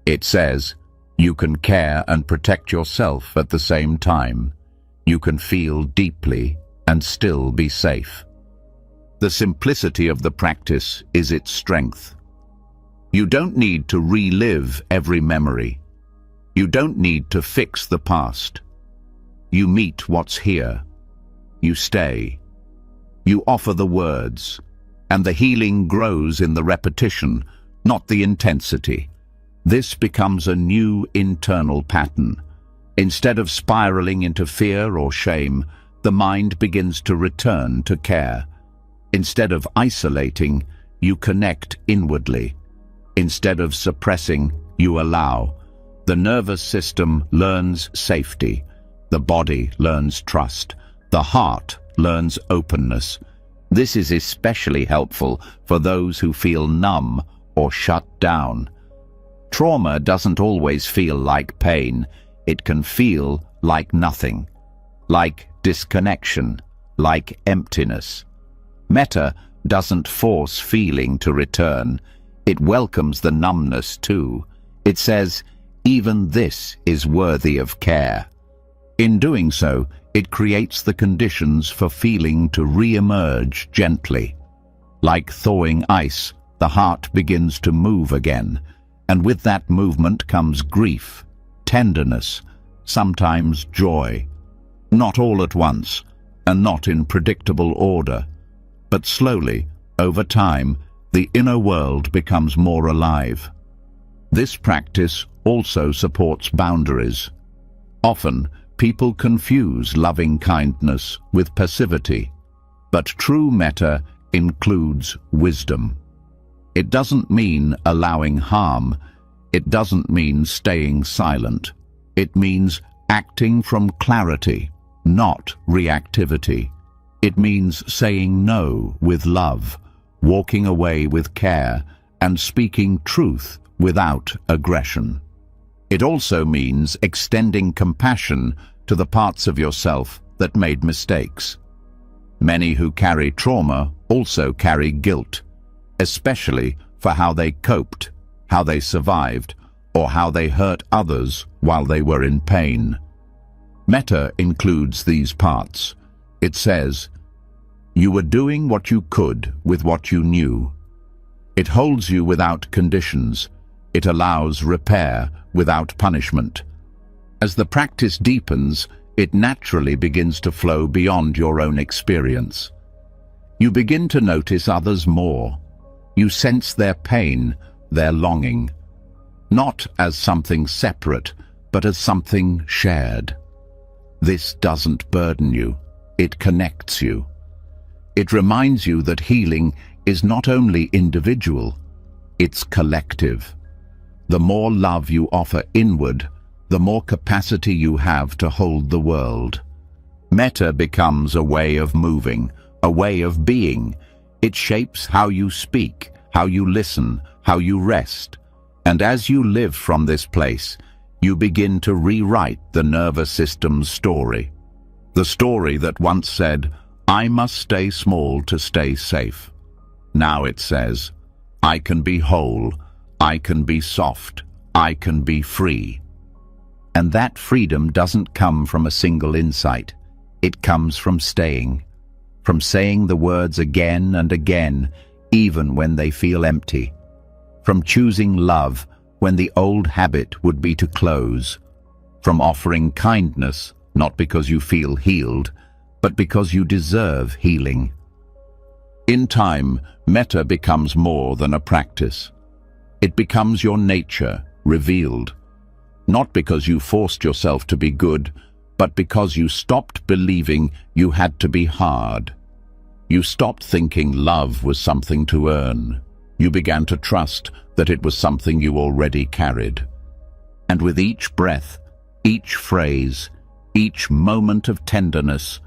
It says, you can care and protect yourself at the same time. You can feel deeply and still be safe. The simplicity of the practice is its strength. You don't need to relive every memory. You don't need to fix the past. You meet what's here. You stay. You offer the words, and the healing grows in the repetition, not the intensity. This becomes a new internal pattern. Instead of spiraling into fear or shame, the mind begins to return to care. Instead of isolating, you connect inwardly. Instead of suppressing, you allow. The nervous system learns safety. The body learns trust. The heart learns openness. This is especially helpful for those who feel numb or shut down. Trauma doesn't always feel like pain. It can feel like nothing, like disconnection, like emptiness. Metta doesn't force feeling to return. It welcomes the numbness too. It says, even this is worthy of care. In doing so, it creates the conditions for feeling to re-emerge gently. Like thawing ice, the heart begins to move again. And with that movement comes grief, tenderness, sometimes joy. Not all at once, and not in predictable order, but slowly, over time, the inner world becomes more alive. This practice also supports boundaries. Often, people confuse loving kindness with passivity, but true metta includes wisdom. It doesn't mean allowing harm. It doesn't mean staying silent. It means acting from clarity, not reactivity. It means saying no with love, walking away with care, and speaking truth without aggression. It also means extending compassion to the parts of yourself that made mistakes. Many who carry trauma also carry guilt, especially for how they coped, how they survived, or how they hurt others while they were in pain. Metta includes these parts. It says, "You were doing what you could with what you knew." It holds you without conditions. It allows repair without punishment. As the practice deepens, it naturally begins to flow beyond your own experience. You begin to notice others more. You sense their pain, their longing, not as something separate, but as something shared. This doesn't burden you, it connects you. It reminds you that healing is not only individual, it's collective. The more love you offer inward, the more capacity you have to hold the world. Metta becomes a way of moving, a way of being. It shapes how you speak, how you listen, how you rest. And as you live from this place, you begin to rewrite the nervous system's story. The story that once said, "I must stay small to stay safe." Now it says, "I can be whole, I can be soft, I can be free." And that freedom doesn't come from a single insight. It comes from staying, from saying the words again and again, even when they feel empty, from choosing love when the old habit would be to close, from offering kindness, not because you feel healed, but because you deserve healing. In time, metta becomes more than a practice. It becomes your nature, revealed. Not because you forced yourself to be good, but because you stopped believing you had to be hard. You stopped thinking love was something to earn. You began to trust that it was something you already carried. And with each breath, each phrase, each moment of tenderness,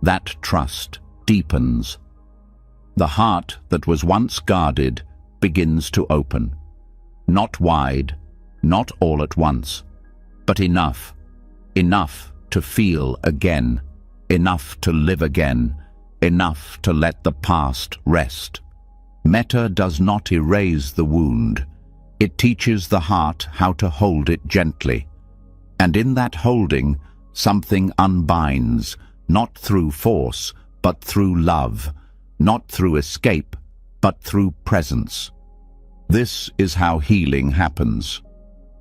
that trust deepens. The heart that was once guarded begins to open. Not wide, not all at once, but enough. Enough to feel again, enough to live again, enough to let the past rest. Metta does not erase the wound. It teaches the heart how to hold it gently. And in that holding, something unbinds, not through force, but through love, not through escape, but through presence. This is how healing happens.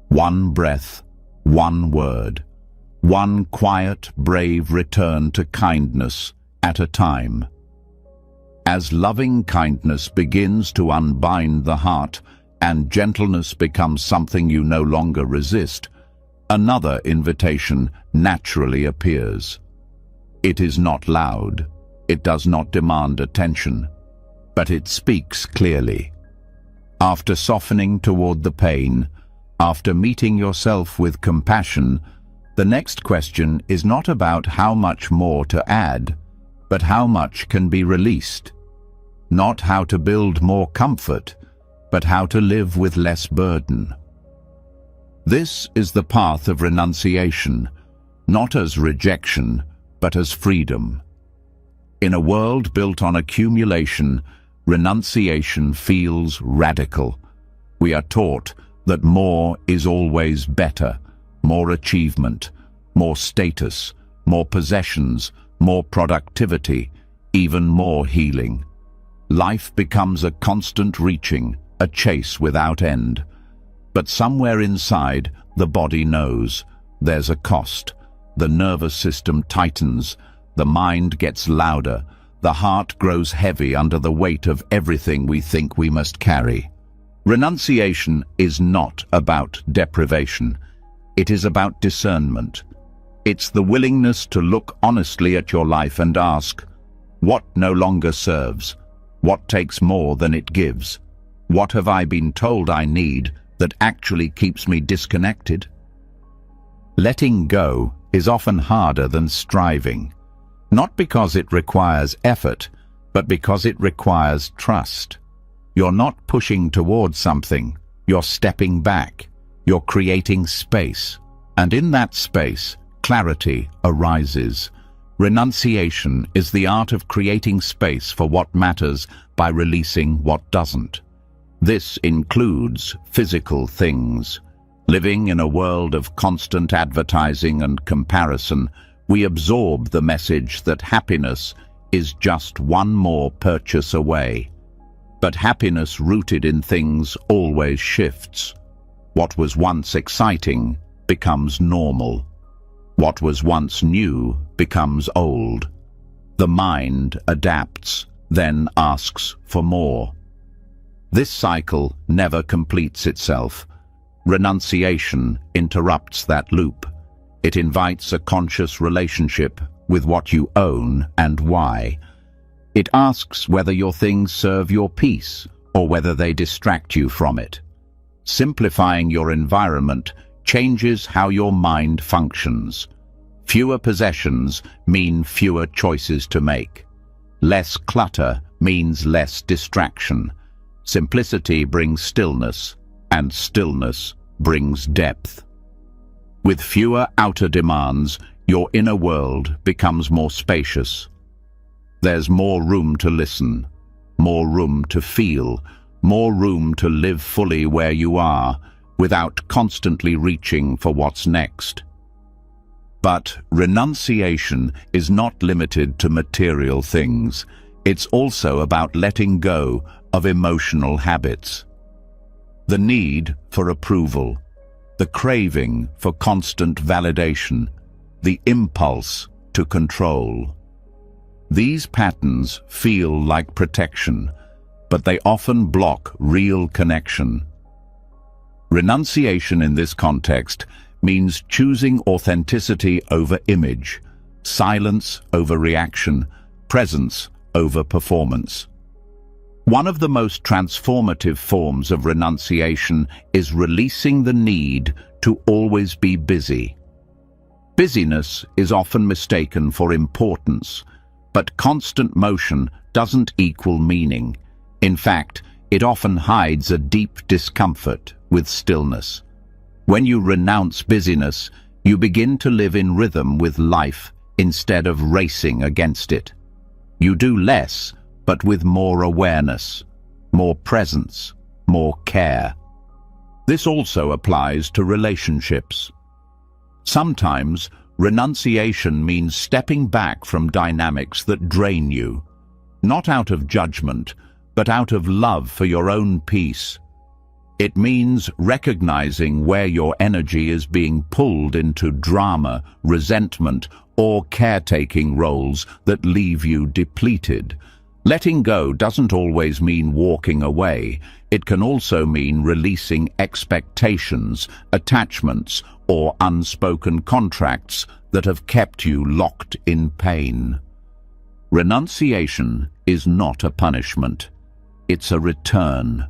One breath, one word, one quiet, brave return to kindness at a time. As loving kindness begins to unbind the heart and gentleness becomes something you no longer resist, another invitation naturally appears. It is not loud, it does not demand attention, but it speaks clearly. After softening toward the pain, after meeting yourself with compassion, the next question is not about how much more to add, but how much can be released. Not how to build more comfort, but how to live with less burden. This is the path of renunciation, not as rejection, but as freedom. In a world built on accumulation, renunciation feels radical. We are taught that more is always better, more achievement, more status, more possessions, more productivity, even more healing. Life becomes a constant reaching, a chase without end. But somewhere inside, the body knows there's a cost. The nervous system tightens, the mind gets louder, the heart grows heavy under the weight of everything we think we must carry. Renunciation is not about deprivation. It is about discernment. It's the willingness to look honestly at your life and ask, what no longer serves? What takes more than it gives? What have I been told I need that actually keeps me disconnected? Letting go is often harder than striving, not because it requires effort, but because it requires trust. You're not pushing towards something, you're stepping back, you're creating space, and in that space, clarity arises. Renunciation is the art of creating space for what matters by releasing what doesn't. This includes physical things. Living in a world of constant advertising and comparison, we absorb the message that happiness is just one more purchase away. But happiness rooted in things always shifts. What was once exciting becomes normal. What was once new becomes old. The mind adapts, then asks for more. This cycle never completes itself. Renunciation interrupts that loop. It invites a conscious relationship with what you own and why. It asks whether your things serve your peace or whether they distract you from it. Simplifying your environment changes how your mind functions. Fewer possessions mean fewer choices to make. Less clutter means less distraction. Simplicity brings stillness, and stillness brings depth. With fewer outer demands, your inner world becomes more spacious. There's more room to listen, more room to feel, more room to live fully where you are, without constantly reaching for what's next. But renunciation is not limited to material things. It's also about letting go of emotional habits. The need for approval, the craving for constant validation, the impulse to control. These patterns feel like protection, but they often block real connection. Renunciation in this context means choosing authenticity over image, silence over reaction, presence over performance. One of the most transformative forms of renunciation is releasing the need to always be busy. Busyness is often mistaken for importance, but constant motion doesn't equal meaning. In fact, it often hides a deep discomfort with stillness. When you renounce busyness, you begin to live in rhythm with life instead of racing against it. You do less, but with more awareness, more presence, more care. This also applies to relationships. Sometimes, renunciation means stepping back from dynamics that drain you, not out of judgment, but out of love for your own peace. It means recognizing where your energy is being pulled into drama, resentment, or caretaking roles that leave you depleted. Letting go doesn't always mean walking away. It can also mean releasing expectations, attachments, or unspoken contracts that have kept you locked in pain. Renunciation is not a punishment. It's a return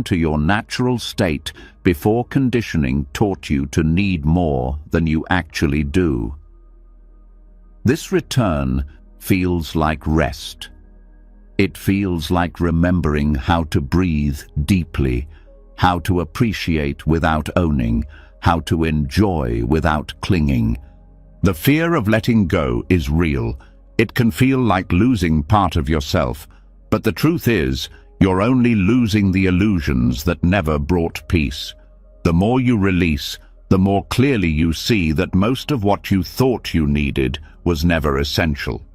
to your natural state before conditioning taught you to need more than you actually do. This return feels like rest. It feels like remembering how to breathe deeply, how to appreciate without owning, how to enjoy without clinging. The fear of letting go is real. It can feel like losing part of yourself, but the truth is, you're only losing the illusions that never brought peace. The more you release, the more clearly you see that most of what you thought you needed was never essential.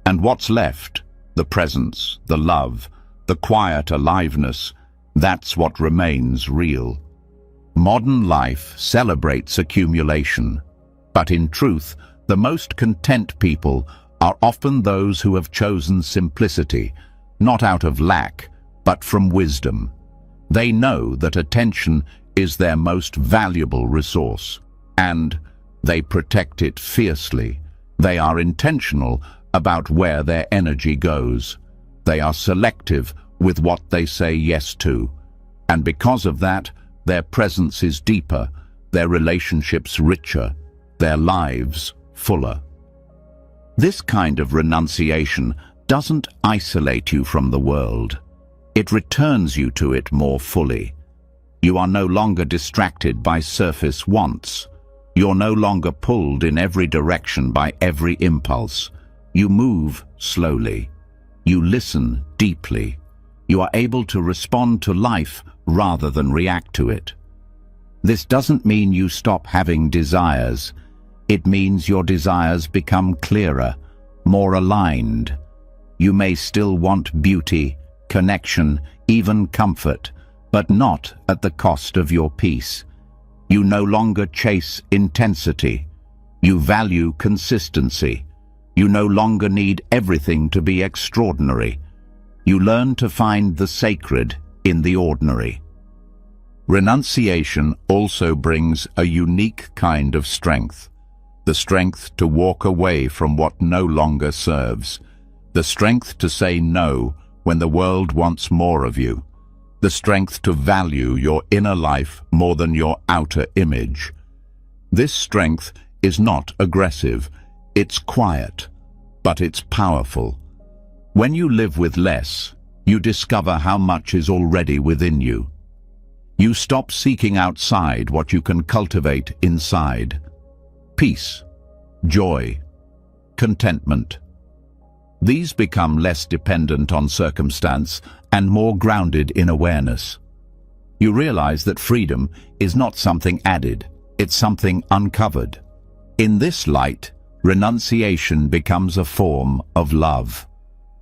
And what's left, the presence, the love, the quiet aliveness, That's what remains real. Modern life celebrates accumulation, but in truth, the most content people are often those who have chosen simplicity, not out of lack, but from wisdom. They know that attention is their most valuable resource, and they protect it fiercely. They are intentional about where their energy goes. They are selective with what they say yes to, and because of that, their presence is deeper, their relationships richer, their lives fuller. This kind of renunciation doesn't isolate you from the world. It returns you to it more fully. You are no longer distracted by surface wants. You're no longer pulled in every direction by every impulse. You move slowly. You listen deeply. You are able to respond to life rather than react to it. This doesn't mean you stop having desires. It means your desires become clearer, more aligned. You may still want beauty, connection, even comfort, but not at the cost of your peace. You no longer chase intensity. You value consistency. You no longer need everything to be extraordinary. You learn to find the sacred in the ordinary. Renunciation also brings a unique kind of strength. The strength to walk away from what no longer serves. The strength to say no when the world wants more of you. The strength to value your inner life more than your outer image. This strength is not aggressive. It's quiet, but it's powerful. When you live with less, you discover how much is already within you. You stop seeking outside what you can cultivate inside. Peace, joy, contentment. These become less dependent on circumstance and more grounded in awareness. You realize that freedom is not something added, it's something uncovered. In this light, renunciation becomes a form of love.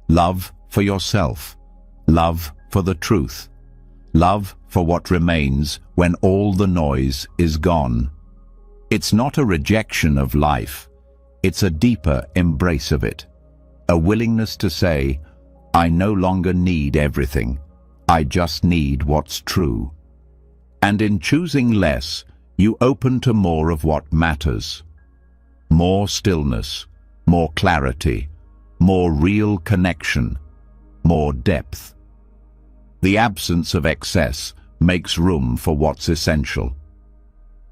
Love for yourself, love for the truth, love for what remains when all the noise is gone. It's not a rejection of life, it's a deeper embrace of it. A willingness to say, I no longer need everything, I just need what's true. And in choosing less, you open to more of what matters. More stillness, more clarity, more real connection, more depth. The absence of excess makes room for what's essential.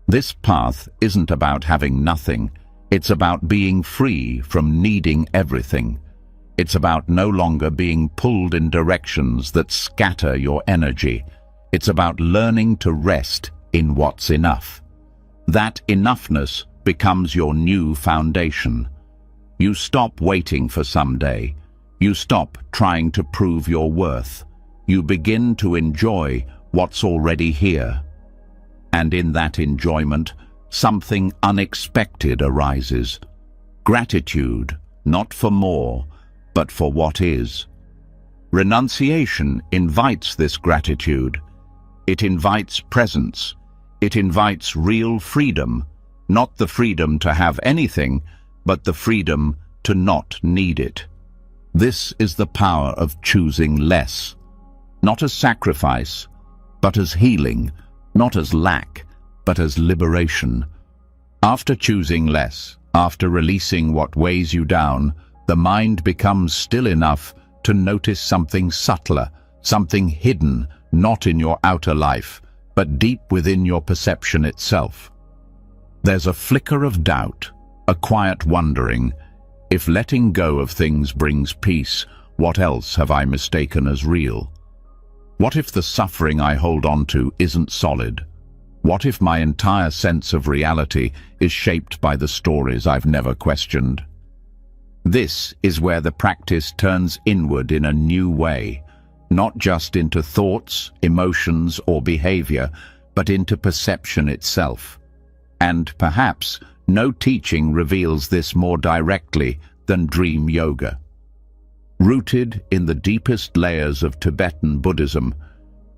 This path isn't about having nothing, it's about being free from needing everything. It's about no longer being pulled in directions that scatter your energy. It's about learning to rest in what's enough. That enoughness becomes your new foundation. You stop waiting for someday. You stop trying to prove your worth. You begin to enjoy what's already here. And in that enjoyment, something unexpected arises. Gratitude, not for more, but for what is. Renunciation invites this gratitude. It invites presence. It invites real freedom, not the freedom to have anything, but the freedom to not need it. This is the power of choosing less, not as sacrifice, but as healing, not as lack, but as liberation. After choosing less, after releasing what weighs you down, the mind becomes still enough to notice something subtler, something hidden, not in your outer life, but deep within your perception itself. There's a flicker of doubt, a quiet wondering, if letting go of things brings peace, what else have I mistaken as real? What if the suffering I hold on to isn't solid? What if my entire sense of reality is shaped by the stories I've never questioned? This is where the practice turns inward in a new way, not just into thoughts, emotions, or behavior, but into perception itself. And perhaps no teaching reveals this more directly than dream yoga. Rooted in the deepest layers of Tibetan Buddhism,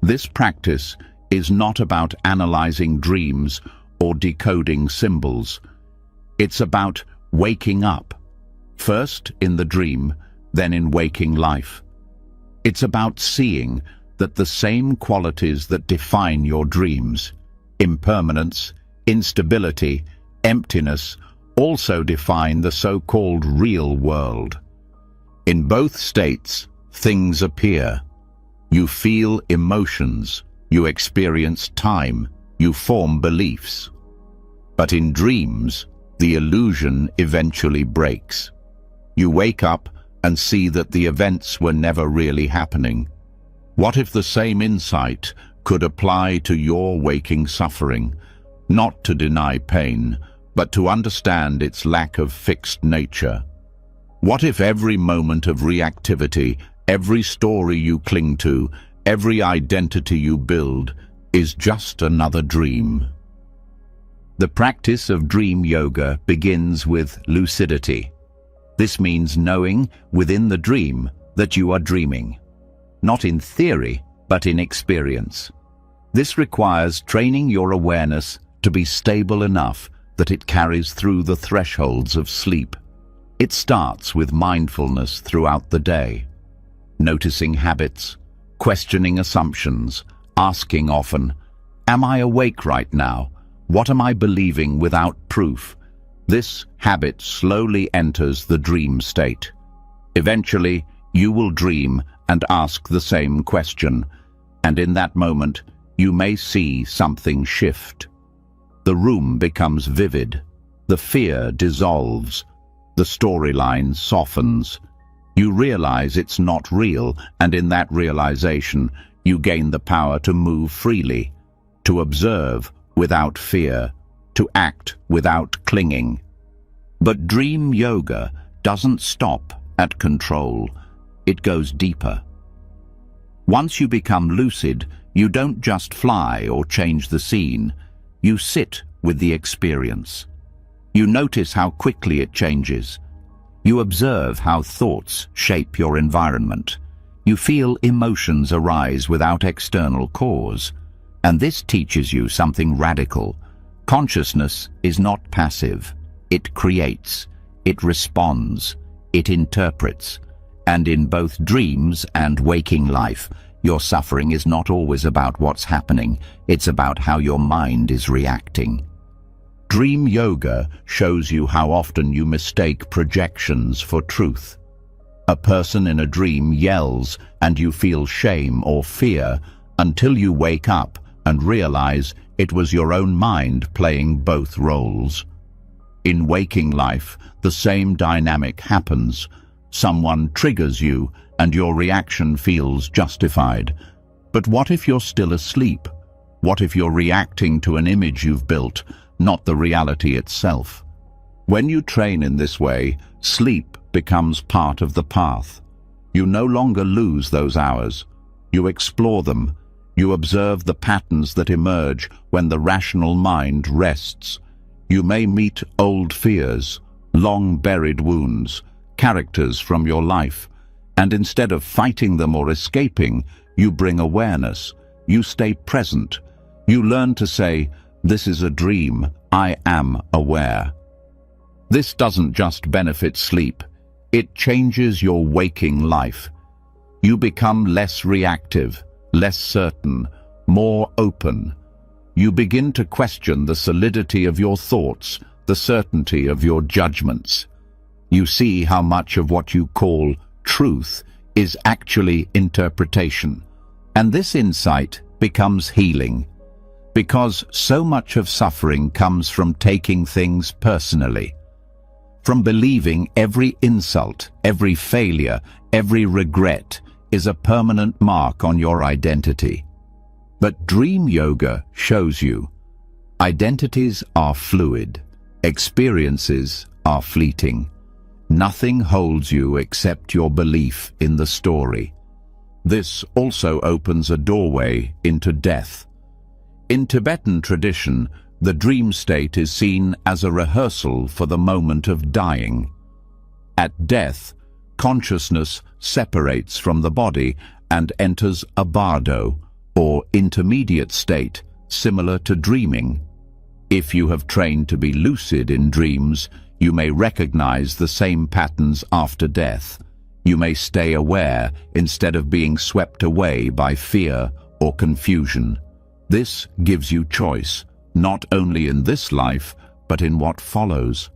This practice is not about analyzing dreams or decoding symbols. It's about waking up, first in the dream, then in waking life. It's about seeing that the same qualities that define your dreams, impermanence, instability, emptiness, also define the so-called real world. In both states, things appear. You feel emotions, you experience time, you form beliefs. But in dreams, the illusion eventually breaks. You wake up and see that the events were never really happening. What if the same insight could apply to your waking suffering, not to deny pain, but to understand its lack of fixed nature? What if every moment of reactivity, every story you cling to, every identity you build, is just another dream? The practice of dream yoga begins with lucidity. This means knowing within the dream that you are dreaming, not in theory, but in experience. This requires training your awareness to be stable enough that it carries through the thresholds of sleep. It starts with mindfulness throughout the day, noticing habits, questioning assumptions, asking often, "Am I awake right now? What am I believing without proof?" This habit slowly enters the dream state. Eventually, you will dream and ask the same question, and in that moment, you may see something shift. The room becomes vivid, the fear dissolves, the storyline softens. You realize it's not real, and in that realization, you gain the power to move freely, to observe without fear, to act without clinging. But dream yoga doesn't stop at control. It goes deeper. Once you become lucid, you don't just fly or change the scene. You sit with the experience. You notice how quickly it changes. You observe how thoughts shape your environment. You feel emotions arise without external cause. And this teaches you something radical. Consciousness is not passive. It creates, it responds, it interprets. And in both dreams and waking life, your suffering is not always about what's happening. It's about how your mind is reacting. Dream yoga shows you how often you mistake projections for truth. A person in a dream yells and you feel shame or fear until you wake up and realize it was your own mind playing both roles. In waking life, the same dynamic happens. Someone triggers you and your reaction feels justified. But what if you're still asleep? What if you're reacting to an image you've built, not the reality itself? When you train in this way, sleep becomes part of the path. You no longer lose those hours. You explore them. You observe the patterns that emerge when the rational mind rests. You may meet old fears, long-buried wounds, characters from your life, and instead of fighting them or escaping, you bring awareness. You stay present. You learn to say, "This is a dream. I am aware." This doesn't just benefit sleep. It changes your waking life. You become less reactive, less certain, more open. You begin to question the solidity of your thoughts, the certainty of your judgments. You see how much of what you call truth is actually interpretation. And this insight becomes healing, because so much of suffering comes from taking things personally, from believing every insult, every failure, every regret is a permanent mark on your identity. But dream yoga shows you identities are fluid, experiences are fleeting. Nothing holds you except your belief in the story. This also opens a doorway into death. In Tibetan tradition, the dream state is seen as a rehearsal for the moment of dying. At death, consciousness separates from the body and enters a bardo, or intermediate state, similar to dreaming. If you have trained to be lucid in dreams, you may recognize the same patterns after death. You may stay aware instead of being swept away by fear or confusion. This gives you choice, not only in this life, but in what follows.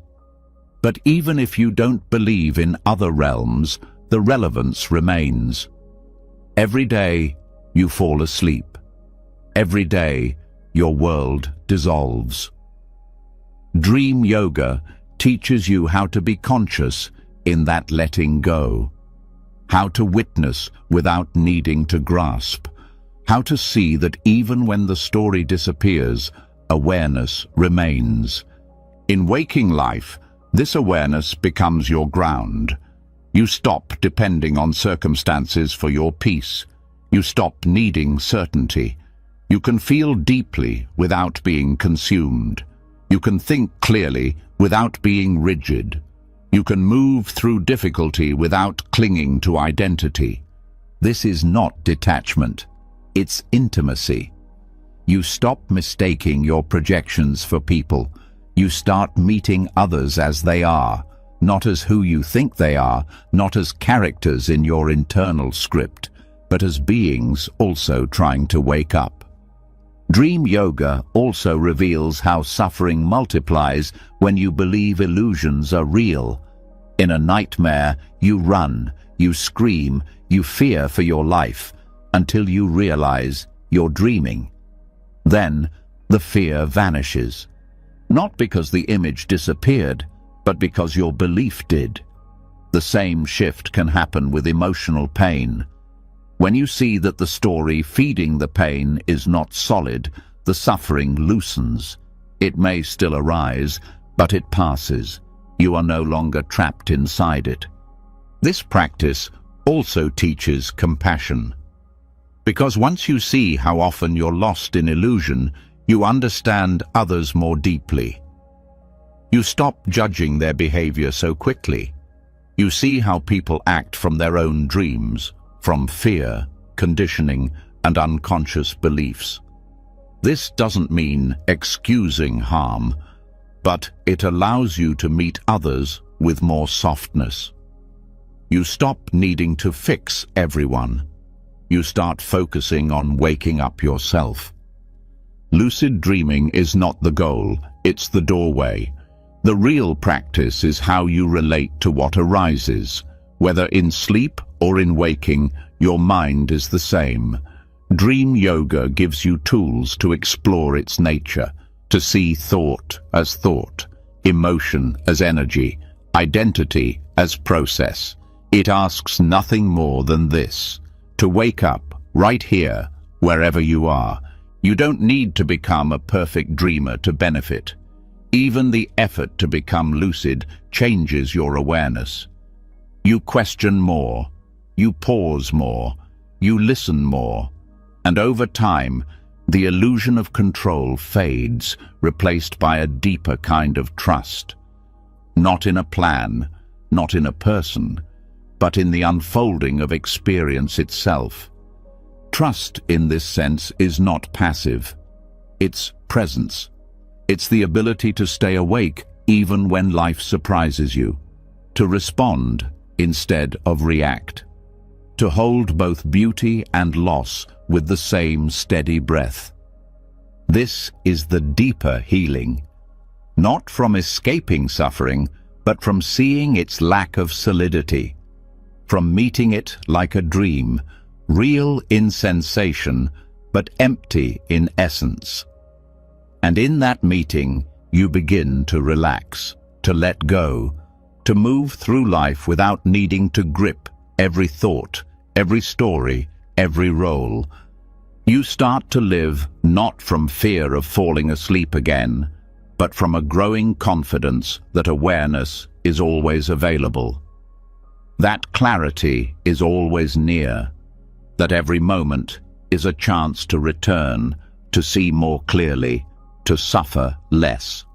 But even if you don't believe in other realms, the relevance remains. Every day, you fall asleep. Every day, your world dissolves. Dream yoga teaches you how to be conscious in that letting go, how to witness without needing to grasp, how to see that even when the story disappears, awareness remains. In waking life, this awareness becomes your ground. You stop depending on circumstances for your peace. You stop needing certainty. You can feel deeply without being consumed. You can think clearly without being rigid. You can move through difficulty without clinging to identity. This is not detachment. It's intimacy. You stop mistaking your projections for people. You start meeting others as they are, not as who you think they are, not as characters in your internal script, but as beings also trying to wake up. Dream yoga also reveals how suffering multiplies when you believe illusions are real. In a nightmare, you run, you scream, you fear for your life, until you realize you're dreaming. Then, the fear vanishes. Not because the image disappeared, but because your belief did. The same shift can happen with emotional pain. When you see that the story feeding the pain is not solid, the suffering loosens. It may still arise, but it passes. You are no longer trapped inside it. This practice also teaches compassion. Because once you see how often you're lost in illusion, you understand others more deeply. You stop judging their behavior so quickly. You see how people act from their own dreams, from fear, conditioning, and unconscious beliefs. This doesn't mean excusing harm, but it allows you to meet others with more softness. You stop needing to fix everyone. You start focusing on waking up yourself. Lucid dreaming is not the goal, it's the doorway. The real practice is how you relate to what arises. Whether in sleep or in waking, your mind is the same. Dream yoga gives you tools to explore its nature, to see thought as thought, emotion as energy, identity as process. It asks nothing more than this: to wake up right here, wherever you are. You don't need to become a perfect dreamer to benefit. Even the effort to become lucid changes your awareness. You question more, you pause more, you listen more, and over time, the illusion of control fades, replaced by a deeper kind of trust. Not in a plan, not in a person, but in the unfolding of experience itself. Trust, in this sense, is not passive. It's presence. It's the ability to stay awake even when life surprises you, to respond instead of react, to hold both beauty and loss with the same steady breath. This is the deeper healing, not from escaping suffering, but from seeing its lack of solidity, from meeting it like a dream, real in sensation, but empty in essence. And in that meeting, you begin to relax, to let go, to move through life without needing to grip every thought, every story, every role. You start to live not from fear of falling asleep again, but from a growing confidence that awareness is always available. That clarity is always near, that every moment is a chance to return, to see more clearly, to suffer less.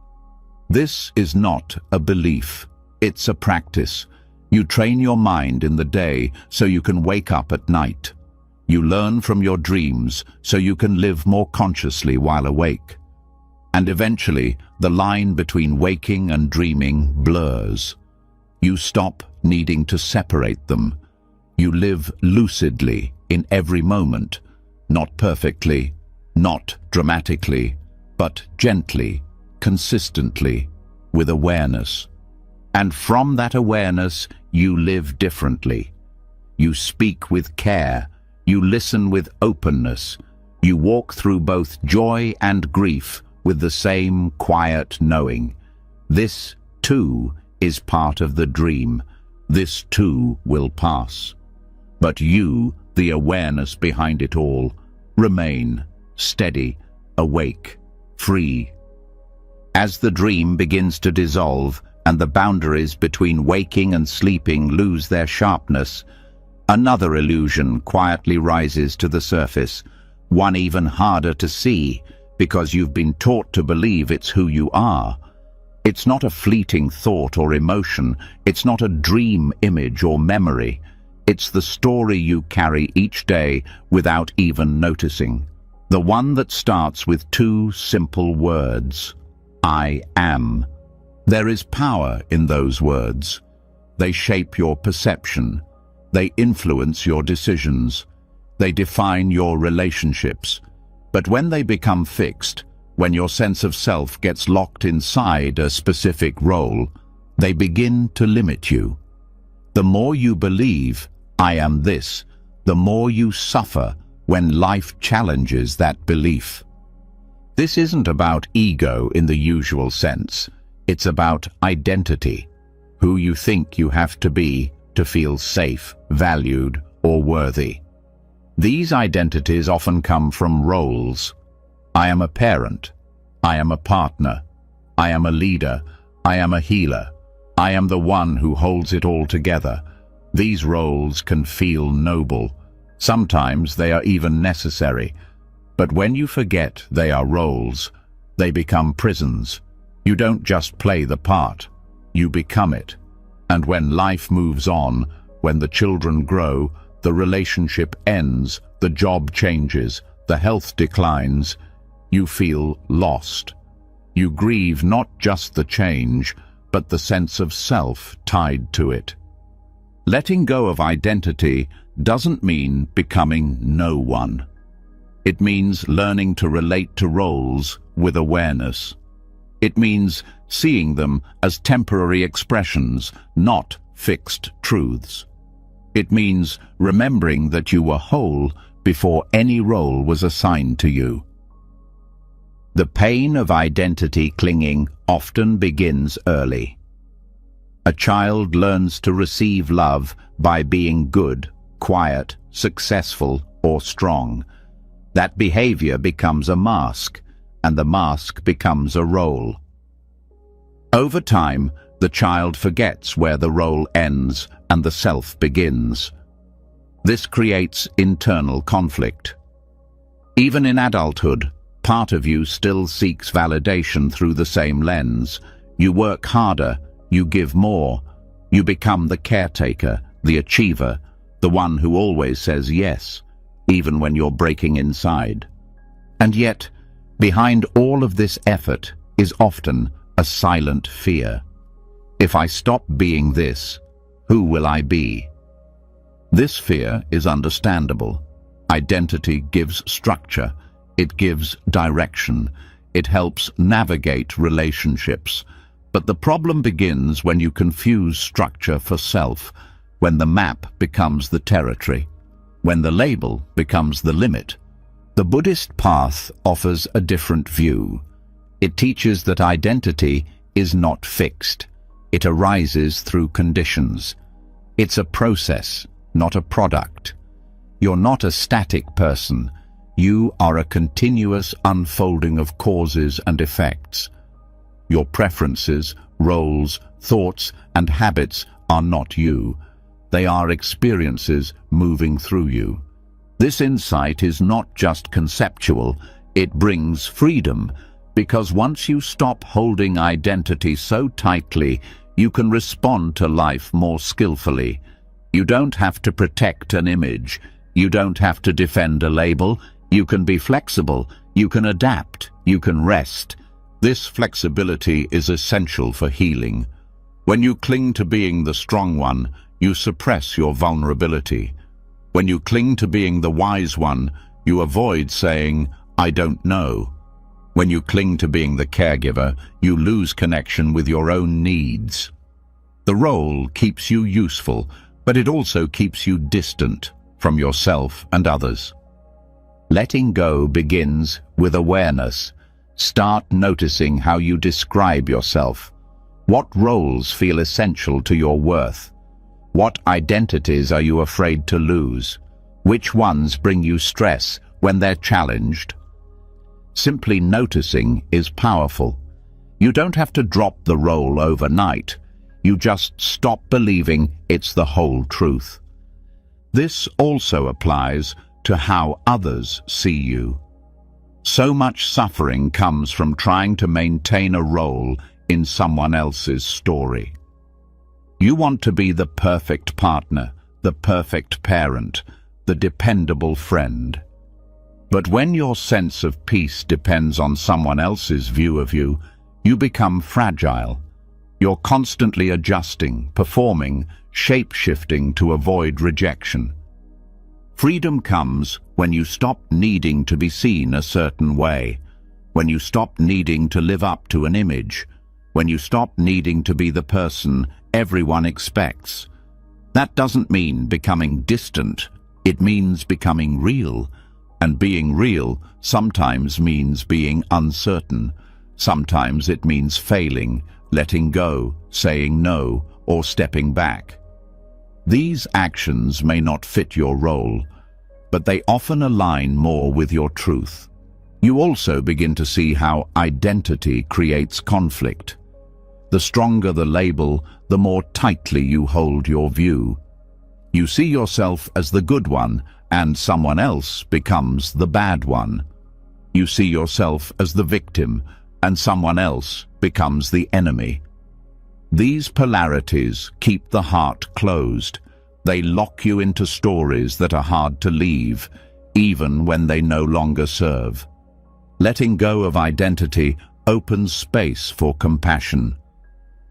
This is not a belief, it's a practice. You train your mind in the day so you can wake up at night. You learn from your dreams so you can live more consciously while awake. And eventually, the line between waking and dreaming blurs. You stop needing to separate them. You live lucidly in every moment, not perfectly, not dramatically, but gently, consistently, with awareness. And from that awareness, you live differently. You speak with care. You listen with openness. You walk through both joy and grief with the same quiet knowing. This, too, is part of the dream. This, too, will pass. But you, the awareness behind it all, remain steady, awake, free. As the dream begins to dissolve and the boundaries between waking and sleeping lose their sharpness, another illusion quietly rises to the surface, one even harder to see because you've been taught to believe it's who you are. It's not a fleeting thought or emotion. It's not a dream image or memory. It's the story you carry each day without even noticing. The one that starts with two simple words: I am. There is power in those words. They shape your perception. They influence your decisions. They define your relationships. But when they become fixed, when your sense of self gets locked inside a specific role, they begin to limit you. The more you believe, I am this, the more you suffer when life challenges that belief. This isn't about ego in the usual sense. It's about identity, who you think you have to be to feel safe, valued, or worthy. These identities often come from roles. I am a parent. I am a partner. I am a leader. I am a healer. I am the one who holds it all together. These roles can feel noble. Sometimes they are even necessary. But when you forget they are roles, they become prisons. You don't just play the part, you become it. And when life moves on, when the children grow, the relationship ends, the job changes, the health declines, you feel lost. You grieve not just the change, but the sense of self tied to it. Letting go of identity doesn't mean becoming no one. It means learning to relate to roles with awareness. It means seeing them as temporary expressions, not fixed truths. It means remembering that you were whole before any role was assigned to you. The pain of identity clinging often begins early. A child learns to receive love by being good, quiet, successful, or strong. That behavior becomes a mask, and the mask becomes a role. Over time, the child forgets where the role ends and the self begins. This creates internal conflict. Even in adulthood, part of you still seeks validation through the same lens. You work harder, you give more, you become the caretaker, the achiever, the one who always says yes, even when you're breaking inside. And yet, behind all of this effort is often a silent fear. If I stop being this, who will I be? This fear is understandable. Identity gives structure, it gives direction, it helps navigate relationships. But the problem begins when you confuse structure for self, when the map becomes the territory, when the label becomes the limit. The Buddhist path offers a different view. It teaches that identity is not fixed. It arises through conditions. It's a process, not a product. You're not a static person. You are a continuous unfolding of causes and effects. Your preferences, roles, thoughts, and habits are not you. They are experiences moving through you. This insight is not just conceptual, it brings freedom, because once you stop holding identity so tightly, you can respond to life more skillfully. You don't have to protect an image. You don't have to defend a label. You can be flexible. You can adapt. You can rest. This flexibility is essential for healing. When you cling to being the strong one, you suppress your vulnerability. When you cling to being the wise one, you avoid saying, "I don't know." When you cling to being the caregiver, you lose connection with your own needs. The role keeps you useful, but it also keeps you distant from yourself and others. Letting go begins with awareness. Start noticing how you describe yourself. What roles feel essential to your worth? What identities are you afraid to lose? Which ones bring you stress when they're challenged? Simply noticing is powerful. You don't have to drop the role overnight. You just stop believing it's the whole truth. This also applies to how others see you. So much suffering comes from trying to maintain a role in someone else's story. You want to be the perfect partner, the perfect parent, the dependable friend. But when your sense of peace depends on someone else's view of you, you become fragile. You're constantly adjusting, performing, shape-shifting to avoid rejection. Freedom comes when you stop needing to be seen a certain way, when you stop needing to live up to an image, when you stop needing to be the person everyone expects. That doesn't mean becoming distant. It means becoming real. And being real sometimes means being uncertain. Sometimes it means failing, letting go, saying no, or stepping back. These actions may not fit your role, but they often align more with your truth. You also begin to see how identity creates conflict. The stronger the label, the more tightly you hold your view. You see yourself as the good one, and someone else becomes the bad one. You see yourself as the victim, and someone else becomes the enemy. These polarities keep the heart closed. They lock you into stories that are hard to leave, even when they no longer serve. Letting go of identity opens space for compassion.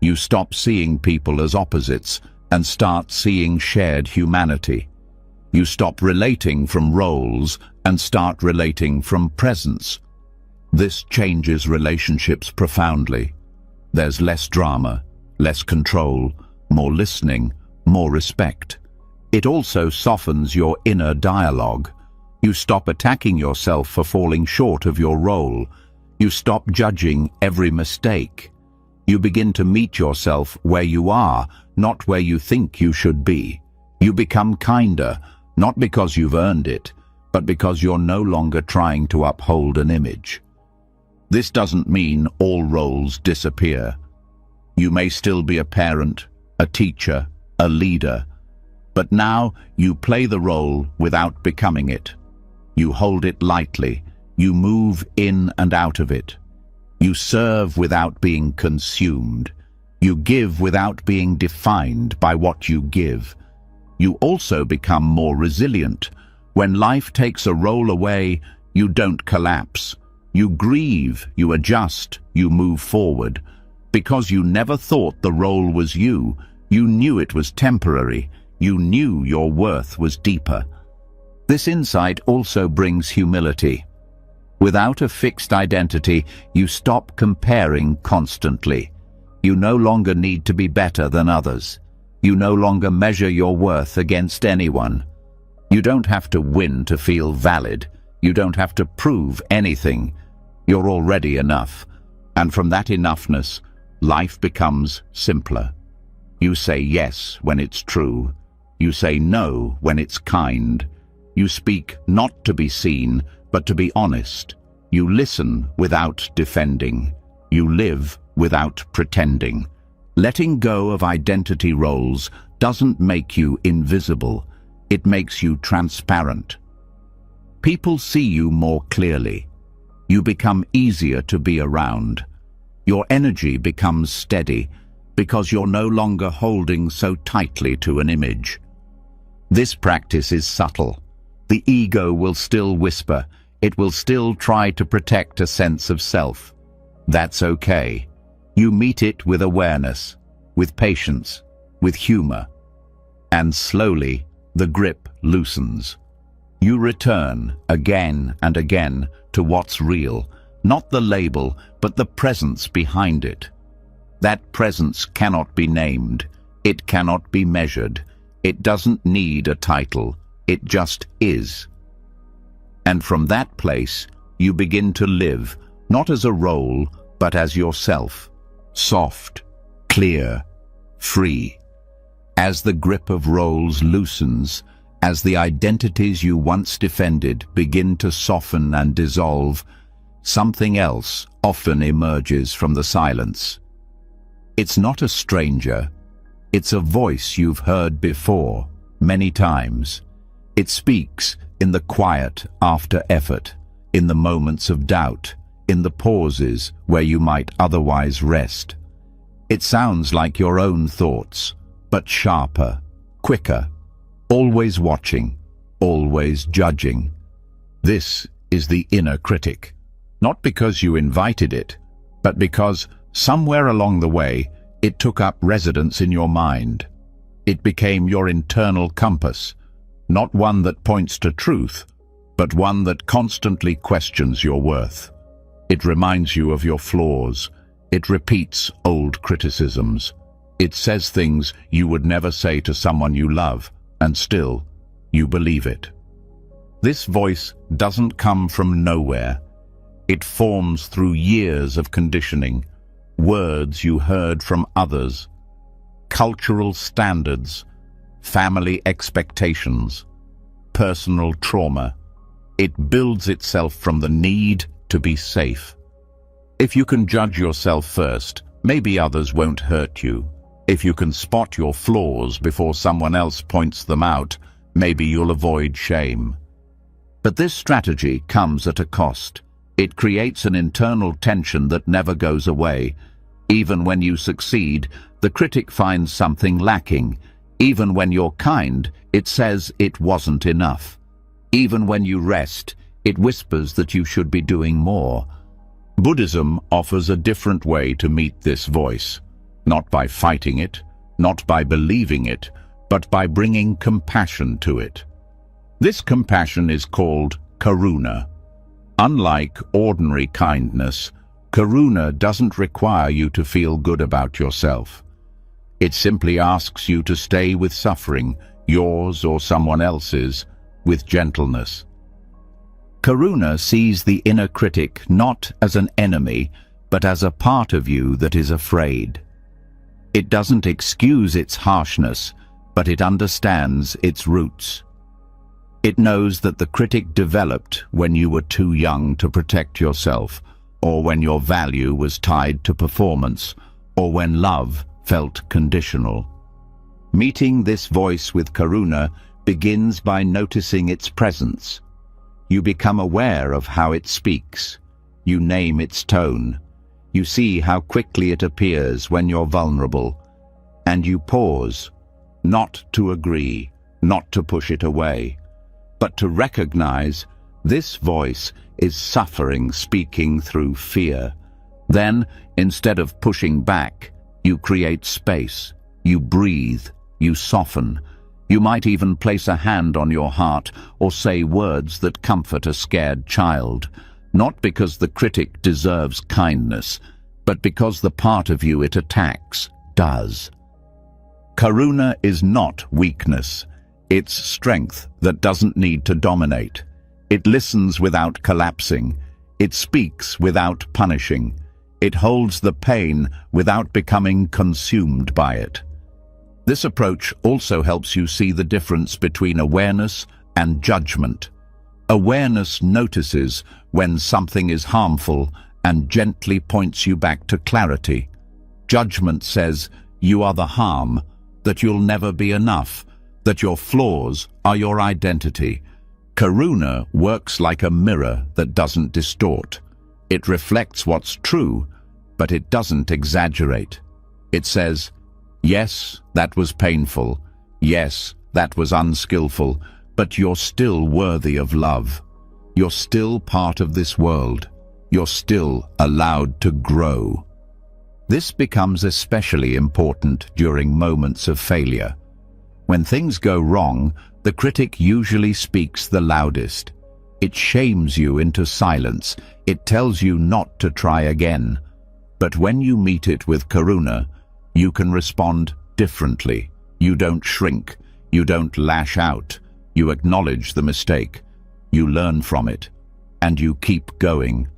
You stop seeing people as opposites and start seeing shared humanity. You stop relating from roles and start relating from presence. This changes relationships profoundly. There's less drama, less control, more listening, more respect. It also softens your inner dialogue. You stop attacking yourself for falling short of your role. You stop judging every mistake. You begin to meet yourself where you are, not where you think you should be. You become kinder, not because you've earned it, but because you're no longer trying to uphold an image. This doesn't mean all roles disappear. You may still be a parent, a teacher, a leader, but now you play the role without becoming it. You hold it lightly. You move in and out of it. You serve without being consumed. You give without being defined by what you give. You also become more resilient. When life takes a role away, you don't collapse. You grieve, you adjust, you move forward. Because you never thought the role was you. You knew it was temporary. You knew your worth was deeper. This insight also brings humility. Without a fixed identity, you stop comparing constantly. You no longer need to be better than others. You no longer measure your worth against anyone. You don't have to win to feel valid. You don't have to prove anything. You're already enough. And from that enoughness, life becomes simpler. You say yes when it's true. You say no when it's kind. You speak not to be seen, but to be honest. You listen without defending. You live without pretending. Letting go of identity roles doesn't make you invisible. It makes you transparent. People see you more clearly. You become easier to be around. Your energy becomes steady because you're no longer holding so tightly to an image. This practice is subtle. The ego will still whisper. It will still try to protect a sense of self. That's okay. You meet it with awareness, with patience, with humor. And slowly, the grip loosens. You return again and again to what's real, not the label, but the presence behind it. That presence cannot be named. It cannot be measured. It doesn't need a title. It just is. And from that place, you begin to live, not as a role, but as yourself. Soft, clear, free. As the grip of roles loosens, as the identities you once defended begin to soften and dissolve, something else often emerges from the silence. It's not a stranger. It's a voice you've heard before, many times. It speaks in the quiet after effort, in the moments of doubt, in the pauses where you might otherwise rest. It sounds like your own thoughts, but sharper, quicker, always watching, always judging. This is the inner critic, not because you invited it, but because somewhere along the way it took up residence in your mind. It became your internal compass, not one that points to truth, but one that constantly questions your worth. It reminds you of your flaws. It repeats old criticisms. It says things you would never say to someone you love, and still, you believe it. This voice doesn't come from nowhere. It forms through years of conditioning, words you heard from others, cultural standards, family expectations, personal trauma. It builds itself from the need to be safe. If you can judge yourself first, maybe others won't hurt you. If you can spot your flaws before someone else points them out, maybe you'll avoid shame. But this strategy comes at a cost. It creates an internal tension that never goes away. Even when you succeed, the critic finds something lacking. Even when you're kind, it says it wasn't enough. Even when you rest, it whispers that you should be doing more. Buddhism offers a different way to meet this voice. Not by fighting it, not by believing it, but by bringing compassion to it. This compassion is called karuna. Unlike ordinary kindness, karuna doesn't require you to feel good about yourself. It simply asks you to stay with suffering, yours or someone else's, with gentleness. Karuna sees the inner critic not as an enemy, but as a part of you that is afraid. It doesn't excuse its harshness, but it understands its roots. It knows that the critic developed when you were too young to protect yourself, or when your value was tied to performance, or when love felt conditional. Meeting this voice with karuna begins by noticing its presence. You become aware of how it speaks. You name its tone. You see how quickly it appears when you're vulnerable. And you pause, not to agree, not to push it away, but to recognize this voice is suffering speaking through fear. Then, instead of pushing back, you create space. You breathe. You soften. You might even place a hand on your heart or say words that comfort a scared child. Not because the critic deserves kindness, but because the part of you it attacks does. Karuna is not weakness. It's strength that doesn't need to dominate. It listens without collapsing. It speaks without punishing. It holds the pain without becoming consumed by it. This approach also helps you see the difference between awareness and judgment. Awareness notices when something is harmful and gently points you back to clarity. Judgment says you are the harm, that you'll never be enough, that your flaws are your identity. Karuna works like a mirror that doesn't distort. It reflects what's true, but it doesn't exaggerate. It says, yes, that was painful. Yes, that was unskillful. but you're still worthy of love. You're still part of this world. You're still allowed to grow. This becomes especially important during moments of failure. When things go wrong, the critic usually speaks the loudest. It shames you into silence. It tells you not to try again. But when you meet it with karuna, you can respond differently. You don't shrink. You don't lash out. You acknowledge the mistake. You learn from it. And you keep going.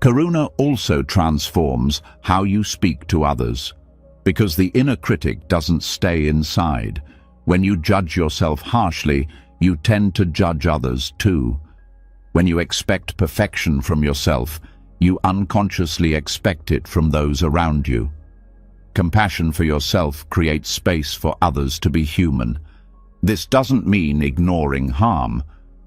Karuna also transforms how you speak to others, because the inner critic doesn't stay inside. When you judge yourself harshly, you tend to judge others too. When you expect perfection from yourself, you unconsciously expect it from those around you. Compassion for yourself creates space for others to be human. This doesn't mean ignoring harm.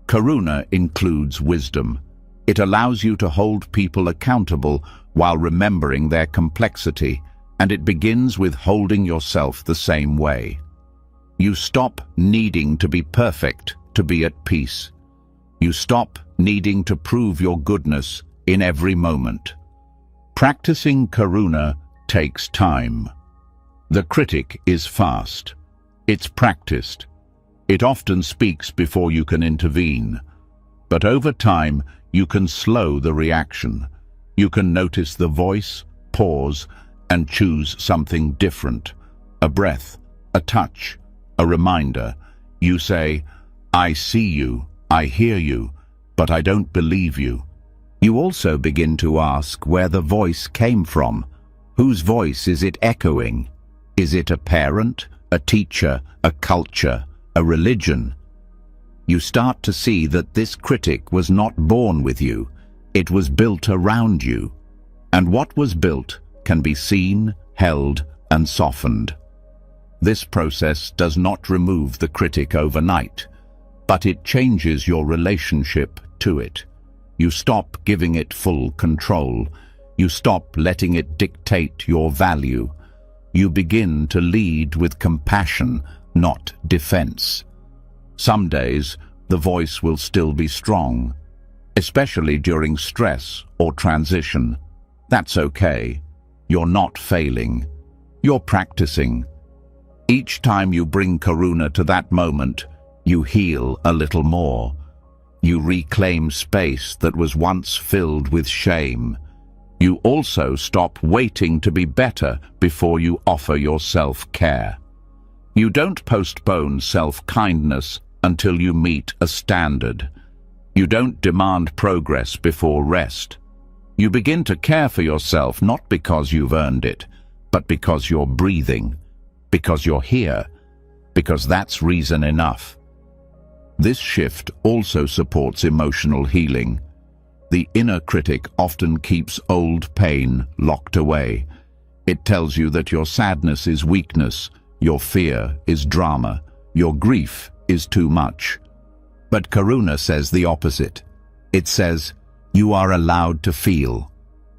Karuna includes wisdom. It allows you to hold people accountable while remembering their complexity, and it begins with holding yourself the same way. You stop needing to be perfect to be at peace. You stop needing to prove your goodness in every moment. Practicing karuna takes time. The critic is fast. It's practiced. It often speaks before you can intervene. But over time, you can slow the reaction. You can notice the voice, pause, and choose something different. A breath, a touch, a reminder. You say, "I see you, I hear you, but I don't believe you." You also begin to ask where the voice came from. Whose voice is it echoing? Is it a parent, a teacher, a culture, a religion? You start to see that this critic was not born with you. It was built around you. And what was built can be seen, held, and softened. This process does not remove the critic overnight, but it changes your relationship to it. You stop giving it full control. You stop letting it dictate your value. You begin to lead with compassion, not defense. Some days, the voice will still be strong, especially during stress or transition. That's okay. You're not failing. You're practicing. Each time you bring karuna to that moment, you heal a little more. You reclaim space that was once filled with shame. You also stop waiting to be better before you offer your self-care. You don't postpone self-kindness until you meet a standard. You don't demand progress before rest. You begin to care for yourself not because you've earned it, but because you're breathing, because you're here, because that's reason enough. This shift also supports emotional healing. The inner critic often keeps old pain locked away. It tells you that your sadness is weakness, your fear is drama, your grief is too much. But karuna says the opposite. It says, you are allowed to feel.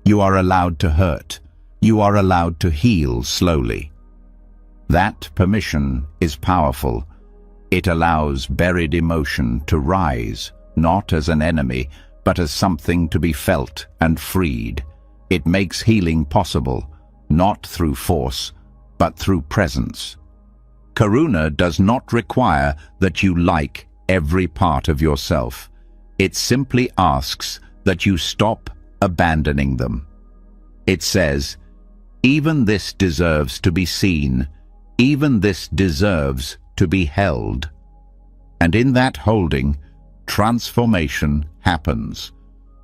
You are allowed to hurt. You are allowed to heal slowly. That permission is powerful. It allows buried emotion to rise, not as an enemy, but as something to be felt and freed. It makes healing possible, not through force, but through presence. Karuna does not require that you like every part of yourself. It simply asks that you stop abandoning them. It says, even this deserves to be seen, even this deserves to be held. And in that holding, transformation happens.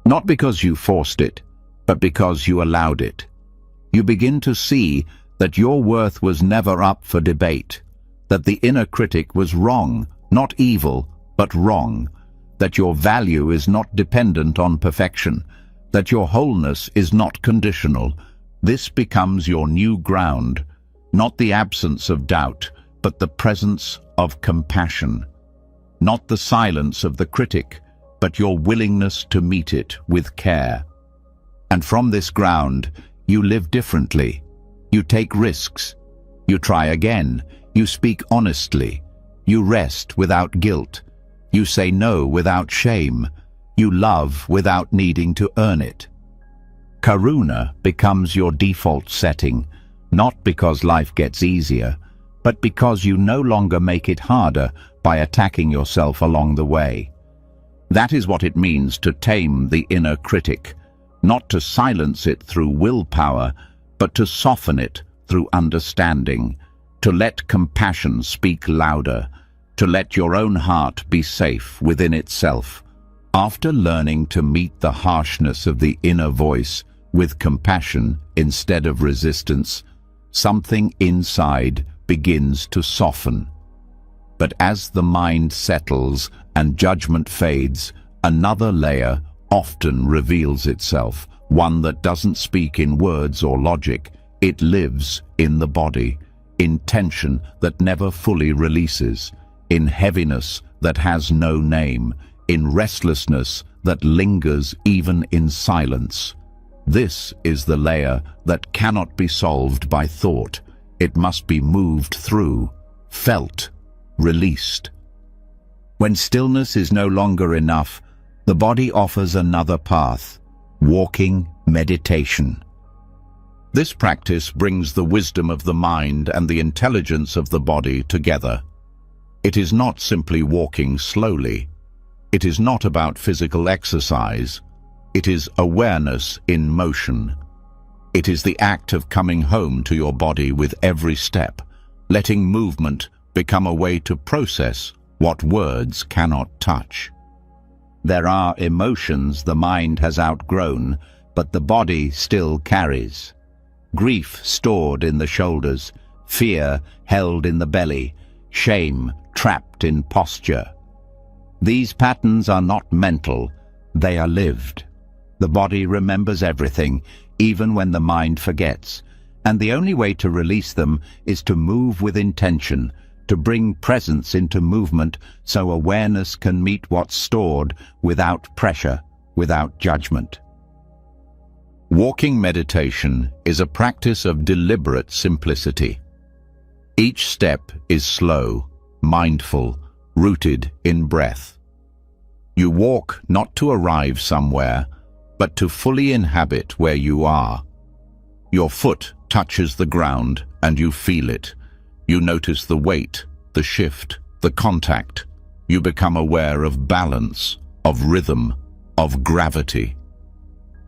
Not because you forced it, but because you allowed it. You begin to see that your worth was never up for debate, that the inner critic was wrong, not evil, but wrong, that your value is not dependent on perfection, that your wholeness is not conditional. This becomes your new ground, not the absence of doubt, but the presence of compassion. Not the silence of the critic, but your willingness to meet it with care. And from this ground, you live differently. You take risks. You try again. You speak honestly. You rest without guilt. You say no without shame. You love without needing to earn it. Karuna becomes your default setting, not because life gets easier, but because you no longer make it harder by attacking yourself along the way. That is what it means to tame the inner critic, not to silence it through willpower, but to soften it through understanding, to let compassion speak louder, to let your own heart be safe within itself. After learning to meet the harshness of the inner voice with compassion instead of resistance, something inside begins to soften. But as the mind settles and judgment fades, another layer often reveals itself, one that doesn't speak in words or logic. It lives in the body, in tension that never fully releases, in heaviness that has no name, in restlessness that lingers even in silence. This is the layer that cannot be solved by thought. It must be moved through, felt, released. When stillness is no longer enough, the body offers another path: walking meditation. This practice brings the wisdom of the mind and the intelligence of the body together. It is not simply walking slowly. It is not about physical exercise. It is awareness in motion. It is the act of coming home to your body with every step, letting movement become a way to process what words cannot touch. There are emotions the mind has outgrown, but the body still carries. Grief stored in the shoulders, fear held in the belly, shame trapped in posture. These patterns are not mental, they are lived. The body remembers everything, even when the mind forgets, and the only way to release them is to move with intention, to bring presence into movement so awareness can meet what's stored without pressure, without judgment. Walking meditation is a practice of deliberate simplicity. Each step is slow, mindful, rooted in breath. You walk not to arrive somewhere, but to fully inhabit where you are. Your foot touches the ground and you feel it. You notice the weight, the shift, the contact. You become aware of balance, of rhythm, of gravity.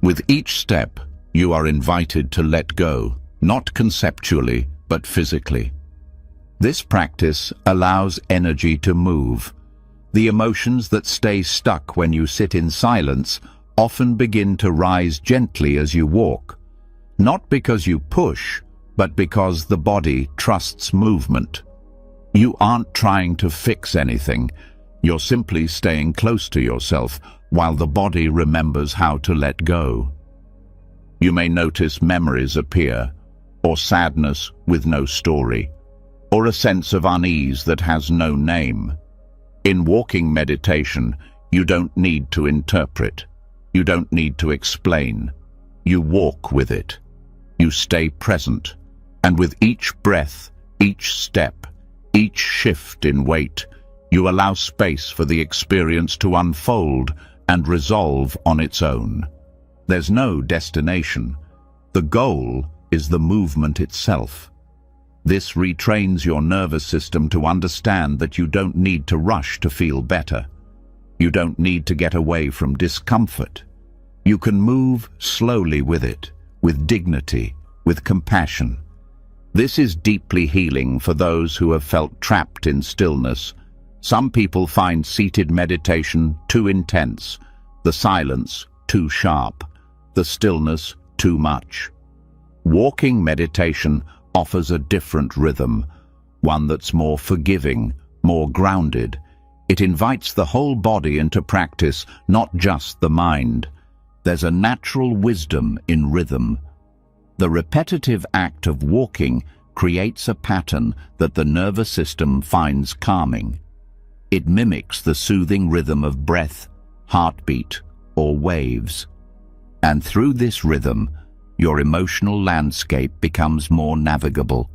With each step, you are invited to let go, not conceptually, but physically. This practice allows energy to move. The emotions that stay stuck when you sit in silence often begin to rise gently as you walk, not because you push, but because the body trusts movement. You aren't trying to fix anything. You're simply staying close to yourself while the body remembers how to let go. You may notice memories appear, or sadness with no story, or a sense of unease that has no name. In walking meditation, you don't need to interpret. You don't need to explain. You walk with it. You stay present, and with each breath, each step, each shift in weight, you allow space for the experience to unfold and resolve on its own. There's no destination. The goal is the movement itself. This retrains your nervous system to understand that you don't need to rush to feel better. You don't need to get away from discomfort. You can move slowly with it, with dignity, with compassion. This is deeply healing for those who have felt trapped in stillness. Some people find seated meditation too intense, the silence too sharp, the stillness too much. Walking meditation offers a different rhythm, one that's more forgiving, more grounded. It invites the whole body into practice, not just the mind. There's a natural wisdom in rhythm. The repetitive act of walking creates a pattern that the nervous system finds calming. It mimics the soothing rhythm of breath, heartbeat, or waves. And through this rhythm, your emotional landscape becomes more navigable.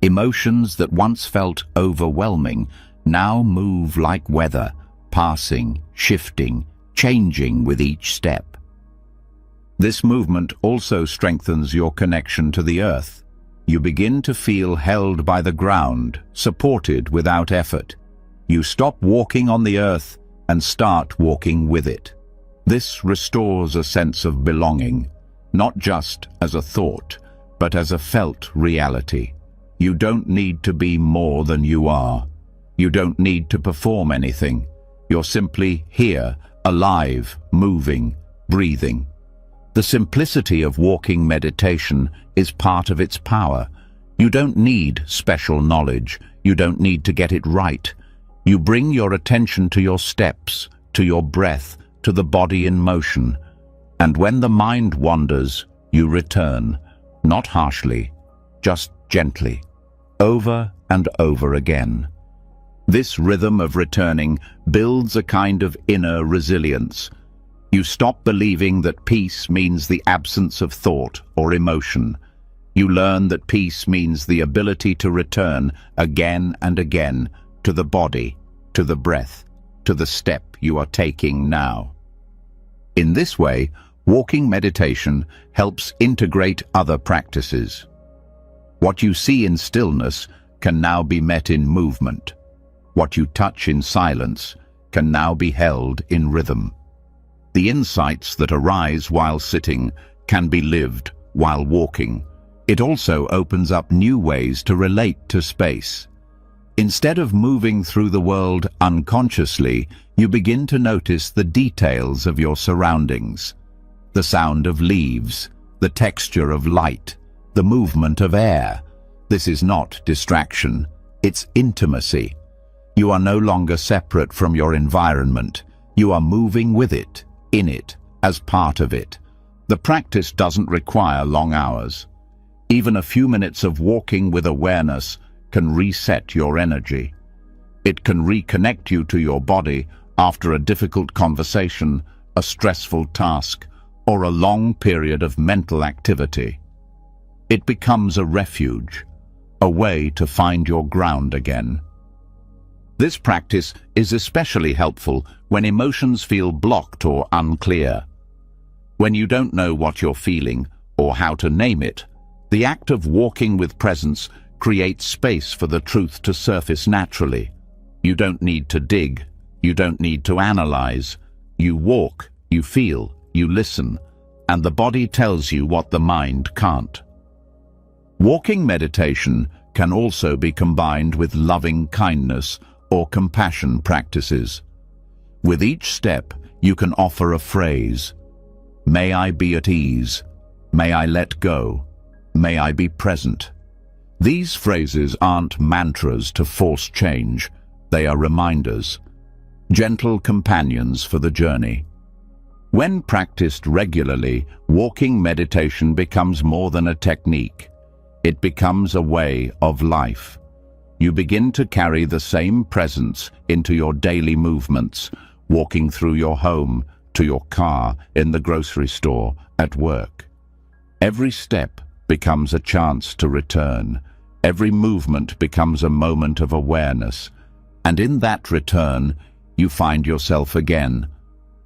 Emotions that once felt overwhelming now move like weather, passing, shifting, changing with each step. This movement also strengthens your connection to the earth. You begin to feel held by the ground, supported without effort. You stop walking on the earth and start walking with it. This restores a sense of belonging, not just as a thought, but as a felt reality. You don't need to be more than you are. You don't need to perform anything. You're simply here, alive, moving, breathing. The simplicity of walking meditation is part of its power. You don't need special knowledge. You don't need to get it right. You bring your attention to your steps, to your breath, to the body in motion. And when the mind wanders, you return, not harshly, just gently, over and over again. This rhythm of returning builds a kind of inner resilience. You stop believing that peace means the absence of thought or emotion. You learn that peace means the ability to return again and again to the body, to the breath, to the step you are taking now. In this way, walking meditation helps integrate other practices. What you see in stillness can now be met in movement. What you touch in silence can now be held in rhythm. The insights that arise while sitting can be lived while walking. It also opens up new ways to relate to space. Instead of moving through the world unconsciously, you begin to notice the details of your surroundings. The sound of leaves, the texture of light, the movement of air. This is not distraction, it's intimacy. You are no longer separate from your environment. You are moving with it, in it, as part of it. The practice doesn't require long hours. Even a few minutes of walking with awareness can reset your energy. It can reconnect you to your body after a difficult conversation, a stressful task, or a long period of mental activity. It becomes a refuge, a way to find your ground again. This practice is especially helpful when emotions feel blocked or unclear. When you don't know what you're feeling or how to name it, the act of walking with presence creates space for the truth to surface naturally. You don't need to dig. You don't need to analyze. You walk, you feel, you listen, and the body tells you what the mind can't. Walking meditation can also be combined with loving kindness or compassion practices. With each step, you can offer a phrase. May I be at ease. May I let go. May I be present. These phrases aren't mantras to force change. They are reminders, gentle companions for the journey. When practiced regularly, walking meditation becomes more than a technique. It becomes a way of life. You begin to carry the same presence into your daily movements, walking through your home, to your car, in the grocery store, at work. Every step becomes a chance to return. Every movement becomes a moment of awareness. And in that return, you find yourself again,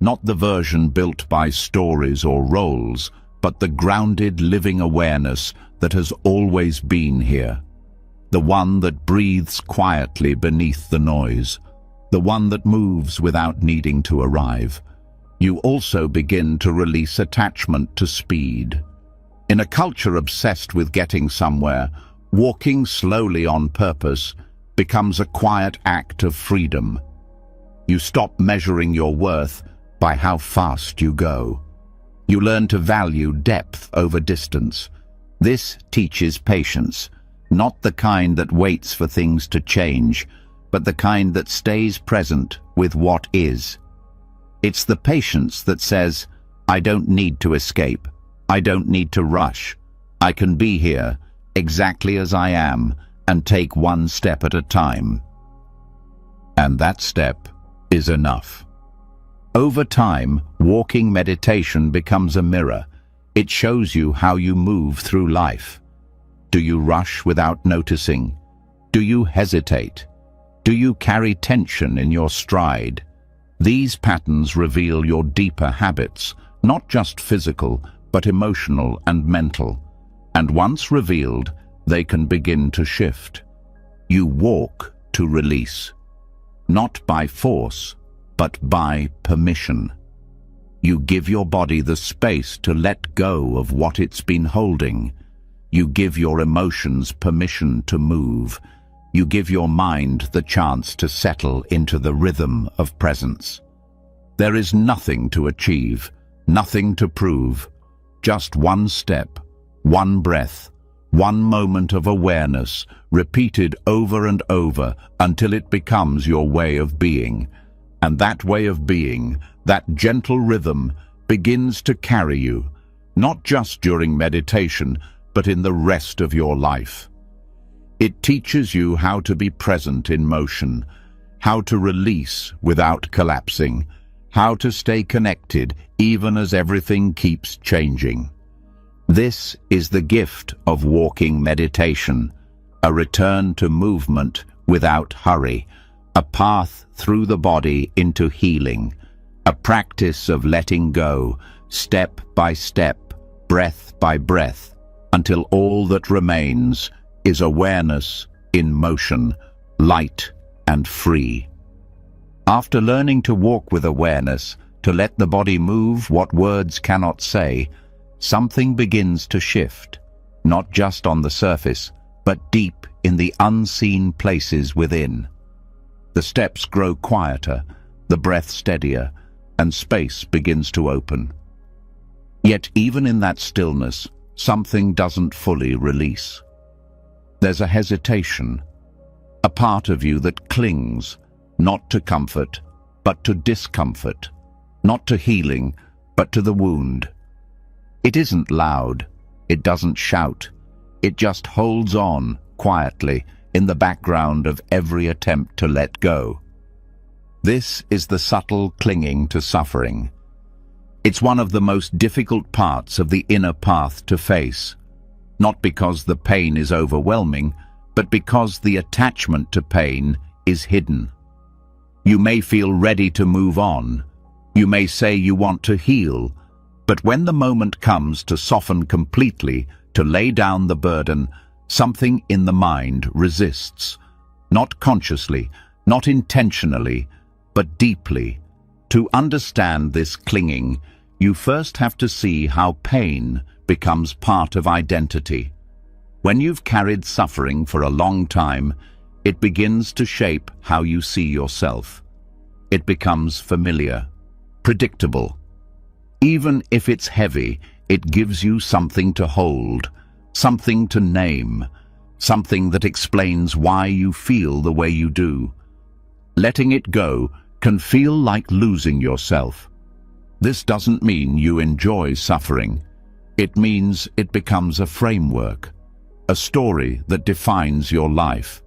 not the version built by stories or roles, but the grounded living awareness that has always been here. The one that breathes quietly beneath the noise. The one that moves without needing to arrive. You also begin to release attachment to speed. In a culture obsessed with getting somewhere, walking slowly on purpose becomes a quiet act of freedom. You stop measuring your worth by how fast you go. You learn to value depth over distance. This teaches patience, not the kind that waits for things to change, but the kind that stays present with what is. It's the patience that says, I don't need to escape. I don't need to rush. I can be here, exactly as I am, and take one step at a time. And that step is enough. Over time, walking meditation becomes a mirror. It shows you how you move through life. Do you rush without noticing? Do you hesitate? Do you carry tension in your stride? These patterns reveal your deeper habits, not just physical, but emotional and mental. And once revealed, they can begin to shift. You walk to release, not by force, but by permission. You give your body the space to let go of what it's been holding. You give your emotions permission to move. You give your mind the chance to settle into the rhythm of presence. There is nothing to achieve, nothing to prove, just one step, one breath, one moment of awareness, repeated over and over until it becomes your way of being. And that way of being, that gentle rhythm, begins to carry you, not just during meditation, but in the rest of your life. It teaches you how to be present in motion, how to release without collapsing, how to stay connected even as everything keeps changing. This is the gift of walking meditation, a return to movement without hurry, a path through the body into healing, a practice of letting go, step by step, breath by breath, until all that remains is awareness in motion, light and free. After learning to walk with awareness, to let the body move what words cannot say, something begins to shift, not just on the surface, but deep in the unseen places within. The steps grow quieter, the breath steadier, and space begins to open. Yet even in that stillness, something doesn't fully release. There's a hesitation, a part of you that clings, not to comfort, but to discomfort, not to healing, but to the wound. It isn't loud, it doesn't shout, it just holds on quietly in the background of every attempt to let go. This is the subtle clinging to suffering. It's one of the most difficult parts of the inner path to face, not because the pain is overwhelming, but because the attachment to pain is hidden. You may feel ready to move on. You may say you want to heal, but when the moment comes to soften completely, to lay down the burden, something in the mind resists, not consciously, not intentionally, but deeply. To understand this clinging, you first have to see how pain becomes part of identity. When you've carried suffering for a long time, it begins to shape how you see yourself. It becomes familiar, predictable. Even if it's heavy, it gives you something to hold, something to name, something that explains why you feel the way you do. Letting it go can feel like losing yourself. This doesn't mean you enjoy suffering. It means it becomes a framework, a story that defines your life.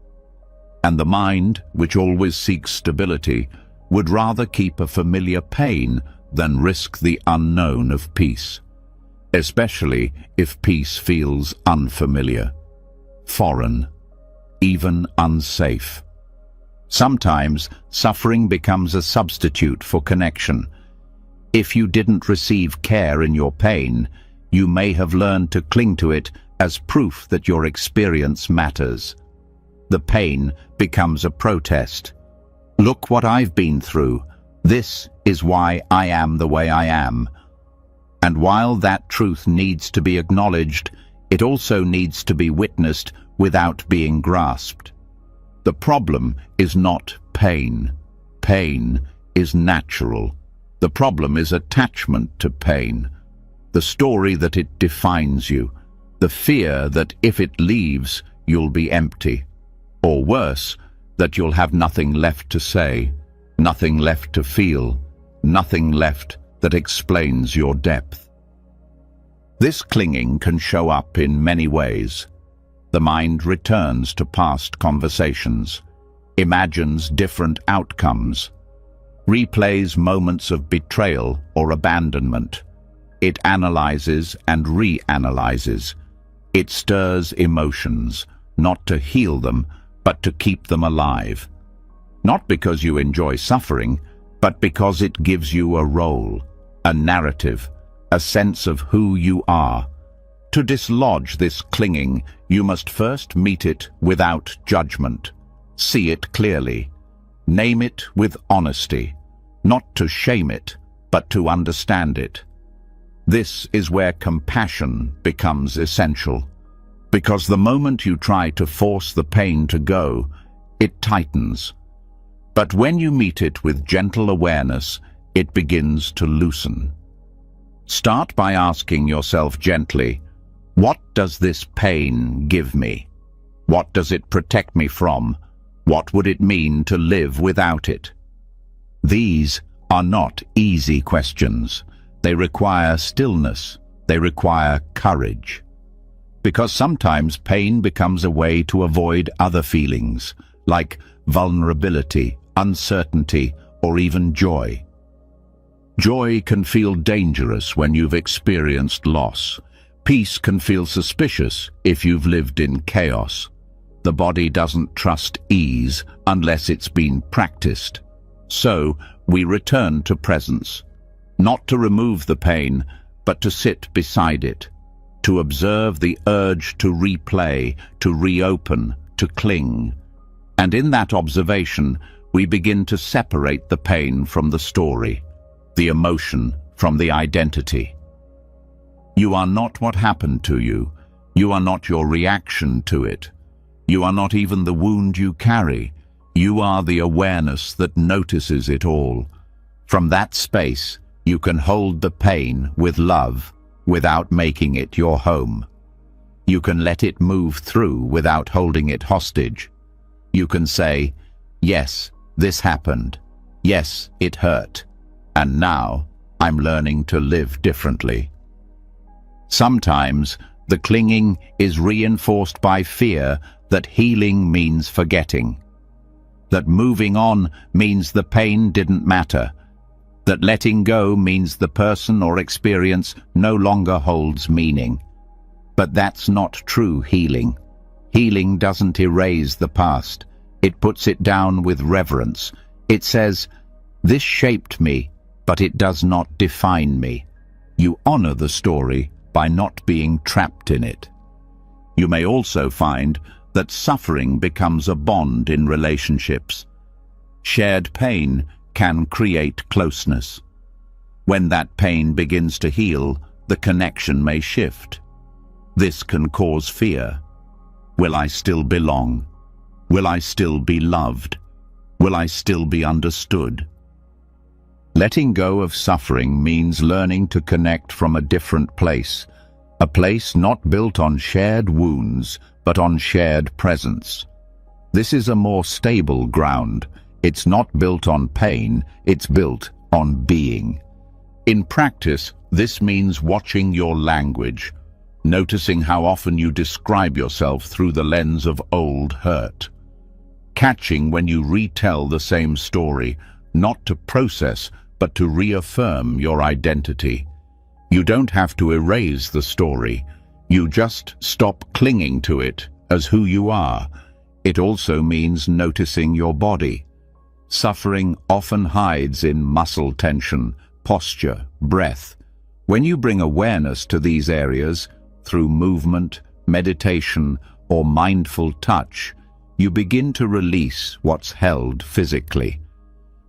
And the mind, which always seeks stability, would rather keep a familiar pain than risk the unknown of peace, especially if peace feels unfamiliar, foreign, even unsafe. Sometimes suffering becomes a substitute for connection. If you didn't receive care in your pain, you may have learned to cling to it as proof that your experience matters. The pain becomes a protest. Look what I've been through. This is why I am the way I am. And while that truth needs to be acknowledged, it also needs to be witnessed without being grasped. The problem is not pain. Pain is natural. The problem is attachment to pain, the story that it defines you, the fear that if it leaves, you'll be empty, or worse, that you'll have nothing left to say, nothing left to feel, nothing left that explains your depth. This clinging can show up in many ways. The mind returns to past conversations, imagines different outcomes, replays moments of betrayal or abandonment. It analyzes and reanalyzes. It stirs emotions, not to heal them, but to keep them alive. Not because you enjoy suffering, but because it gives you a role, a narrative, a sense of who you are. To dislodge this clinging, you must first meet it without judgment. See it clearly. Name it with honesty, not to shame it, but to understand it. This is where compassion becomes essential, because the moment you try to force the pain to go, it tightens. But when you meet it with gentle awareness, it begins to loosen. Start by asking yourself gently, what does this pain give me? What does it protect me from? What would it mean to live without it? These are not easy questions. They require stillness. They require courage. Because sometimes pain becomes a way to avoid other feelings, like vulnerability, uncertainty, or even joy. Joy can feel dangerous when you've experienced loss. Peace can feel suspicious if you've lived in chaos. The body doesn't trust ease unless it's been practiced. So, we return to presence, not to remove the pain, but to sit beside it, to observe the urge to replay, to reopen, to cling. And in that observation, we begin to separate the pain from the story, the emotion from the identity. You are not what happened to you. You are not your reaction to it. You are not even the wound you carry. You are the awareness that notices it all. From that space, you can hold the pain with love without making it your home. You can let it move through without holding it hostage. You can say, yes, this happened. Yes, it hurt. And now, I'm learning to live differently. Sometimes, the clinging is reinforced by fear that healing means forgetting, that moving on means the pain didn't matter, that letting go means the person or experience no longer holds meaning. But that's not true healing. Healing doesn't erase the past. It puts it down with reverence. It says, this shaped me, but it does not define me. You honor the story by not being trapped in it. You may also find that suffering becomes a bond in relationships. Shared pain can create closeness. When that pain begins to heal, the connection may shift. This can cause fear. Will I still belong? Will I still be loved? Will I still be understood? Letting go of suffering means learning to connect from a different place, a place not built on shared wounds, but on shared presence. This is a more stable ground. It's not built on pain, it's built on being. In practice, this means watching your language, noticing how often you describe yourself through the lens of old hurt. Catching when you retell the same story, not to process, but to reaffirm your identity. You don't have to erase the story. You just stop clinging to it as who you are. It also means noticing your body. Suffering often hides in muscle tension, posture, breath. When you bring awareness to these areas, through movement, meditation, or mindful touch, you begin to release what's held physically.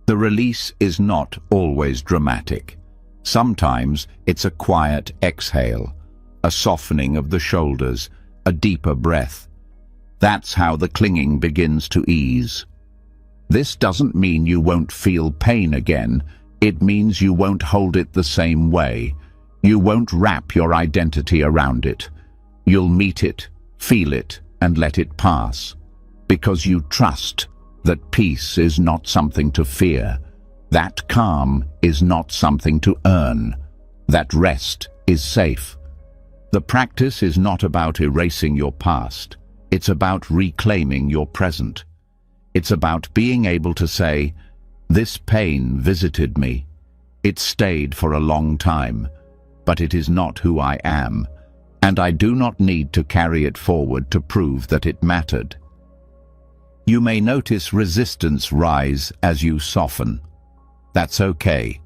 The release is not always dramatic. Sometimes it's a quiet exhale, a softening of the shoulders, a deeper breath. That's how the clinging begins to ease. This doesn't mean you won't feel pain again. It means you won't hold it the same way. You won't wrap your identity around it. You'll meet it, feel it, and let it pass. Because you trust that peace is not something to fear. That calm is not something to earn. That rest is safe. The practice is not about erasing your past. It's about reclaiming your present. It's about being able to say, this pain visited me. It stayed for a long time, but it is not who I am, and I do not need to carry it forward to prove that it mattered. You may notice resistance rise as you soften. That's okay.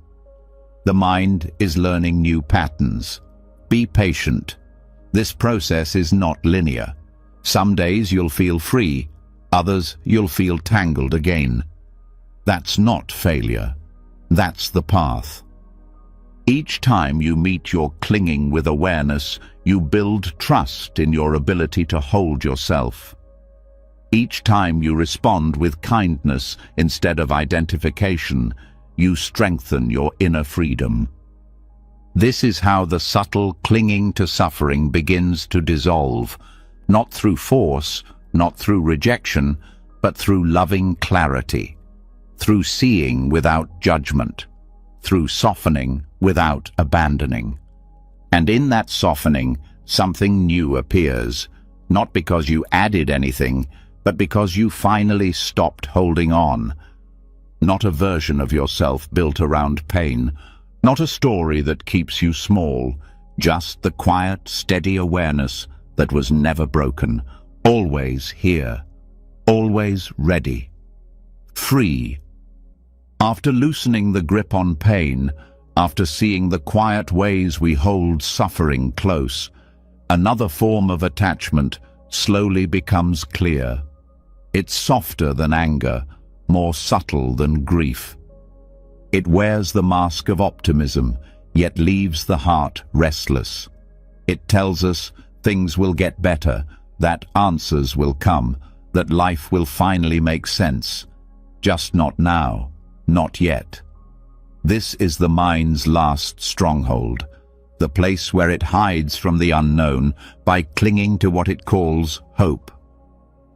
The mind is learning new patterns. Be patient. This process is not linear. Some days you'll feel free, others you'll feel tangled again. That's not failure. That's the path. Each time you meet your clinging with awareness, you build trust in your ability to hold yourself. Each time you respond with kindness instead of identification, you strengthen your inner freedom. This is how the subtle clinging to suffering begins to dissolve, not through force, not through rejection, but through loving clarity, through seeing without judgment, through softening without abandoning. And in that softening, something new appears, not because you added anything, but because you finally stopped holding on. Not a version of yourself built around pain, not a story that keeps you small, just the quiet, steady awareness that was never broken, always here, always ready, free. After loosening the grip on pain, after seeing the quiet ways we hold suffering close, another form of attachment slowly becomes clear. It's softer than anger, more subtle than grief. It wears the mask of optimism, yet leaves the heart restless. It tells us things will get better, that answers will come, that life will finally make sense. Just not now, not yet. This is the mind's last stronghold, the place where it hides from the unknown by clinging to what it calls hope.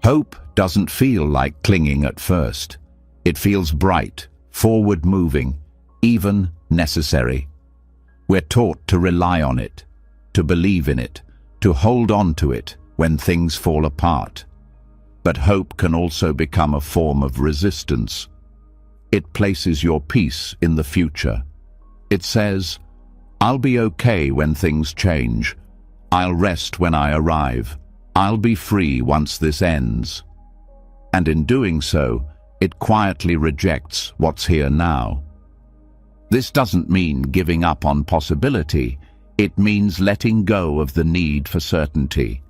Hope doesn't feel like clinging at first. It feels bright, forward-moving, even necessary. We're taught to rely on it, to believe in it, to hold on to it when things fall apart. But hope can also become a form of resistance. It places your peace in the future. It says, "I'll be okay when things change. I'll rest when I arrive. I'll be free once this ends." And in doing so, it quietly rejects what's here now. This doesn't mean giving up on possibility. It means letting go of the need for certainty,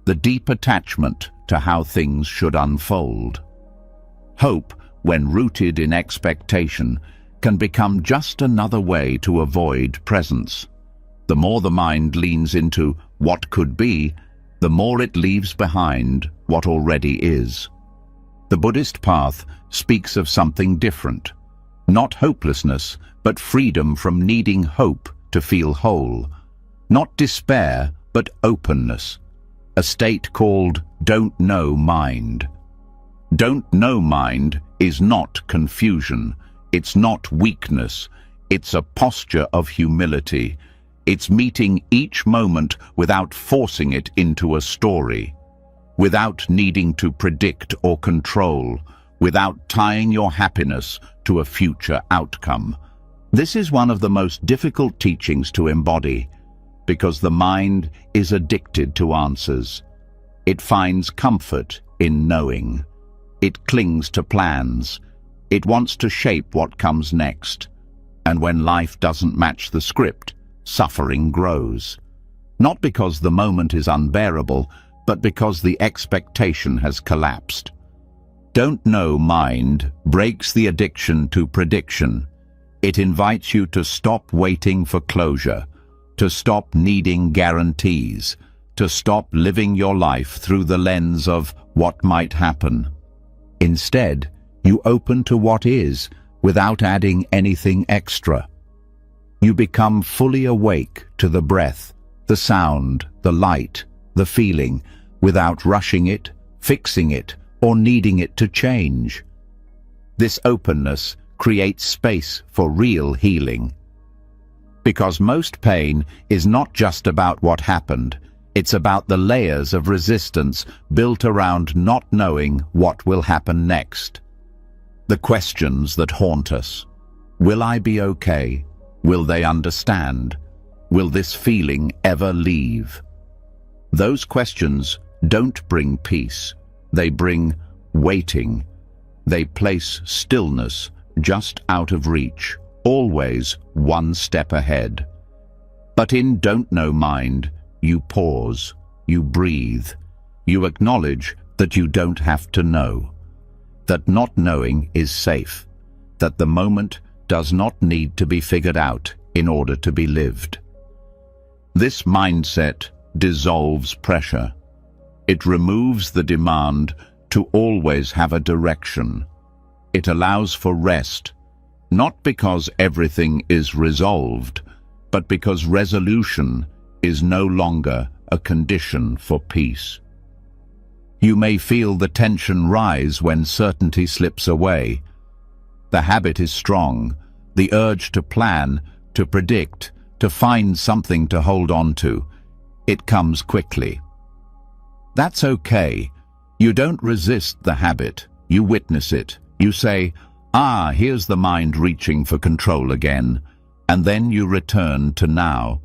the deep attachment to how things should unfold. Hope, when rooted in expectation, can become just another way to avoid presence. The more the mind leans into what could be, the more it leaves behind what already is. The Buddhist path speaks of something different. Not hopelessness, but freedom from needing hope to feel whole. Not despair, but openness. A state called don't know mind. Don't know mind is not confusion. It's not weakness. It's a posture of humility. It's meeting each moment without forcing it into a story, without needing to predict or control, without tying your happiness to a future outcome. This is one of the most difficult teachings to embody, because the mind is addicted to answers. It finds comfort in knowing. It clings to plans. It wants to shape what comes next. And when life doesn't match the script, suffering grows. Not because the moment is unbearable, but because the expectation has collapsed. Don't know mind breaks the addiction to prediction. It invites you to stop waiting for closure, to stop needing guarantees, to stop living your life through the lens of what might happen. Instead, you open to what is without adding anything extra. You become fully awake to the breath, the sound, the light, the feeling, without rushing it, fixing it, or needing it to change. This openness creates space for real healing. Because most pain is not just about what happened, it's about the layers of resistance built around not knowing what will happen next. The questions that haunt us. Will I be okay? Will they understand? Will this feeling ever leave? Those questions don't bring peace. They bring waiting. They place stillness just out of reach, always one step ahead. But in Don't Know Mind, you pause, you breathe, you acknowledge that you don't have to know, that not knowing is safe, that the moment does not need to be figured out in order to be lived. This mindset dissolves pressure. It removes the demand to always have a direction. It allows for rest, not because everything is resolved, but because resolution is no longer a condition for peace. You may feel the tension rise when certainty slips away. The habit is strong, the urge to plan, to predict, to find something to hold on to. It comes quickly. That's okay. You don't resist the habit, you witness it. You say, here's the mind reaching for control again. And then you return to now.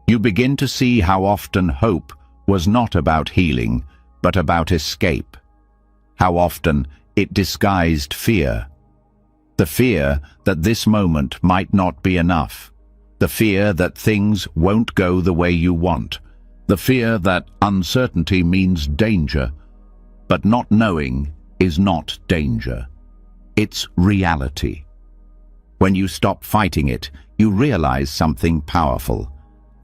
You begin to see how often hope was not about healing, but about escape. How often it disguised fear. The fear that this moment might not be enough. The fear that things won't go the way you want. The fear that uncertainty means danger. But not knowing is not danger. It's reality. When you stop fighting it, you realize something powerful.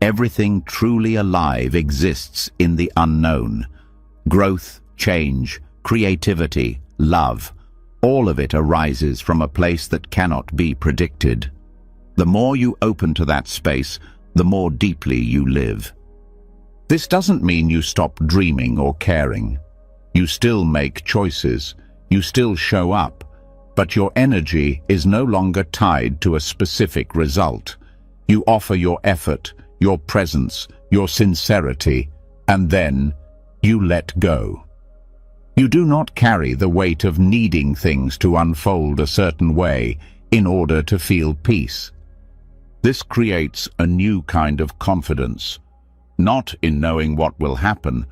Everything truly alive exists in the unknown. Growth, change, creativity, love, all of it arises from a place that cannot be predicted. The more you open to that space, the more deeply you live. This doesn't mean you stop dreaming or caring. You still make choices, you still show up, but your energy is no longer tied to a specific result. You offer your effort, your presence, your sincerity, and then you let go. You do not carry the weight of needing things to unfold a certain way in order to feel peace. This creates a new kind of confidence, not in knowing what will happen,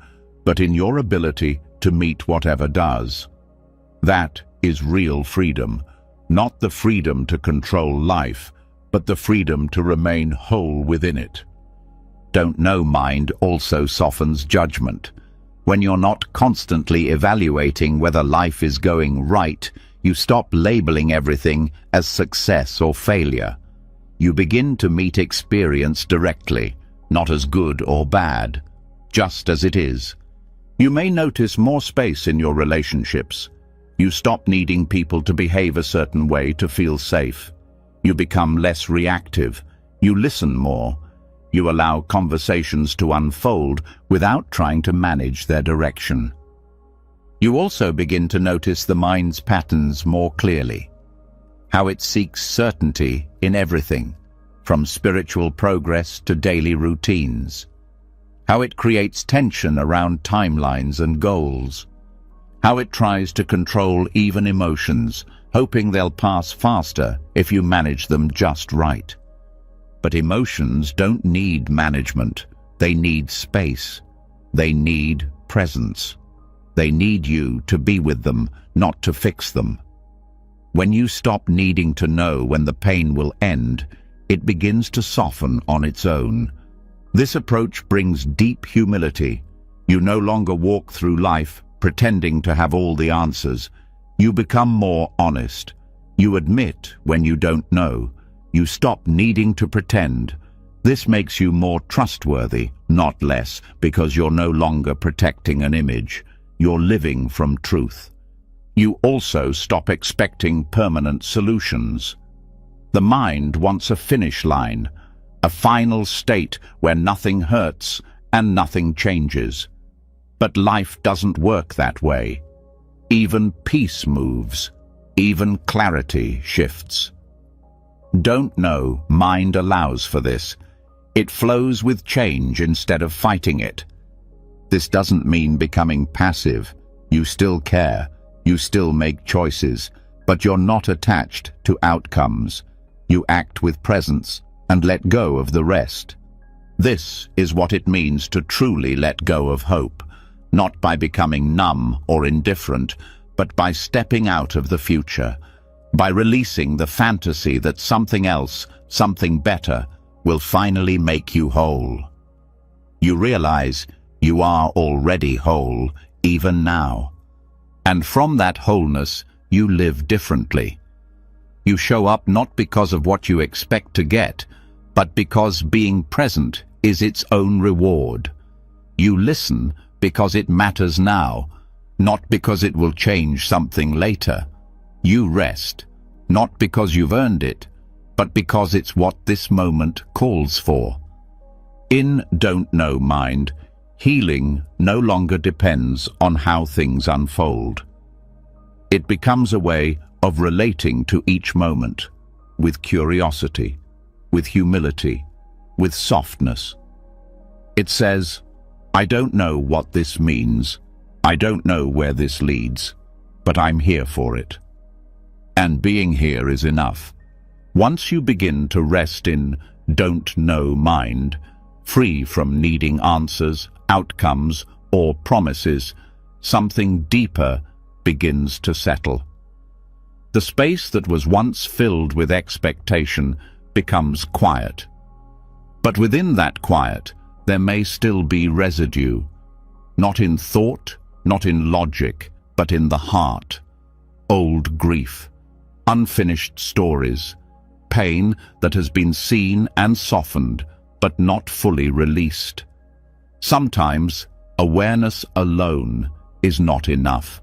but in your ability to meet whatever does. That is real freedom, not the freedom to control life, but the freedom to remain whole within it. Don't Know Mind also softens judgment. When you're not constantly evaluating whether life is going right, you stop labeling everything as success or failure. You begin to meet experience directly, not as good or bad, just as it is. You may notice more space in your relationships. You stop needing people to behave a certain way to feel safe. You become less reactive. You listen more. You allow conversations to unfold without trying to manage their direction. You also begin to notice the mind's patterns more clearly. How it seeks certainty in everything, from spiritual progress to daily routines. How it creates tension around timelines and goals. How it tries to control even emotions, hoping they'll pass faster if you manage them just right. But emotions don't need management. They need space. They need presence. They need you to be with them, not to fix them. When you stop needing to know when the pain will end, it begins to soften on its own. This approach brings deep humility. You no longer walk through life pretending to have all the answers. You become more honest. You admit when you don't know. You stop needing to pretend. This makes you more trustworthy, not less, because you're no longer protecting an image. You're living from truth. You also stop expecting permanent solutions. The mind wants a finish line, a final state where nothing hurts and nothing changes. But life doesn't work that way. Even peace moves. Even clarity shifts. Don't Know Mind allows for this. It flows with change instead of fighting it. This doesn't mean becoming passive. You still care. You still make choices. But you're not attached to outcomes. You act with presence and let go of the rest. This is what it means to truly let go of hope, not by becoming numb or indifferent, but by stepping out of the future, by releasing the fantasy that something else, something better, will finally make you whole. You realize you are already whole, even now. And from that wholeness, you live differently. You show up not because of what you expect to get, but because being present is its own reward. You listen because it matters now, not because it will change something later. You rest, not because you've earned it, but because it's what this moment calls for. In Don't Know Mind, healing no longer depends on how things unfold. It becomes a way of relating to each moment, with curiosity, with humility, with softness. It says, I don't know what this means, I don't know where this leads, but I'm here for it. And being here is enough. Once you begin to rest in Don't Know Mind, free from needing answers, outcomes, or promises, something deeper begins to settle. The space that was once filled with expectation becomes quiet. But within that quiet, there may still be residue, not in thought, not in logic, but in the heart. Old grief, unfinished stories, pain that has been seen and softened, but not fully released. Sometimes awareness alone is not enough.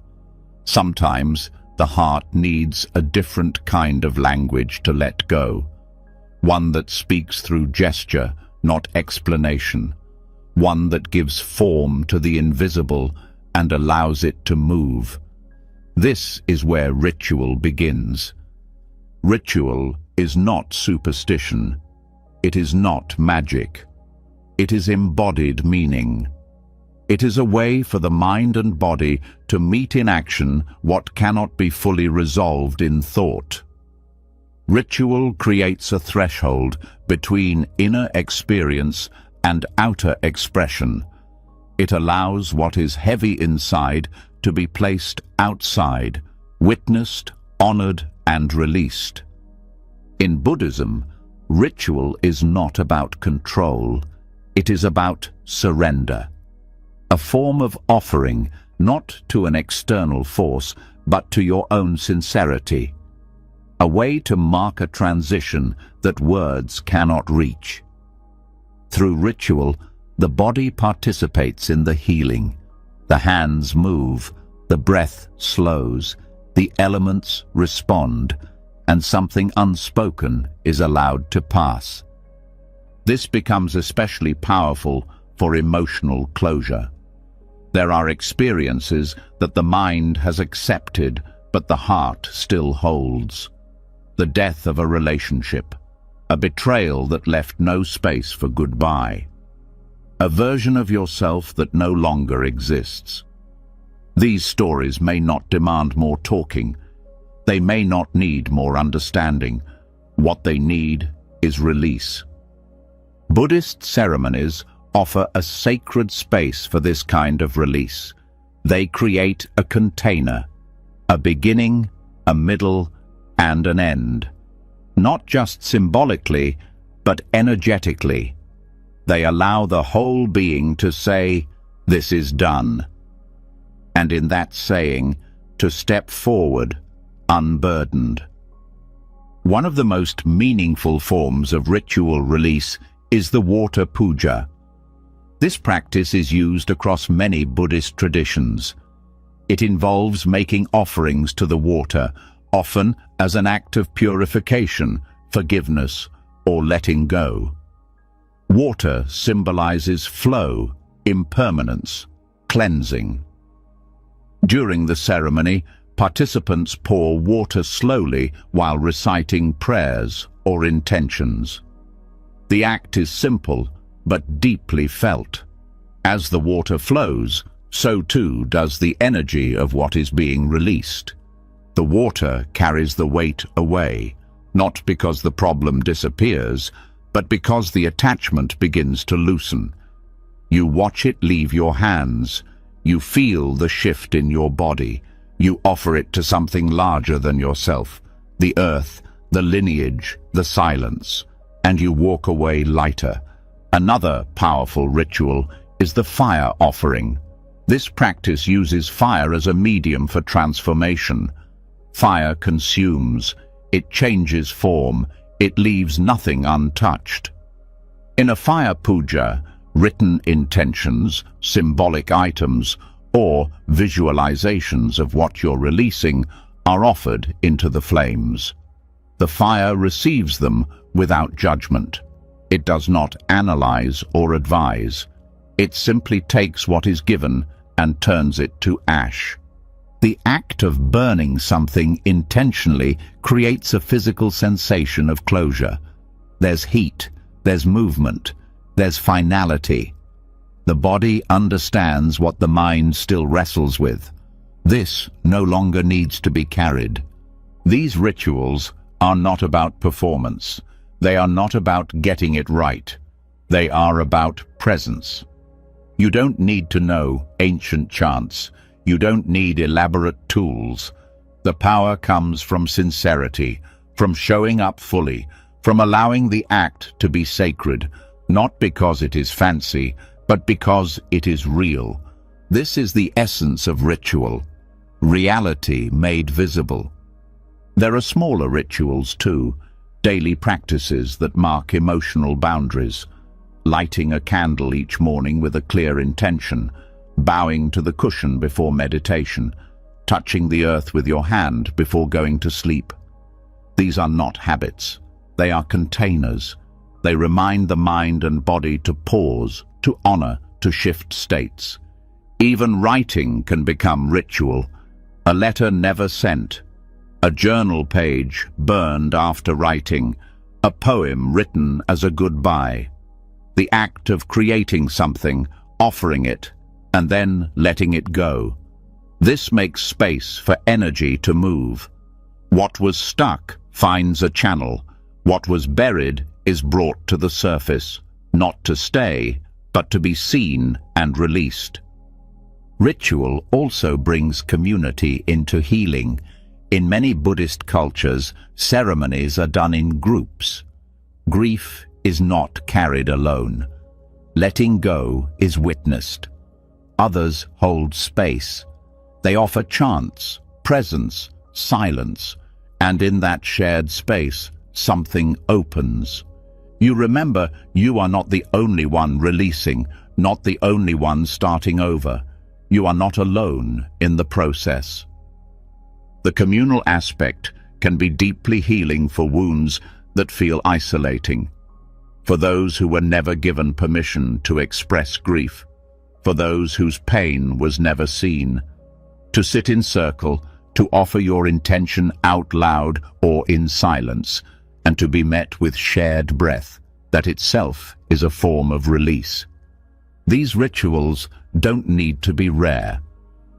Sometimes the heart needs a different kind of language to let go, one that speaks through gesture, not explanation, one that gives form to the invisible and allows it to move. This is where ritual begins. Ritual is not superstition. It is not magic. It is embodied meaning. It is a way for the mind and body to meet in action what cannot be fully resolved in thought. Ritual creates a threshold between inner experience and outer expression. It allows what is heavy inside to be placed outside, witnessed, honored, and released. In Buddhism, ritual is not about control. It is about surrender. A form of offering, not to an external force, but to your own sincerity. A way to mark a transition that words cannot reach. Through ritual, the body participates in the healing. The hands move, the breath slows, the elements respond, and something unspoken is allowed to pass. This becomes especially powerful for emotional closure. There are experiences that the mind has accepted, but the heart still holds. The death of a relationship, a betrayal that left no space for goodbye, a version of yourself that no longer exists. These stories may not demand more talking. They may not need more understanding. What they need is release. Buddhist ceremonies offer a sacred space for this kind of release. They create a container, a beginning, a middle, and an end. Not just symbolically, but energetically. They allow the whole being to say, "This is done." And in that saying, to step forward, unburdened. One of the most meaningful forms of ritual release is the water puja. This practice is used across many Buddhist traditions. It involves making offerings to the water, often as an act of purification, forgiveness, or letting go. Water symbolizes flow, impermanence, cleansing. During the ceremony, participants pour water slowly while reciting prayers or intentions. The act is simple, but deeply felt. As the water flows, so too does the energy of what is being released. The water carries the weight away, not because the problem disappears, but because the attachment begins to loosen. You watch it leave your hands. You feel the shift in your body. You offer it to something larger than yourself, the earth, the lineage, the silence, and you walk away lighter. Another powerful ritual is the fire offering. This practice uses fire as a medium for transformation. Fire consumes, it changes form, it leaves nothing untouched. In a fire puja, written intentions, symbolic items, or visualizations of what you're releasing are offered into the flames. The fire receives them without judgment. It does not analyze or advise. It simply takes what is given and turns it to ash. The act of burning something intentionally creates a physical sensation of closure. There's heat, there's movement, there's finality. The body understands what the mind still wrestles with. This no longer needs to be carried. These rituals are not about performance. They are not about getting it right. They are about presence. You don't need to know ancient chants. You don't need elaborate tools. The power comes from sincerity, from showing up fully, from allowing the act to be sacred, not because it is fancy, but because it is real. This is the essence of ritual, reality made visible. There are smaller rituals too, daily practices that mark emotional boundaries. Lighting a candle each morning with a clear intention, bowing to the cushion before meditation, touching the earth with your hand before going to sleep. These are not habits. They are containers. They remind the mind and body to pause, to honor, to shift states. Even writing can become ritual. A letter never sent, a journal page burned after writing, a poem written as a goodbye. The act of creating something, offering it, and then letting it go. This makes space for energy to move. What was stuck finds a channel. What was buried is brought to the surface, not to stay, but to be seen and released. Ritual also brings community into healing. In many Buddhist cultures, ceremonies are done in groups. Grief is not carried alone. Letting go is witnessed. Others hold space. They offer chants, presence, silence, and in that shared space, something opens. You remember you are not the only one releasing, not the only one starting over. You are not alone in the process. The communal aspect can be deeply healing for wounds that feel isolating, for those who were never given permission to express grief, for those whose pain was never seen. To sit in circle, to offer your intention out loud or in silence, and to be met with shared breath, that itself is a form of release. These rituals don't need to be rare.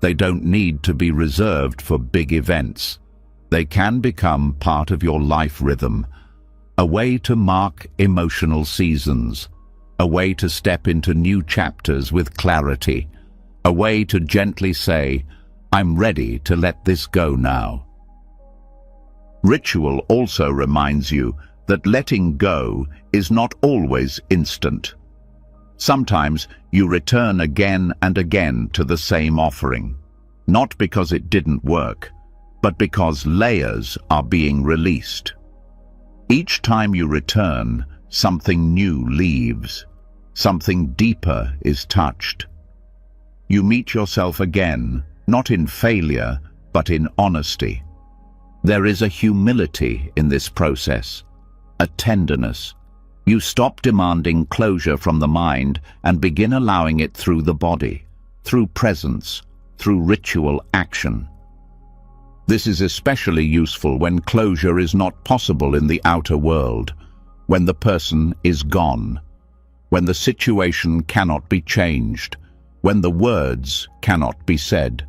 They don't need to be reserved for big events. They can become part of your life rhythm, a way to mark emotional seasons, a way to step into new chapters with clarity, a way to gently say, "I'm ready to let this go now." Ritual also reminds you that letting go is not always instant. Sometimes you return again and again to the same offering, not because it didn't work, but because layers are being released. Each time you return, something new leaves, something deeper is touched. You meet yourself again, not in failure, but in honesty. There is a humility in this process, a tenderness. You stop demanding closure from the mind and begin allowing it through the body, through presence, through ritual action. This is especially useful when closure is not possible in the outer world, when the person is gone, when the situation cannot be changed, when the words cannot be said.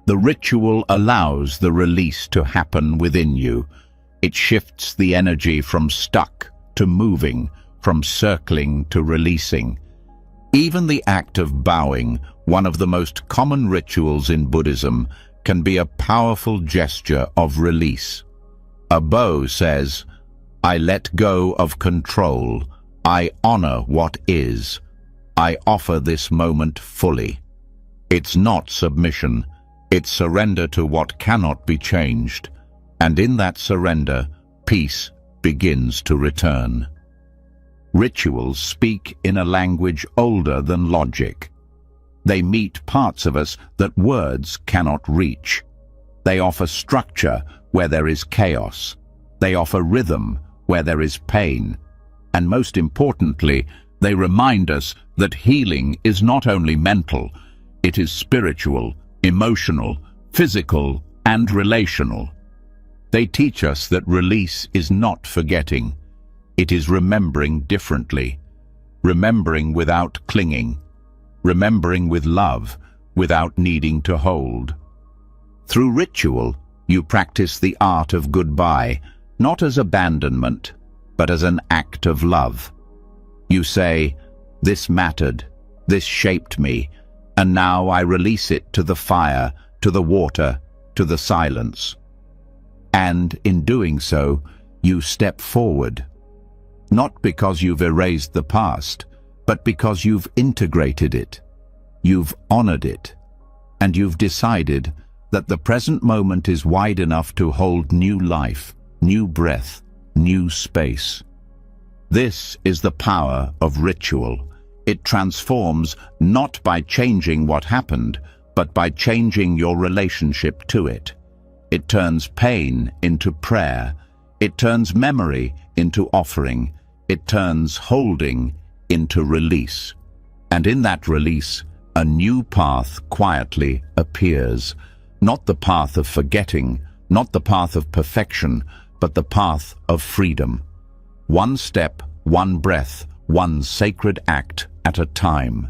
The ritual allows the release to happen within you. It shifts the energy from stuck to moving, from circling to releasing. Even the act of bowing, one of the most common rituals in Buddhism, can be a powerful gesture of release. A bow says, I let go of control. I honor what is. I offer this moment fully. It's not submission. It's surrender to what cannot be changed. And in that surrender, peace begins to return. Rituals speak in a language older than logic. They meet parts of us that words cannot reach. They offer structure where there is chaos. They offer rhythm where there is pain. And most importantly, they remind us that healing is not only mental, it is spiritual, emotional, physical, and relational. They teach us that release is not forgetting. It is remembering differently, remembering without clinging, remembering with love, without needing to hold. Through ritual, you practice the art of goodbye, not as abandonment, but as an act of love. You say, this mattered, this shaped me, and now I release it to the fire, to the water, to the silence. And in doing so, you step forward. Not because you've erased the past, but because you've integrated it. You've honored it. And you've decided that the present moment is wide enough to hold new life, new breath, new space. This is the power of ritual. It transforms not by changing what happened, but by changing your relationship to it. It turns pain into prayer. It turns memory into offering. It turns holding into release. And in that release, a new path quietly appears. Not the path of forgetting, not the path of perfection, but the path of freedom. One step, one breath, one sacred act at a time.